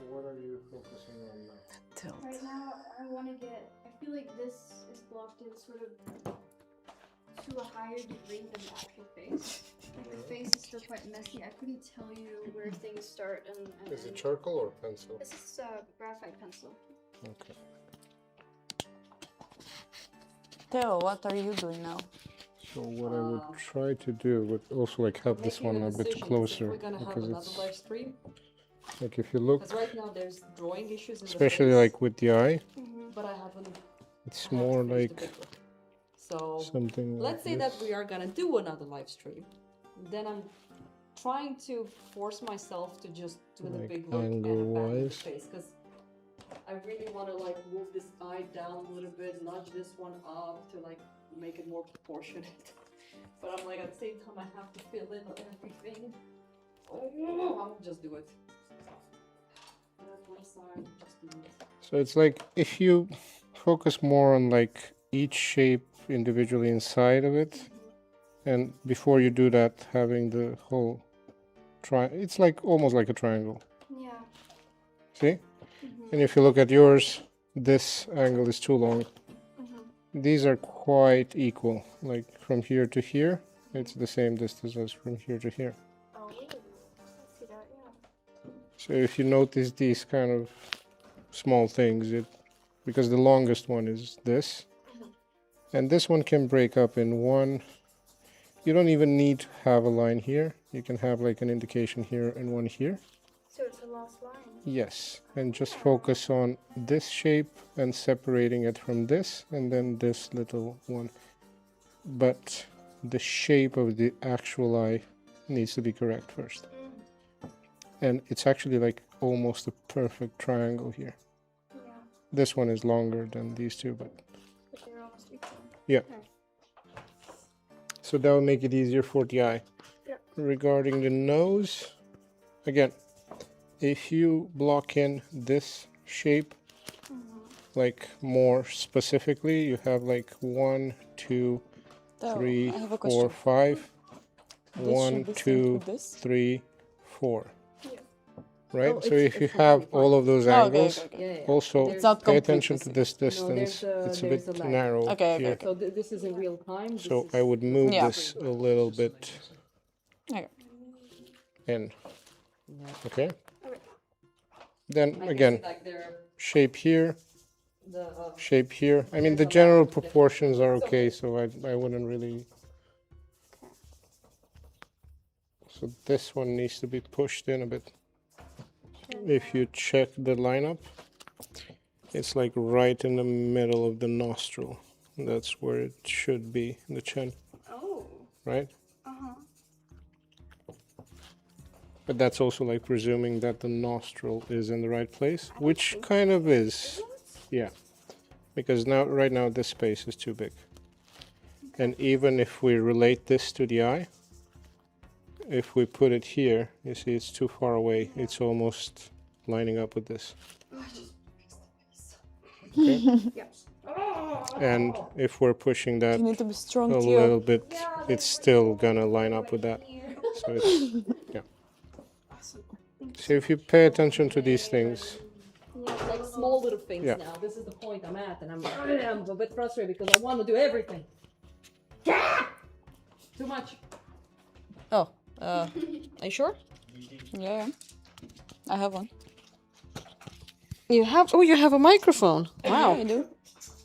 What are you focusing on now? Tilt. Right now, I want to get. I feel like this is blocked in sort of to a higher degree than the actual face. Like the face is still quite messy. I couldn't tell you where things start and Is it end. charcoal or pencil? This is graphite pencil. Okay. Theo, what are you doing now? So what I would try to do would also like have this one a bit closer because it's live stream. like if you look, Because right now there's drawing issues in especially like with the eye, but I haven't. it's more like So something. let's say like that this. we are gonna do another live stream. Then I'm trying to force myself to just do the Like big look and a bang in the angle-wise. face because I really want to like move this eye down a little bit, nudge this one up to like make it more proportionate. But I'm like at the same time I have to fill in everything. Oh, I'll just do it. That one side, just do it. So it's like if you focus more on like each shape individually inside of it, and before you do that, having the whole it's like almost like a triangle. Yeah. See? And if you look at yours, this angle is too long. These are quite equal. Like from here to here, it's the same distance as from here to here. Oh, I see that, yeah. So if you notice these kind of small things, because the longest one is this, and this one can break up in one. You don't even need to have a line here. You can have like an indication here and one here. So it's a lost line. Yes, and just focus on this shape and separating it from this, and then this little one. But the shape of the actual eye needs to be correct first. And it's actually like almost a perfect triangle here. Yeah. This one is longer than these two, but But they're almost equal. yeah. So that will make it easier for the eye. Yeah. Regarding the nose, again, if you block in this shape, like more specifically, you have like 1, 2, Theo, 3, I have a 4, question. 5. This 1, should be synced 2, with this? 3, 4. right? Oh, So it's- if you it's have completely all of those Oh, okay, angles, okay, Yeah, yeah. also It's not pay completely attention to symmetric. this distance. It's a there's bit a lag. narrow Okay, okay, here. okay. So this is in real time. So I would move Yeah. this a little bit Okay. in. Okay. Okay. Then again, like they're shape here, the shape here. I mean, the general proportions are okay, so I wouldn't really. So this one needs to be pushed in a bit. If you check the lineup, it's like right in the middle of the nostril. That's where it should be, the chin, Oh. right? Uh-huh. But that's also like presuming that the nostril is in the right place, which kind of is. Yeah. Because now, right now, this space is too big. And even if we relate this to the eye, if we put it here, you see it's too far away. It's almost lining up with this. Okay? And if we're pushing that You need to be strong, a Theo. little bit, it's still gonna line up with that. So it's, yeah. So if you pay attention to these things, like small little things Yeah. now. This is the point I'm at, and I'm a bit frustrated because I want to do everything. Too much. Oh, are you sure? Yeah, I have one. You have? Oh, you have a microphone. Wow. I do.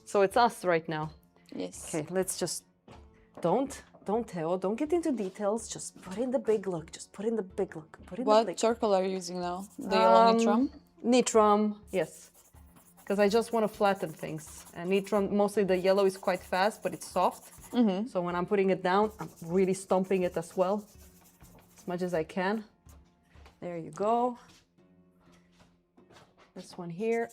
So it's us right now. Yes. Okay, let's just don't Theo, don't get into details. Just put in the big look. Just put in the big look. Put in the What big. charcoal are you using now? The yellow nitrum? Nitrum, yes. Because I just want to flatten things. And nitrum, mostly the yellow is quite fast, but it's soft. So when I'm putting it down, I'm really stomping it as well, as much as I can. There you go. This one here.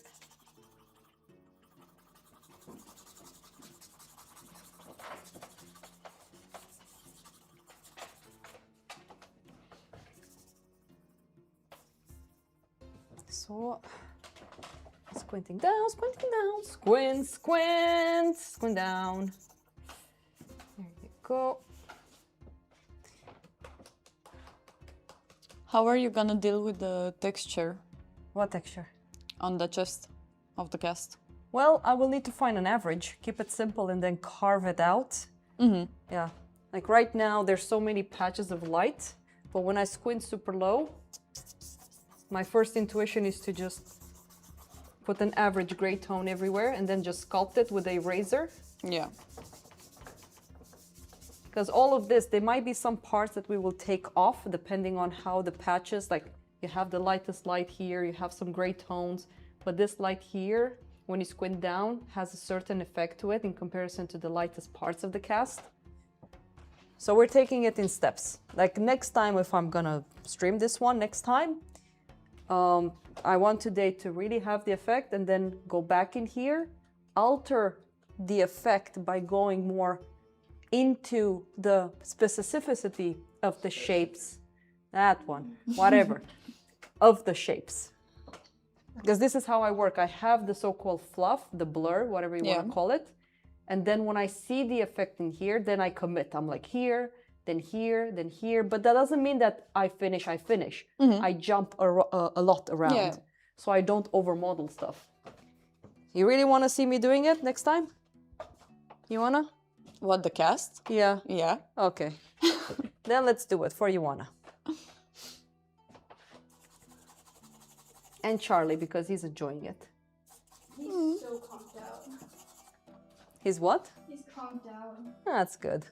So, squint down, squint, squint down. There you go. How are you gonna deal with the texture What texture? on the chest of the cast? Well, I will need to find an average, keep it simple, and then carve it out. Yeah, like right now, there's so many patches of light, but when I squint super low, my first intuition is to just put an average gray tone everywhere and then just sculpt it with a razor. Yeah. Because all of this, there might be some parts that we will take off depending on how the patches, like you have the lightest light here, you have some gray tones, but this light here, when you squint down, has a certain effect to it in comparison to the lightest parts of the cast. So we're taking it in steps. Like next time, if I'm gonna stream this one next time, I want today to really have the effect and then go back in here, alter the effect by going more into the specificity of the shapes, that one, whatever, of the shapes. Because this is how I work. I have the so-called fluff, the blur, whatever you want to call it. And then when I see the effect in here, then I commit. I'm like here, then here, then here. But that doesn't mean that I finish. I jump a lot around. Yeah. So I don't overmodel stuff. You really want to see me doing it next time? You wanna? What, the cast? Yeah. Yeah. Okay. Then let's do it for Ioana. And Charlie, because he's enjoying it. He's so calmed out. He's what? He's calmed down. That's good.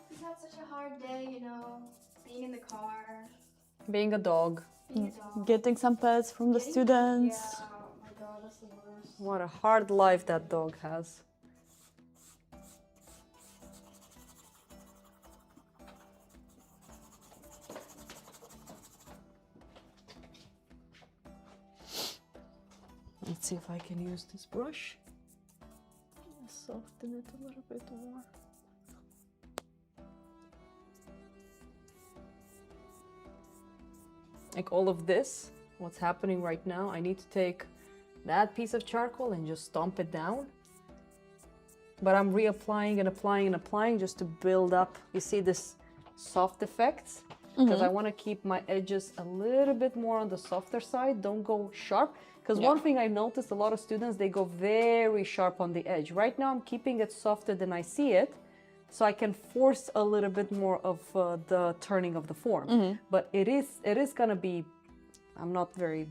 He's had such a hard day, you know, being in the car, Being a dog. being a dog. Getting some pets from the students. Yeah, oh my god, that's the worst. What a hard life that dog has. Let's see if I can use this brush. Soften it a little bit more. Like all of this, what's happening right now, I need to take that piece of charcoal and just stomp it down. But I'm reapplying and applying and applying just to build up, you see this soft effects. because I want to keep my edges a little bit more on the softer side. Don't go sharp. Because one thing I noticed, a lot of students, they go very sharp on the edge. Right now, I'm keeping it softer than I see it, so I can force a little bit more of the turning of the form. But it is gonna be, I'm not very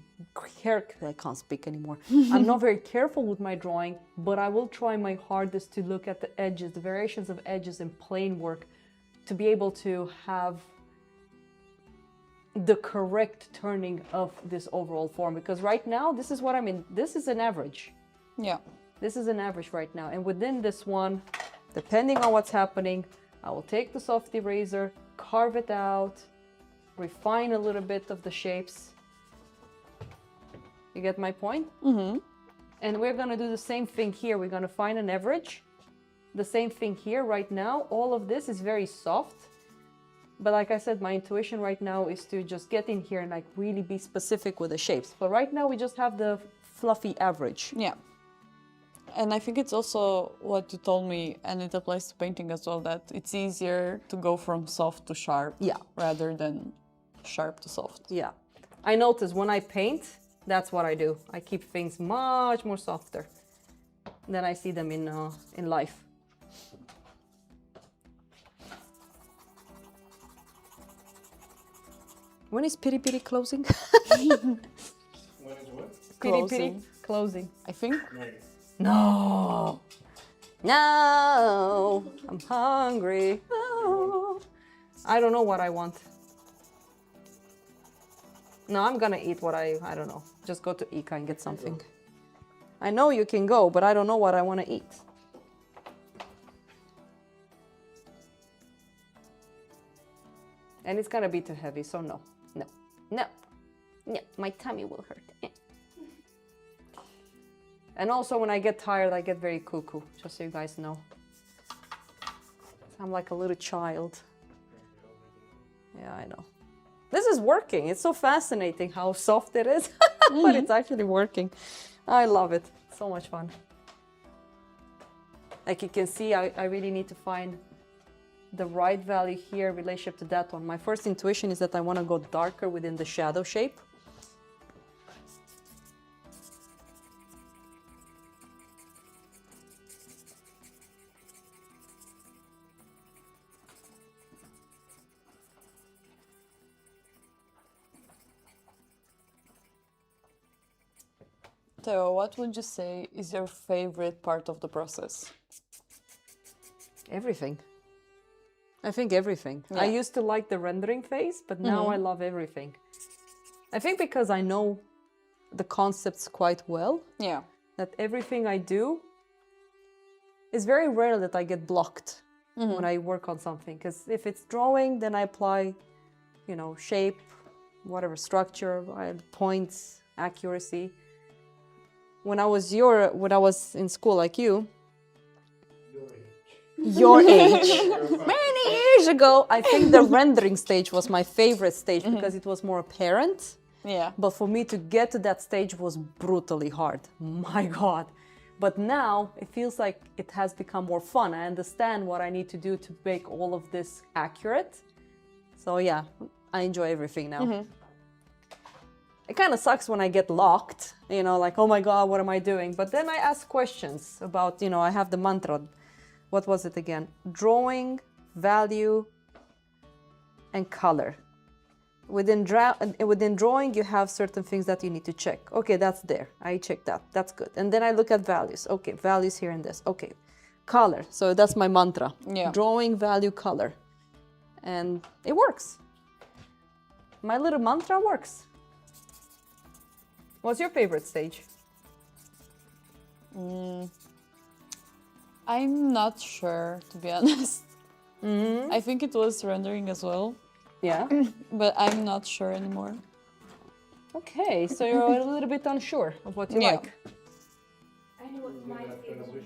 careful, I can't speak anymore. I'm not very careful with my drawing, but I will try my hardest to look at the edges, the variations of edges in plane work, to be able to have the correct turning of this overall form. Because right now, this is what I mean, this is an average. Yeah. This is an average right now. And within this one, depending on what's happening, I will take the soft eraser, carve it out, refine a little bit of the shapes. You get my point? And we're gonna do the same thing here. We're gonna find an average. The same thing here right now. All of this is very soft. But like I said, my intuition right now is to just get in here and like really be specific with the shapes. But right now we just have the fluffy average. Yeah. And I think it's also what you told me, and it applies to painting as well, that it's easier to go from soft to sharp rather than sharp to soft. Yeah. I notice when I paint, that's what I do. I keep things much more softer than I see them in life. When is Piri Piri closing? When is what? Piri Piri Closing. closing. I think. No. No. I'm hungry. No. I don't know what I want. No, I'm gonna eat what I don't know. Just go to Ika and get something. I know you can go, but I don't know what I want to eat. And it's gonna be too heavy, so no. No. No. No. My tummy will hurt. And also when I get tired, I get very cuckoo, just so you guys know. I'm like a little child. Yeah, I know. This is working. It's so fascinating how soft it is, but it's actually working. I love it. So much fun. Like you can see, I really need to find the right value here in relationship to that one. My first intuition is that I want to go darker within the shadow shape. Theo, what would you say is your favorite part of the process? Everything. I think everything. Yeah. I used to like the rendering phase, but now I love everything. I think because I know the concepts quite well, Yeah. that everything I do is very rare that I get blocked when I work on something. Because if it's drawing, then I apply, you know, shape, whatever, structure, points, accuracy. When I was in school like you, your age, many years ago, I think the rendering stage was my favorite stage because it was more apparent. Yeah. But for me to get to that stage was brutally hard. My God. But now it feels like it has become more fun. I understand what I need to do to make all of this accurate. So yeah, I enjoy everything now. It kind of sucks when I get locked, you know, like, oh my God, what am I doing? But then I ask questions about, you know, I have the mantra. What was it again? Drawing, value, and color. Within drawing, you have certain things that you need to check. Okay, that's there. I check that. That's good. And then I look at values. Okay, values here and this. Okay, color. So that's my mantra. Yeah. Drawing, value, color. And it works. My little mantra works. What's your favorite stage? I'm not sure, to be honest. I think it was rendering as well, Yeah. but I'm not sure anymore. Okay, so you're a little bit unsure of what you Yeah. like. I know what my favorite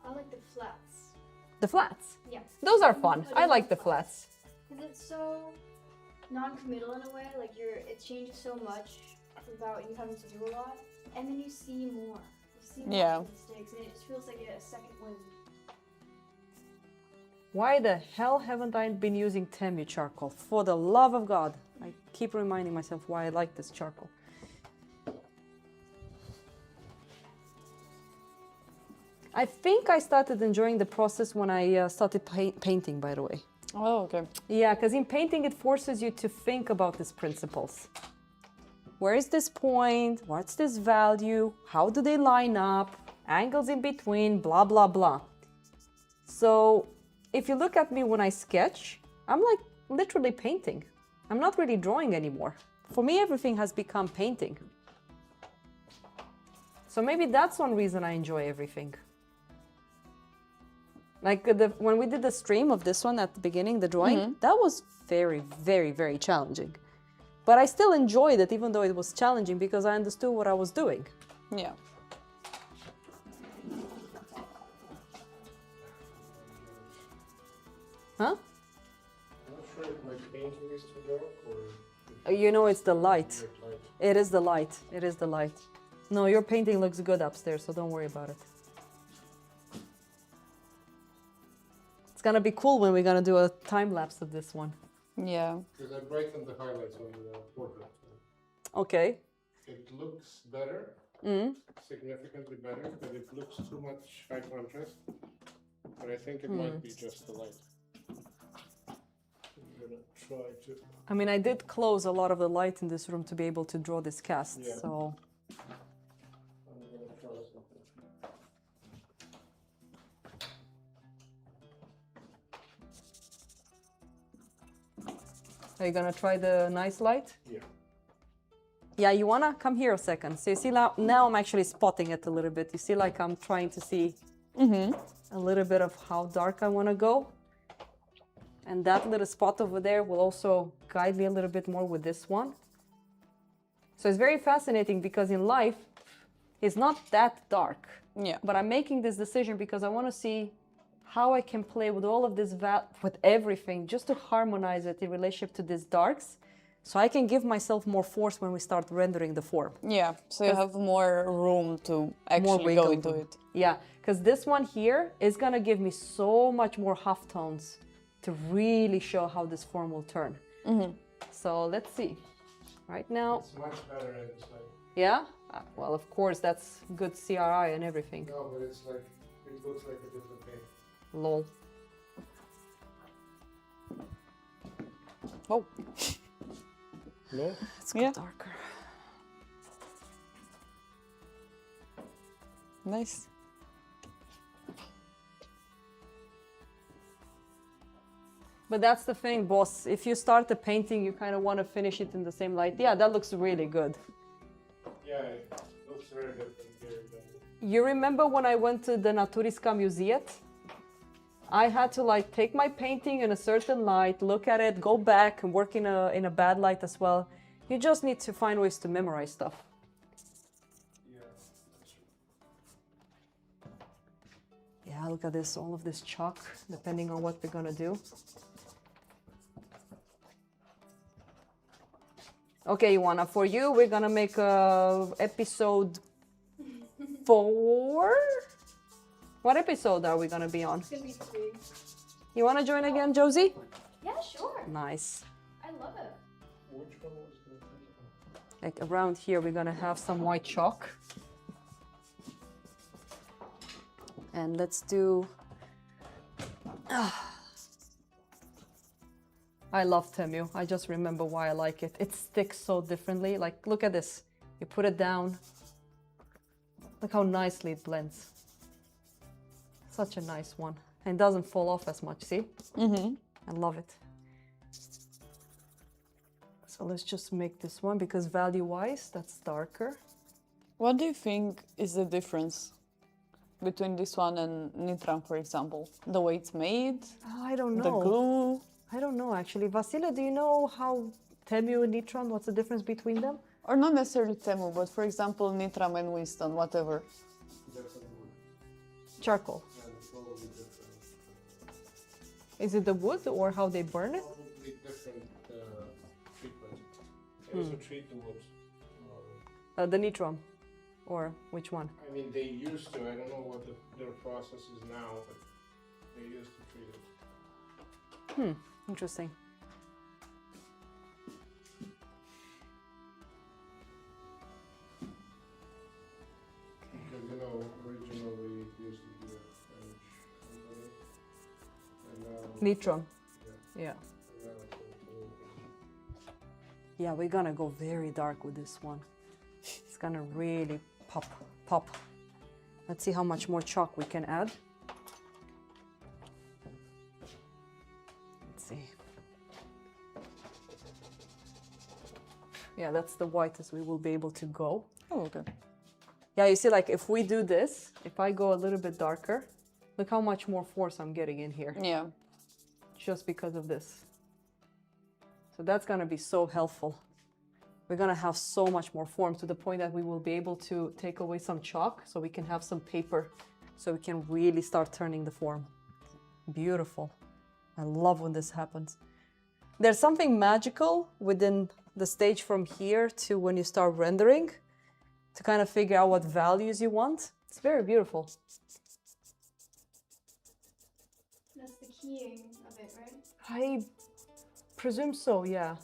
I like the flats. The flats. Yeah. Those are fun. I like the flats. Because it's so non-committal in a way, like it changes so much without you having to do a lot, and then you see more. You see more Yeah. mistakes, and it just feels like a second wind. Why the hell haven't I been using Temu charcoal? For the love of God. I keep reminding myself why I like this charcoal. I think I started enjoying the process when I started painting, by the way. Oh, okay. Yeah, because in painting it forces you to think about these principles. Where is this point? What's this value? How do they line up? Angles in between, blah, blah, blah. So if you look at me when I sketch, I'm like literally painting. I'm not really drawing anymore. For me, everything has become painting. So maybe that's one reason I enjoy everything. Like when we did the stream of this one at the beginning, the drawing, that was very, very, very challenging. But I still enjoyed it, even though it was challenging, because I understood what I was doing. Yeah. Huh? I'm not sure if my painting is too dark or... You know, it's the light. Light. It is the light. It is the light. No, your painting looks good upstairs, so don't worry about it. It's gonna be cool when we're gonna do a time lapse of this one. Yeah. Because I brightened the highlights on the portrait. Okay. It looks better, significantly better, but it looks too much high contrast. But I think it might be just the light. I'm gonna try to... I mean, I did close a lot of the light in this room to be able to draw this cast, Yeah. so... I'm gonna try something. Are you gonna try the nice light? Yeah. Yeah, you wanna? Come here a second. So you see now I'm actually spotting it a little bit. You see, like I'm trying to see a little bit of how dark I wanna go. And that little spot over there will also guide me a little bit more with this one. So it's very fascinating because in life, it's not that dark. Yeah. But I'm making this decision because I wanna see how I can play with all of this, with everything, just to harmonize it in relationship to these darks. So I can give myself more force when we start rendering the form. Yeah, so you have more room to actually wiggle go into room. it. Yeah, because this one here is gonna give me so much more half tones to really show how this form will turn. So let's see. Right now, It's much better in this light. yeah? Well, of course, that's good CRI and everything. No, but it's like, it looks like a different paint. Lol. Oh, No? It's Yeah. darker. nice. But that's the thing, boss. If you start a painting, you kind of want to finish it in the same light. Yeah, that looks really good. Yeah, it looks very different here. You remember when I went to the Naturisca Museum? I had to like take my painting in a certain light, look at it, go back and work in a bad light as well. You just need to find ways to memorize stuff. Yeah, that's true. Yeah, look at this, all of this chalk, depending on what we're gonna do. Okay, Ioana, for you, we're gonna make episode 4? What episode are we gonna be on? It's gonna be 3. You wanna join again, Josie? Yeah, sure. Nice. I love it. Which one was the... Like around here, we're gonna have some white chalk. And let's do... I love Temu. I just remember why I like it. It sticks so differently. Like, look at this. You put it down. Look how nicely it blends. Such a nice one. And it doesn't fall off as much, see? I love it. So let's just make this one, because value-wise, that's darker. What do you think is the difference between this one and Nitram, for example? The way it's made, Oh, I don't the know. glue, I don't know, actually. Vasile, do you know how Temu and Nitram, what's the difference between them? or not necessarily Temu, but for example, Nitram and Winston, whatever. Definitely wood. Charcoal. And probably different. Is it the wood or how they burn it? Probably different treatment. They also treat the wood. The Nitram. Or which one? I mean, they used to. I don't know what their process is now, but they used to treat it. Interesting. Because you know, originally it used to be a French company, and now Nitron. yeah, Yeah. and now it's also Yeah, we're gonna go very dark with this one. It's gonna really pop. Let's see how much more chalk we can add. Let's see. Yeah, that's the whitest we will be able to go. Oh, okay. Yeah, you see, like if we do this, if I go a little bit darker, look how much more force I'm getting in here. Yeah. Just because of this. So that's gonna be so helpful. We're gonna have so much more form to the point that we will be able to take away some chalk so we can have some paper so we can really start turning the form. Beautiful. I love when this happens. There's something magical within the stage from here to when you start rendering to kind of figure out what values you want. It's very beautiful. That's the keying of it, right? I presume so, yeah.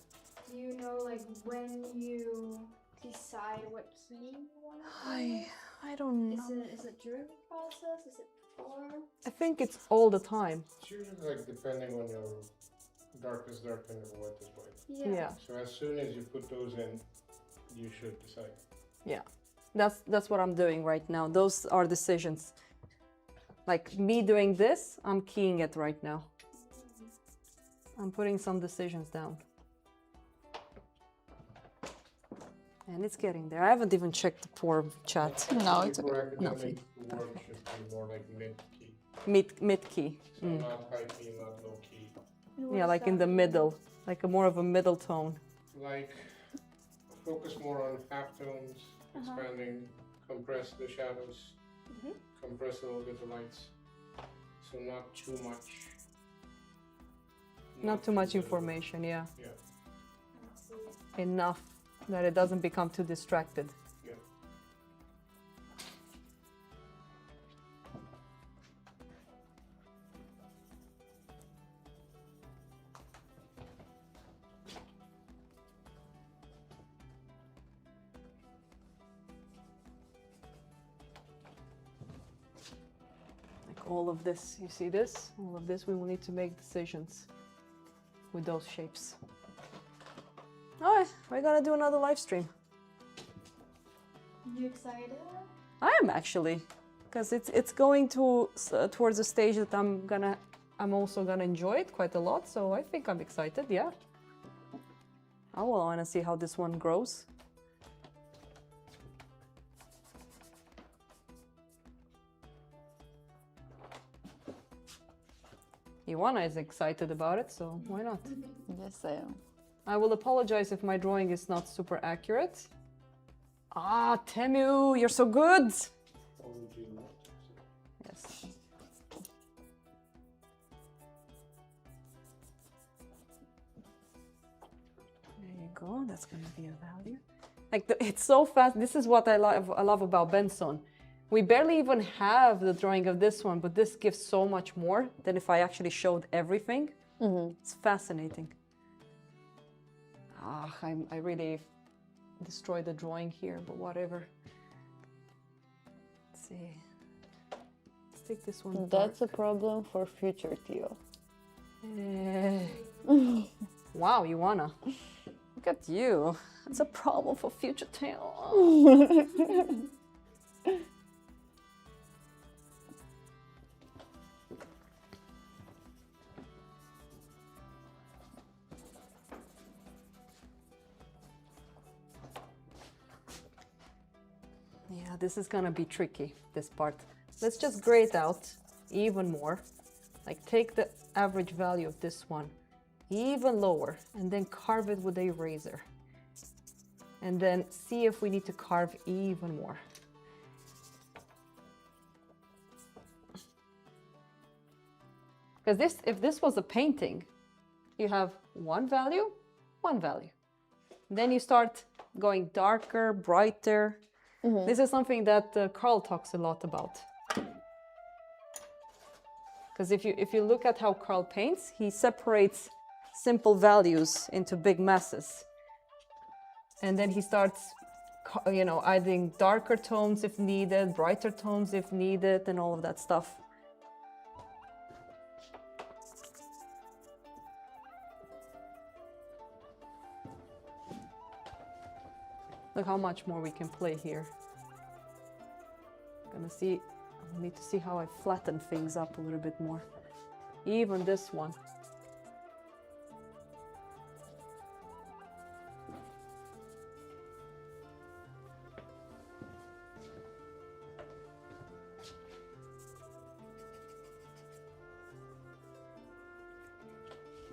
Do you know like when you decide what key you want to do? I don't know. Is it during the process? Is it before? I think it's all the time. it's usually like depending on your darkest dark and your whitest white. Yeah. So as soon as you put those in, you should decide. Yeah. That's what I'm doing right now. Those are decisions. Like me doing this, I'm keying it right now. I'm putting some decisions down. And it's getting there. I haven't even checked the pour chat. No, it's okay. For academic Nothing. work should be more like mid key. Mid key. So not high key, not low key. Yeah, like in the middle. Like a more of a middle tone. Like focus more on half tones, expanding, compress the shadows, compress a little bit the lights. So not too much. Not too much little. information, yeah. Yeah. Enough that it doesn't become too distracted. Yeah. Like all of this, you see this? All of this, we will need to make decisions with those shapes. All right, we're gonna do another live stream. You excited? I am actually, because it's going to towards a stage that I'm also gonna enjoy it quite a lot. So I think I'm excited. Yeah. I will want to see how this one grows. Ioana is excited about it, so why not? Yes, I am. I will apologize if my drawing is not super accurate. Ah, Temu, you're so good! Yes. There you go, that's gonna be a value. Like, it's so fast. This is what I love about Benson. We barely even have the drawing of this one, but this gives so much more than if I actually showed everything. It's fascinating. I really destroyed the drawing here, but whatever. Let's see. Let's take this one. That's a problem for future Theo. Wow, Ioana. Look at you. It's a problem for future Theo. Yeah, this is gonna be tricky, this part. Let's just gray it out even more. Like take the average value of this one even lower and then carve it with a razor. And then see if we need to carve even more. Because if this was a painting, you have one value. Then you start going darker, brighter. This is something that Carl talks a lot about. Because if you look at how Carl paints, he separates simple values into big masses. And then he starts, you know, adding darker tones if needed, brighter tones if needed, and all of that stuff. Look how much more we can play here. I need to see how I flatten things up a little bit more. Even this one.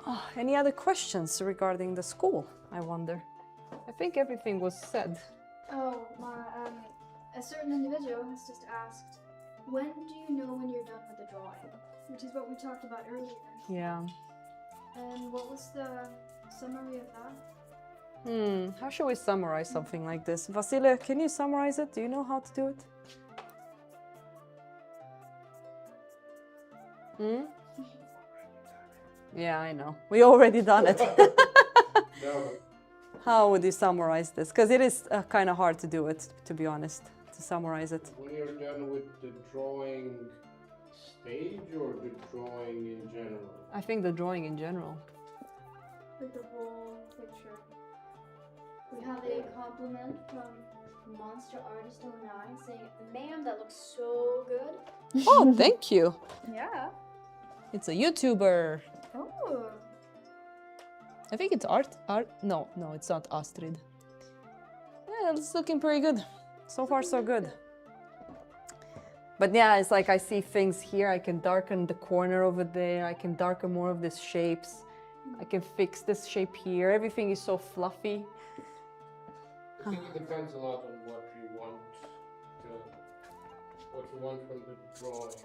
Oh, any other questions regarding the school, I wonder? I think everything was said. Oh, a certain individual has just asked, when do you know when you're done with the drawing? Which is what we talked about earlier. Yeah. And what was the summary of that? How should we summarize something like this? Vasile, can you summarize it? Do you know how to do it? Yeah, I know. We already done it. How would you summarize this? Because it is kind of hard to do it, to be honest, to summarize it. When you're done with the drawing stage or the drawing in general? I think the drawing in general. Like the whole picture. We have a compliment from Monster Artist 09 saying, "Ma'am, that looks so good." Oh, thank you. Yeah. It's a YouTuber. Oh. I think it's Art. No, it's not Astrid. Yeah, it's looking pretty good. So far, so good. But yeah, it's like I see things here. I can darken the corner over there. I can darken more of these shapes. I can fix this shape here. Everything is so fluffy. I think it depends a lot on what you want from the drawing.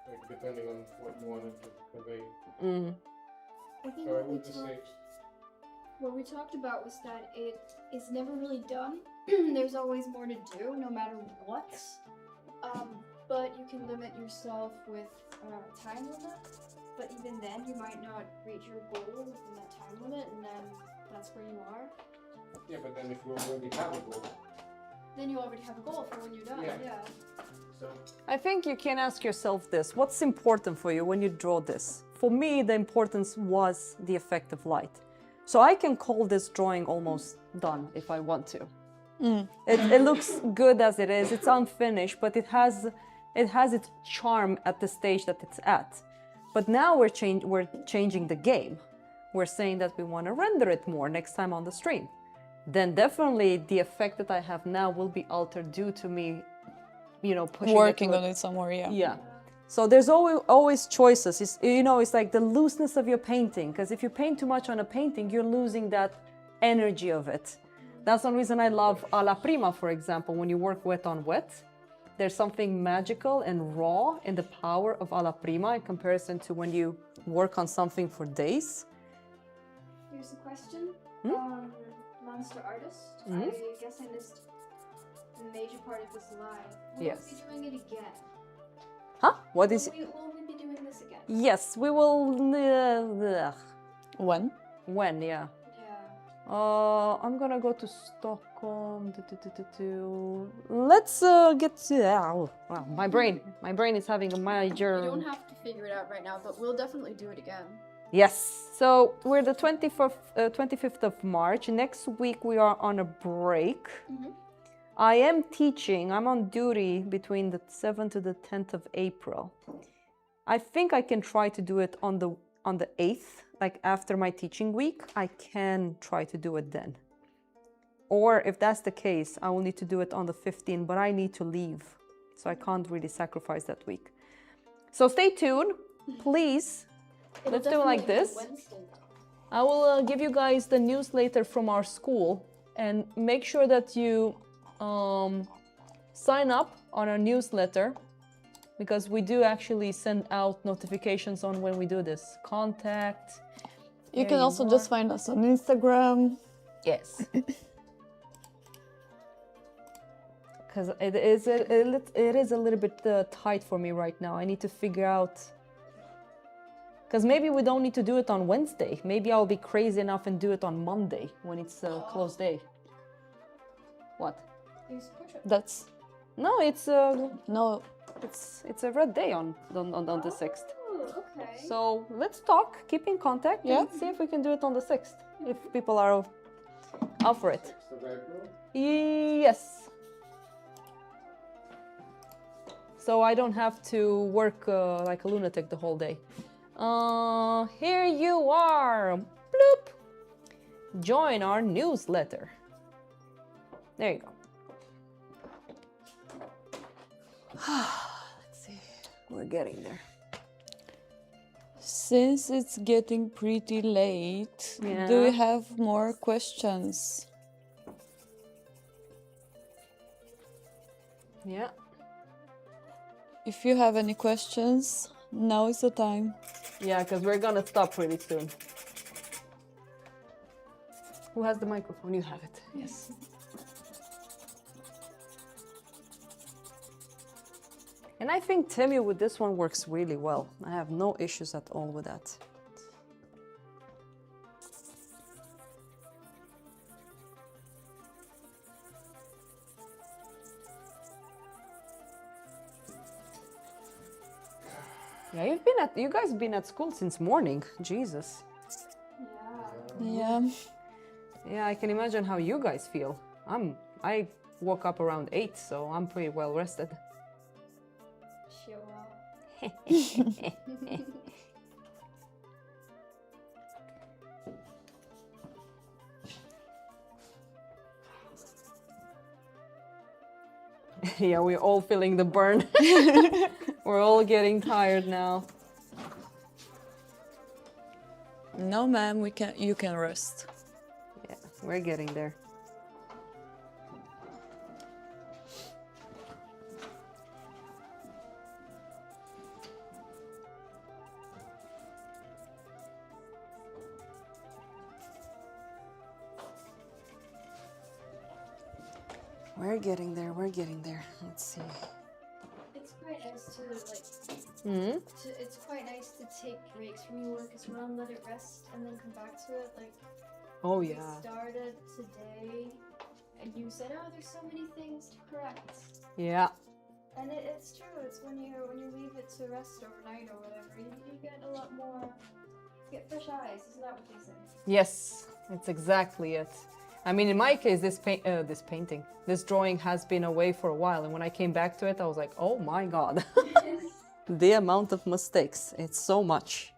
Like depending on what you wanted to convey. I think So what we talked about was that it is never really done. There's always more to do, no matter what. But you can limit yourself with time limit. But even then, you might not reach your goal within that time limit, and then that's where you are. Yeah, but then if you already have a goal. Then you already have a goal for when you're done. Yeah. So I think you can ask yourself this. What's important for you when you draw this? For me, the importance was the effect of light. So I can call this drawing almost done if I want to. It looks good as it is. It's unfinished, but it has its charm at the stage that it's at. But now we're changing the game. We're saying that we want to render it more next time on the stream. Then definitely the effect that I have now will be altered due to me, you know, working on it somewhere. Yeah. So there's always choices. It's like the looseness of your painting. Because if you paint too much on a painting, you're losing that energy of it. That's one reason I love alla prima, for example. When you work wet on wet, there's something magical and raw in the power of alla prima in comparison to when you work on something for days. Here's a question. Monster Artist. I guess I missed the major part of this live. Will Yes. we be doing it again? Huh? What is it? Will we be doing this again? Yes, we will. When? When? Yeah. Yeah. I'm gonna go to Stockholm. Let's get to. Wow, my brain is having a major. You don't have to figure it out right now, but we'll definitely do it again. Yes. So we're the 25th of March. Next week we are on a break. I am teaching. I'm on duty between the 7th to the 10th of April. I think I can try to do it on the 8th, like after my teaching week. I can try to do it then. Or if that's the case, I will need to do it on the 15th, but I need to leave. So I can't really sacrifice that week. So stay tuned, please. Let's do it like this. I will give you guys the newsletter from our school and make sure that you sign up on our newsletter because we do actually send out notifications on when we do this. Contact. You can also just find us on Instagram. Yes. because it is a little bit tight for me right now. I need to figure out, because maybe we don't need to do it on Wednesday. Maybe I'll be crazy enough and do it on Monday when it's a closed day. What? That's No, it's no. it's a red day on the 6th. Oh, okay. So let's talk, keep in contact, Yeah. and see if we can do it on the 6th, if people are up for it. Yes. So I don't have to work like a lunatic the whole day. Here you are. Bloop. Join our newsletter. There you go. Let's see. We're getting there. Since it's getting pretty late, do Yeah. you have more questions? Yeah. If you have any questions, now is the time. Yeah, because we're gonna stop pretty soon. Who has the microphone? You have it. Yes. And I think Timmy with this one works really well. I have no issues at all with that. Yeah, you guys been at school since morning. Jesus. Yeah. Yeah, I can imagine how you guys feel. I woke up around 8, so I'm pretty well rested. Show up. Yeah, we're all feeling the burn. We're all getting tired now. No, ma'am, you can rest. Yeah, we're getting there. We're getting there, we're getting there. Let's see. It's quite nice to Hmm? it's quite nice to take breaks from your work as well and let it rest and then come back to it. Like Oh we yeah. started today and you said, oh, there's so many things to correct. Yeah. And it's true. It's when you leave it to rest overnight or whatever, you get a lot more, you get fresh eyes. Isn't that what they say? Yes, it's exactly it. I mean, in my case, this drawing has been away for a while, and when I came back to it, I was like, oh my god. The amount of mistakes, it's so much.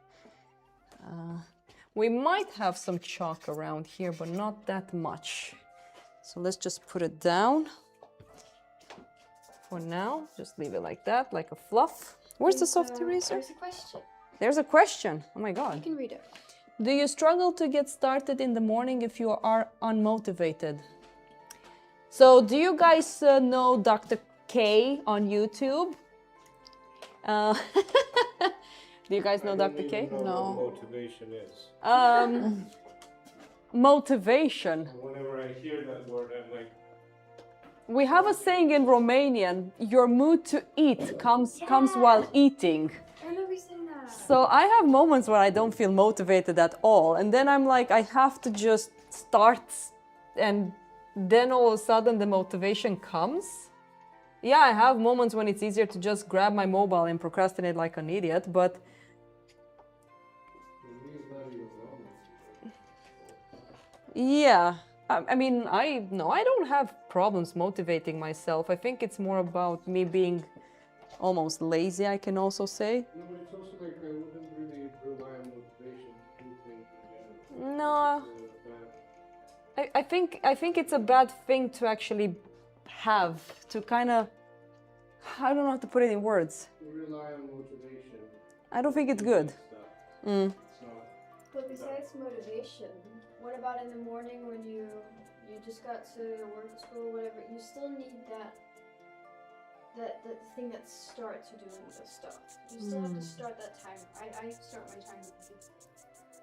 We might have some chalk around here, but not that much. So let's just put it down. For now, just leave it like that, like a fluff. Where's the soft eraser? There's a question. There's a question. Oh my You god. can read it. Do you struggle to get started in the morning if you are unmotivated? So, do you guys know Dr. K on YouTube? Do you guys know Dr. K? No. Motivation is. Motivation. Whenever I hear that word, I'm like, We have a saying in Romanian, your mood to eat comes while eating. I remember saying that. So I have moments where I don't feel motivated at all. And then I'm like, I have to just start. And then all of a sudden the motivation comes. Yeah, I have moments when it's easier to just grab my mobile and procrastinate like an idiot. But yeah, I mean, I don't have problems motivating myself. I think it's more about me being almost lazy, I can also say. no, but it's also like I wouldn't really rely on motivation to do things in general. No, I think it's a bad thing to actually have, to kind of, I don't know how to put it in words. You rely on motivation. I don't think it's good. Mm. It's not. But besides motivation, what about in the morning when you just got to work, school, whatever? You still need that thing that starts you doing the stuff. You still have to start that time. I start my time.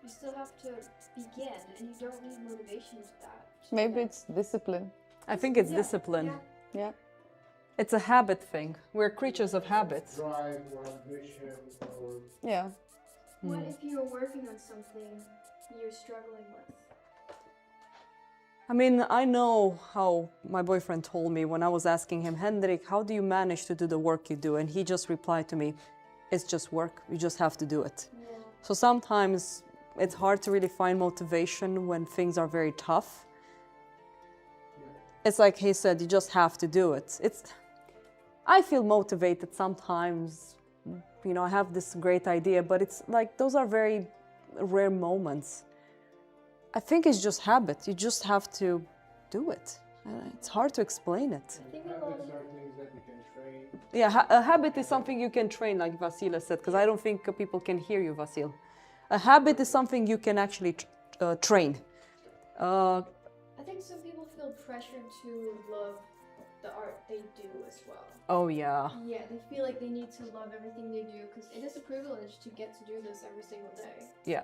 You still have to begin, and you don't need motivation to that. Maybe it's discipline. I think it's Yeah, discipline. yeah. Yeah. It's a habit thing. We're creatures of habits. Drive or ambition or Yeah. What if you're working on something you're struggling with? I mean, I know how my boyfriend told me when I was asking him, Hendrik, how do you manage to do the work you do? And he just replied to me, it's just work. You just have to do it. Yeah. So sometimes it's hard to really find motivation when things are very tough. It's like he said, you just have to do it. I feel motivated sometimes. You know, I have this great idea, but it's like those are very rare moments. I think it's just habit. You just have to do it. It's hard to explain it. I think a lot habits of are things that you can train. Yeah, a habit is something you can train, like Vasile said, because I don't think people can hear you, Vasile. A habit is something you can actually train. I think some people feel pressured to love the art they do as well. Oh, yeah. Yeah, they feel like they need to love everything they do because it is a privilege to get to do this every single day. Yeah.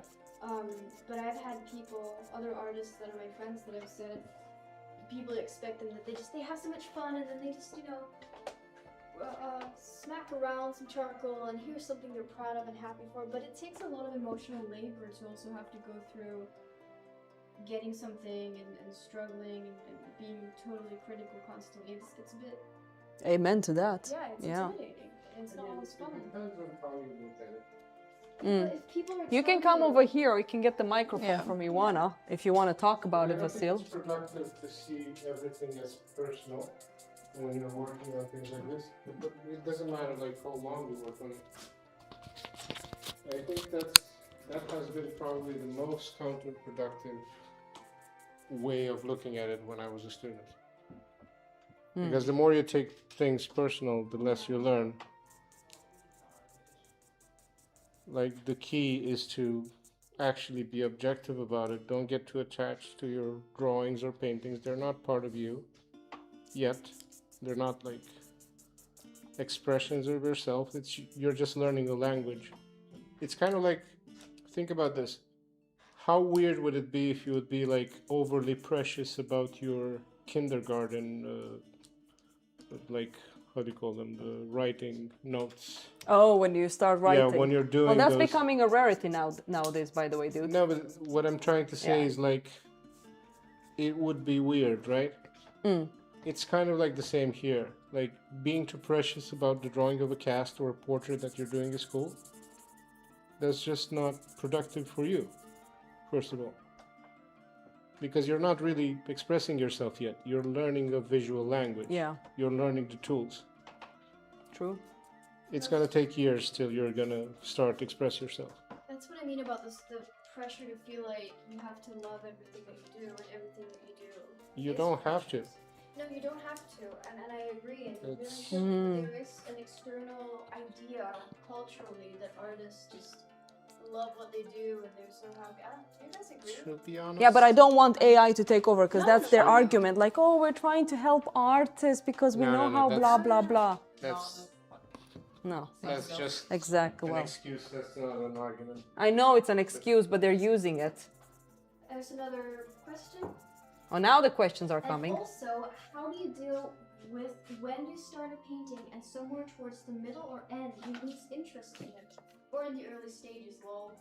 But I've had people, other artists that are my friends, that have said people expect them that they have so much fun and then they just, you know, smack around some charcoal and here's something they're proud of and happy for. But it takes a lot of emotional labor to also have to go through getting something and struggling and being totally critical constantly. It's a bit... Amen to that. Yeah, it's intimidating. And it's not always fun. It depends on how you look at it. But if people are You can telling come over here, or you can get the microphone Yeah. from Ioana if you want to talk about it, I think Vasile. it's productive to see everything as personal when you're working on things like this. It doesn't matter like how long you work on it. I think that has been probably the most counterproductive way of looking at it when I was a student. Because the more you take things personal, the less you learn. Like the key is to actually be objective about it. Don't get too attached to your drawings or paintings. They're not part of you yet. They're not like expressions of yourself. You're just learning a language. It's kind of like, think about this. How weird would it be if you would be like overly precious about your kindergarten, like, how do you call them, the writing notes? Oh, when you start writing. Yeah, when you're doing Well, that's those... becoming a rarity nowadays, by the way, dude. No, but what I'm trying to say is like, it would be weird, right? It's kind of like the same here. Like being too precious about the drawing of a cast or a portrait that you're doing is cool. That's just not productive for you, first of all. Because you're not really expressing yourself yet. You're learning a visual language. Yeah. You're learning the tools. True. It's gonna take years till you're gonna start to express yourself. That's what I mean about this, the pressure to feel like you have to love everything that you do and everything that you do. You is don't have to. No, you don't have to, and I agree, and you really It's- shouldn't. There is an external idea culturally that artists just love what they do and they're so happy. Do you guys agree? To be honest. Yeah, but I don't want AI to take over because No, that's their no. argument. Like, oh, we're trying to help artists because we No, know no, how that's- blah, blah, blah. No, That's just exactly. an Well, excuse. That's not an argument. I know it's an excuse, but they're using it. There's another question. Oh, now the questions are coming. And also, how do you deal with when you start a painting and somewhere towards the middle or end you lose interest in it? Or in the early stages, lol.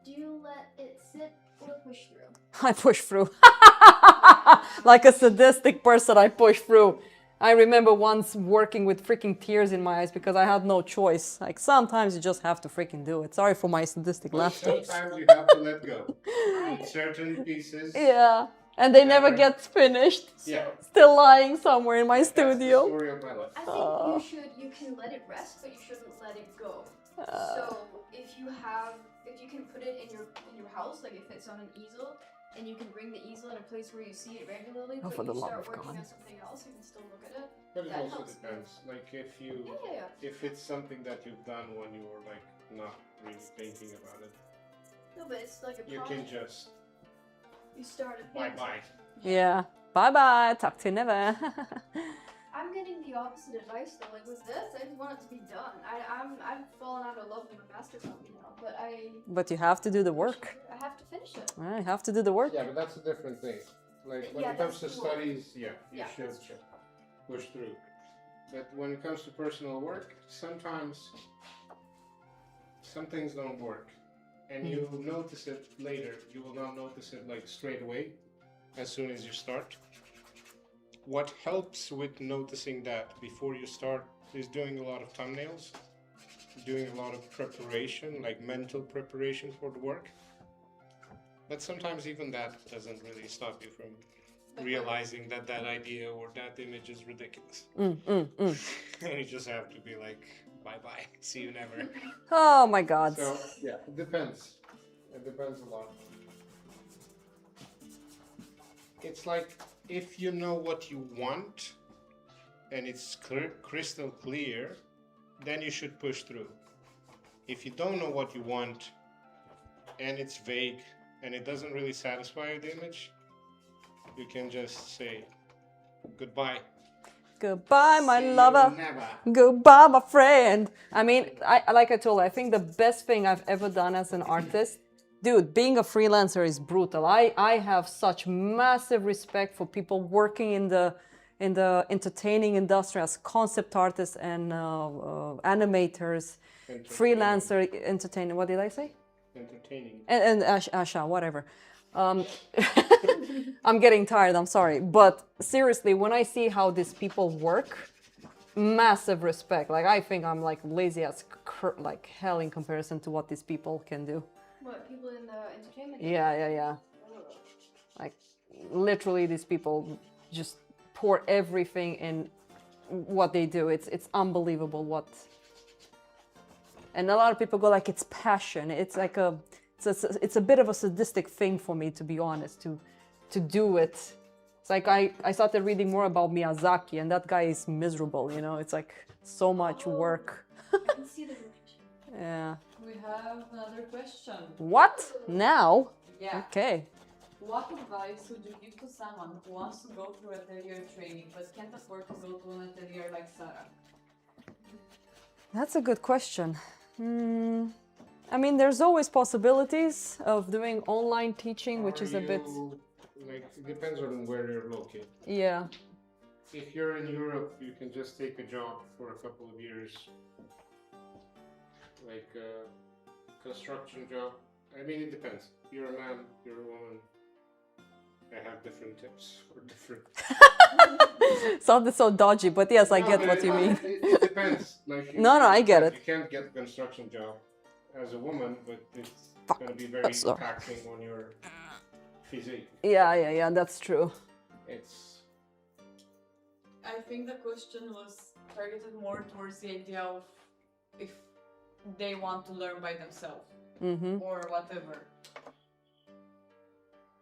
Do you let it sit or push through? I push through. Like a sadistic person, I push through. I remember once working with freaking tears in my eyes because I had no choice. Like sometimes you just have to freaking do it. Sorry for my sadistic laughter. Sometimes you have to let go. In certain pieces. Yeah, and they never get finished. Yeah. Still lying somewhere in my That's the studio. story of my life. I think you can let it rest, but you shouldn't let it go. So if you can put it in your house, like if it's on an easel, and you can bring the easel in a place where you see it regularly, Oh, but for the you love start of working God. on something else, you can still look at it. But it That also helps. depends. Like if it's something that you've done when you were like not really thinking about it, No, but it's like a you can project. just You start a bye painting. bye. Yeah. Bye bye. Talk to you never. I'm getting the opposite advice though. Like with this, I just want it to be done. I've fallen out of love with my master copy now, but But you have to do the work. I have to finish it. You have to do the work. Yeah, but that's a different thing. Like when Yeah, it comes to that's cool. studies, yeah, you Yeah, should that's true. push through. But when it comes to personal work, sometimes some things don't work. And you will notice it later. You will not notice it like straight away, as soon as you start. What helps with noticing that before you start is doing a lot of thumbnails, doing a lot of preparation, like mental preparation for the work. But sometimes even that doesn't really stop you from realizing that that idea or that image is ridiculous. And you just have to be like, bye-bye, see you never. Oh my God. So, yeah, it depends. It depends a lot. It's like, if you know what you want, and it's crystal clear, then you should push through. If you don't know what you want, and it's vague, and it doesn't really satisfy the image, you can just say, goodbye. Goodbye, my See you lover. never. Goodbye, my friend. I mean, like I told you, I think the best thing I've ever done as an artist, dude, being a freelancer is brutal. I have such massive respect for people working in the entertaining industry as concept artists and animators, freelancer, entertainer. What did I say? Entertaining. And Asha, whatever. I'm getting tired, I'm sorry. But seriously, when I see how these people work, massive respect. Like, I think I'm like lazy as like hell in comparison to what these people can do. What, people in the entertainment? Yeah. Like, literally, these people just pour everything in what they do. It's unbelievable what. And a lot of people go like, it's passion. It's like it's a bit of a sadistic thing for me, to be honest, to do it. It's like I started reading more about Miyazaki, and that guy is miserable, you know? It's like so much work. I can see the relation. Yeah. We have another question. What? Now? Yeah. Okay. What advice would you give to someone who wants to go through atelier training but can't afford to go to an atelier like SARA? That's a good question. I mean, there's always possibilities of doing online teaching, which is a bit... Like, it depends on where you're located. Yeah. If you're in Europe, you can just take a job for a couple of years. Like a construction job. I mean, it depends. You're a man, you're a woman. I have different tips for different... Sounded so dodgy, but yes, I get but what you mean. It depends. Like, No, I get it. You can't get a construction job as a woman, but it's going to be very Sorry. taxing on your physique. Yeah, that's true. It's... I think the question was targeted more towards the idea of if they want to learn by themselves or whatever.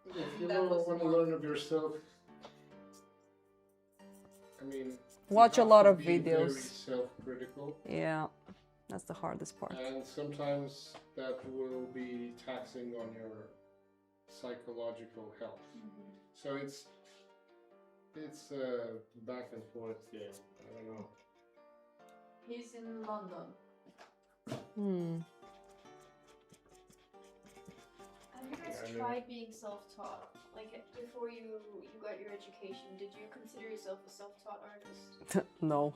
If you That was want to more- learn of yourself, I mean... Watch you a have lot to of be videos. Very self-critical. Yeah, that's the hardest part. And sometimes that will be taxing on your psychological health. So it's back and forth game. I don't know. He's in London. Have you guys Yeah, I mean- tried being self-taught? Like, before you got your education, did you consider yourself a self-taught artist? No.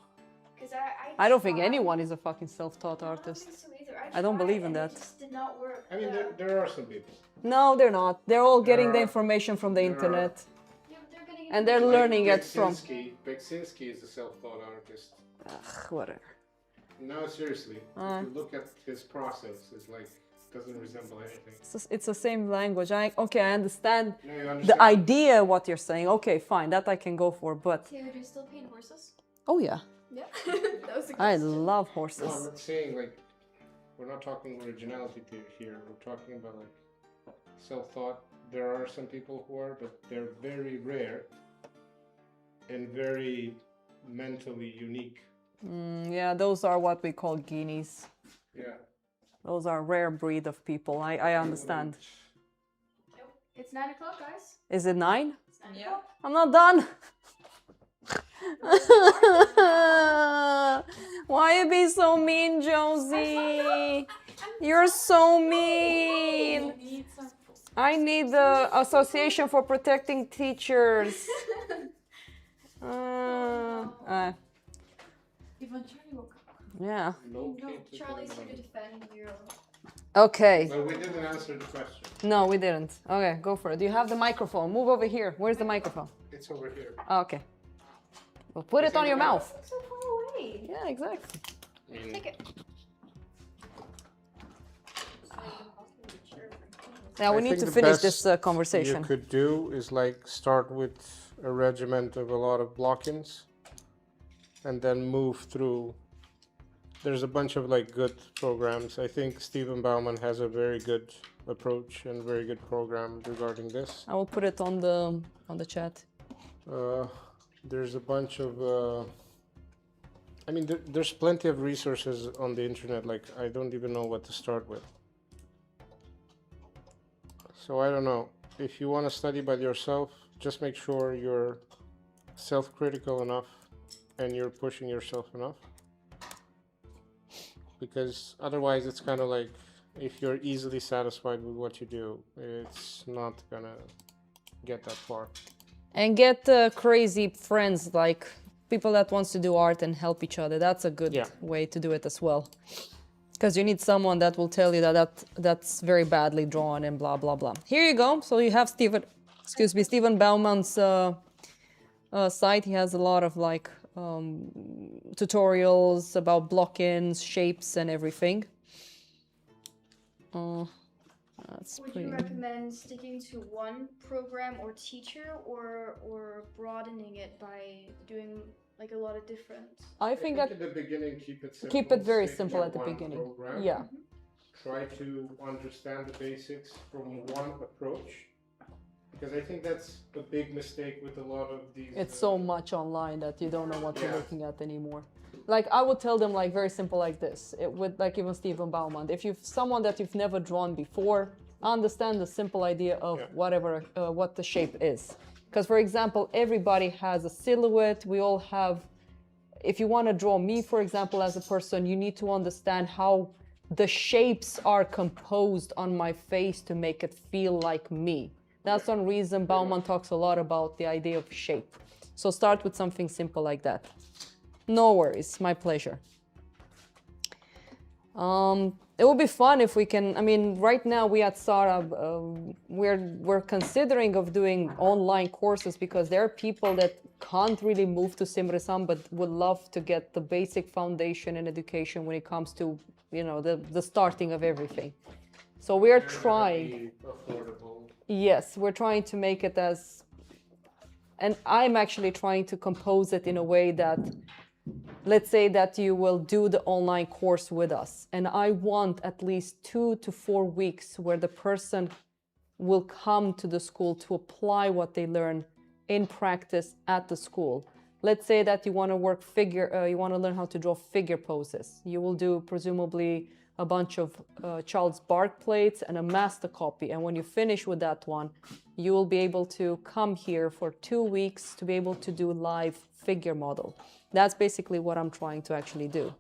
Because I don't think tried. anyone is a fucking self-taught I don't artist. think so either. I don't tried believe in and that. It just did not work. I mean, there are some people. No, they're not. They're all getting the There are- information from the there are- internet. Yeah, but they're getting And they're into- learning it from... Beksinski is a self-taught artist. Ugh, whatever. No, seriously. If you look at his process, it's like, doesn't resemble anything. It's the same language. Okay, I understand No, you the understand? idea what you're saying. Okay, fine, that I can go for, but... Taylor, do you still paint horses? Oh yeah, Yeah. That was a I question. love No, I'm horses. not saying like, we're not talking originality here. We're talking about like self-thought. There are some people who are, but they're very rare and very mentally unique. Yeah, those are what we call guineas. Yeah. Those are rare breed of people. I understand. It's 9 o'clock, guys. Is it 9? It's 9 Yeah. o'clock. I'm not done. Why you be so mean, Josie? You're so mean. I need the Association for Protecting Teachers. Stephen, Charlie will come. Yeah. No, Charlie's here to defend you. Okay. But we didn't answer the question. No, we didn't. Okay, go for it. Do you have the microphone? Move over here. Where's the microphone? It's over here. Oh, okay. Well, put it on your mouth. So far away. Yeah, exactly. Take it. Now we I need think to the finish best this conversation. You could do is like start with a regiment of a lot of block-ins and then move through. There's a bunch of like good programs. I think Stephen Bauman has a very good approach and very good program regarding this. I will put it on the chat. There's a bunch of I mean there's plenty of resources on the internet, like I don't even know what to start with. So I don't know, if you want to study by yourself, just make sure you're self-critical enough and you're pushing yourself enough. Because otherwise it's kind of like, if you're easily satisfied with what you do, it's not gonna get that far. And get crazy friends, like people that wants to do art and help each other. That's a good way to do it as well. Because you need someone that will tell you that's very badly drawn and blah, blah, blah. Here you go. So you have Stephen Bauman's site. He has a lot of like tutorials about block-ins, shapes and everything. Would you recommend sticking to one program or teacher, or broadening it by doing like a lot of different? I think at the beginning, keep it simple. Keep it very Stick simple to at the one beginning. program. Yeah. Try to understand the basics from one approach, because I think that's a big mistake with a lot of these. It's so much online that you don't know what you're looking at anymore. Like I would tell them like very simple like this. It would like even Stephen Bauman. If you've someone that you've never drawn before, understand the simple idea of whatever what the shape is. Because for example, everybody has a silhouette. We all have. If you want to draw me, for example, as a person, you need to understand how the shapes are composed on my face to make it feel like me. That's one reason Bauman talks a lot about the idea of shape. So start with something simple like that. No worries, my pleasure. It would be fun if we can, I mean, right now we at SARA, we're considering of doing online courses because there are people that can't really move to Simrishamn but would love to get the basic foundation in education when it comes to, you know, the starting of everything. So we are trying. Yes, we're trying to make it as, and I'm actually trying to compose it in a way that, let's say that you will do the online course with us, and I want at least 2 to 4 weeks where the person will come to the school to apply what they learn in practice at the school. Let's say that you want to work you want to learn how to draw figure poses. You will do presumably a bunch of Charles Bark plates and a master copy. And when you finish with that one, you will be able to come here for 2 weeks to be able to do live figure model. That's basically what I'm trying to actually do.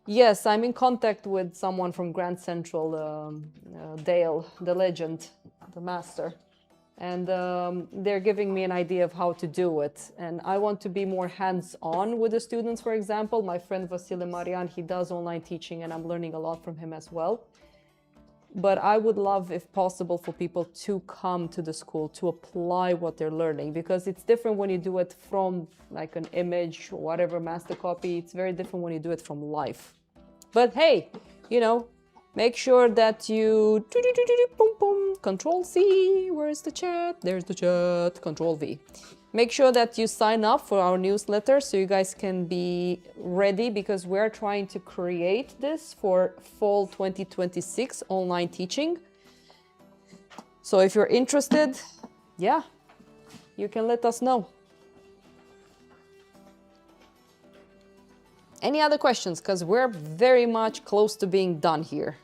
Yes, I'm in contact with someone from Grand Central, Dale, the legend, the master. And they're giving me an idea of how to do it. And I want to be more hands-on with the students, for example. My friend Vasile Marian, he does online teaching and I'm learning a lot from him as well. But I would love, if possible, for people to come to the school to apply what they're learning, because it's different when you do it from like an image or whatever, master copy. It's very different when you do it from life. But hey, you know, make sure that you Control C, where's the chat? There's the chat, Control V. Make sure that you sign up for our newsletter so you guys can be ready, because we're trying to create this for fall 2026 online teaching. So if you're interested, yeah, you can let us know. Any other questions? Because we're very much close to being done here.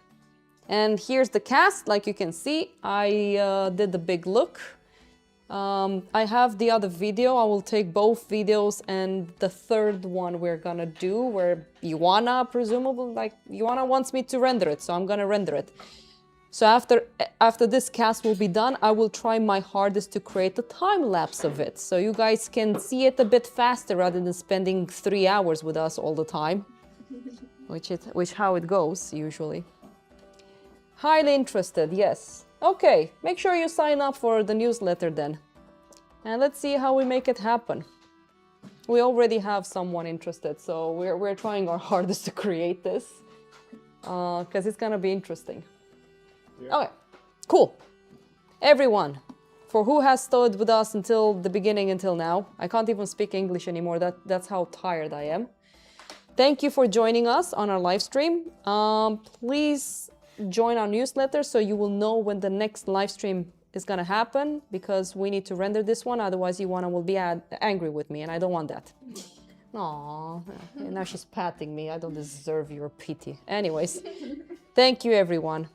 And here's the cast. Like you can see, I did the big look. I have the other video. I will take both videos, and the third one we're gonna do where Ioana, presumably, like Ioana wants me to render it, so I'm gonna render it. So after this cast will be done, I will try my hardest to create a time lapse of it, so you guys can see it a bit faster rather than spending 3 hours with us all the time, which how it goes usually. Highly interested, yes. Okay, make sure you sign up for the newsletter then, and let's see how we make it happen. We already have someone interested, so we're trying our hardest to create this, because it's gonna be interesting. Yeah. Okay, cool. Everyone, for who has stayed with us until the beginning until now, I can't even speak English anymore, that's how tired I am. Thank you for joining us on our live stream. Please join our newsletter so you will know when the next live stream is gonna happen, because we need to render this one, otherwise Ioana will be angry with me and I don't want that. Aww, now she's patting me, I don't deserve your pity. Anyways, thank you everyone.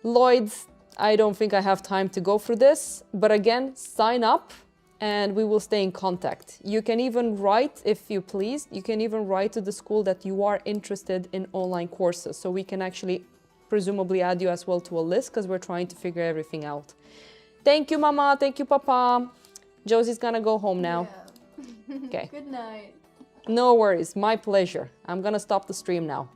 Lloyd, I don't think I have time to go through this, but again, sign up and we will stay in contact. You can even write, if you please, you can even write to the school that you are interested in online courses, so we can actually presumably add you as well to a list, because we're trying to figure everything out. Thank you, Mama. Thank you, Papa. Josie's gonna go home now. Yeah. Okay. Good night. No worries. My pleasure. I'm gonna stop the stream now.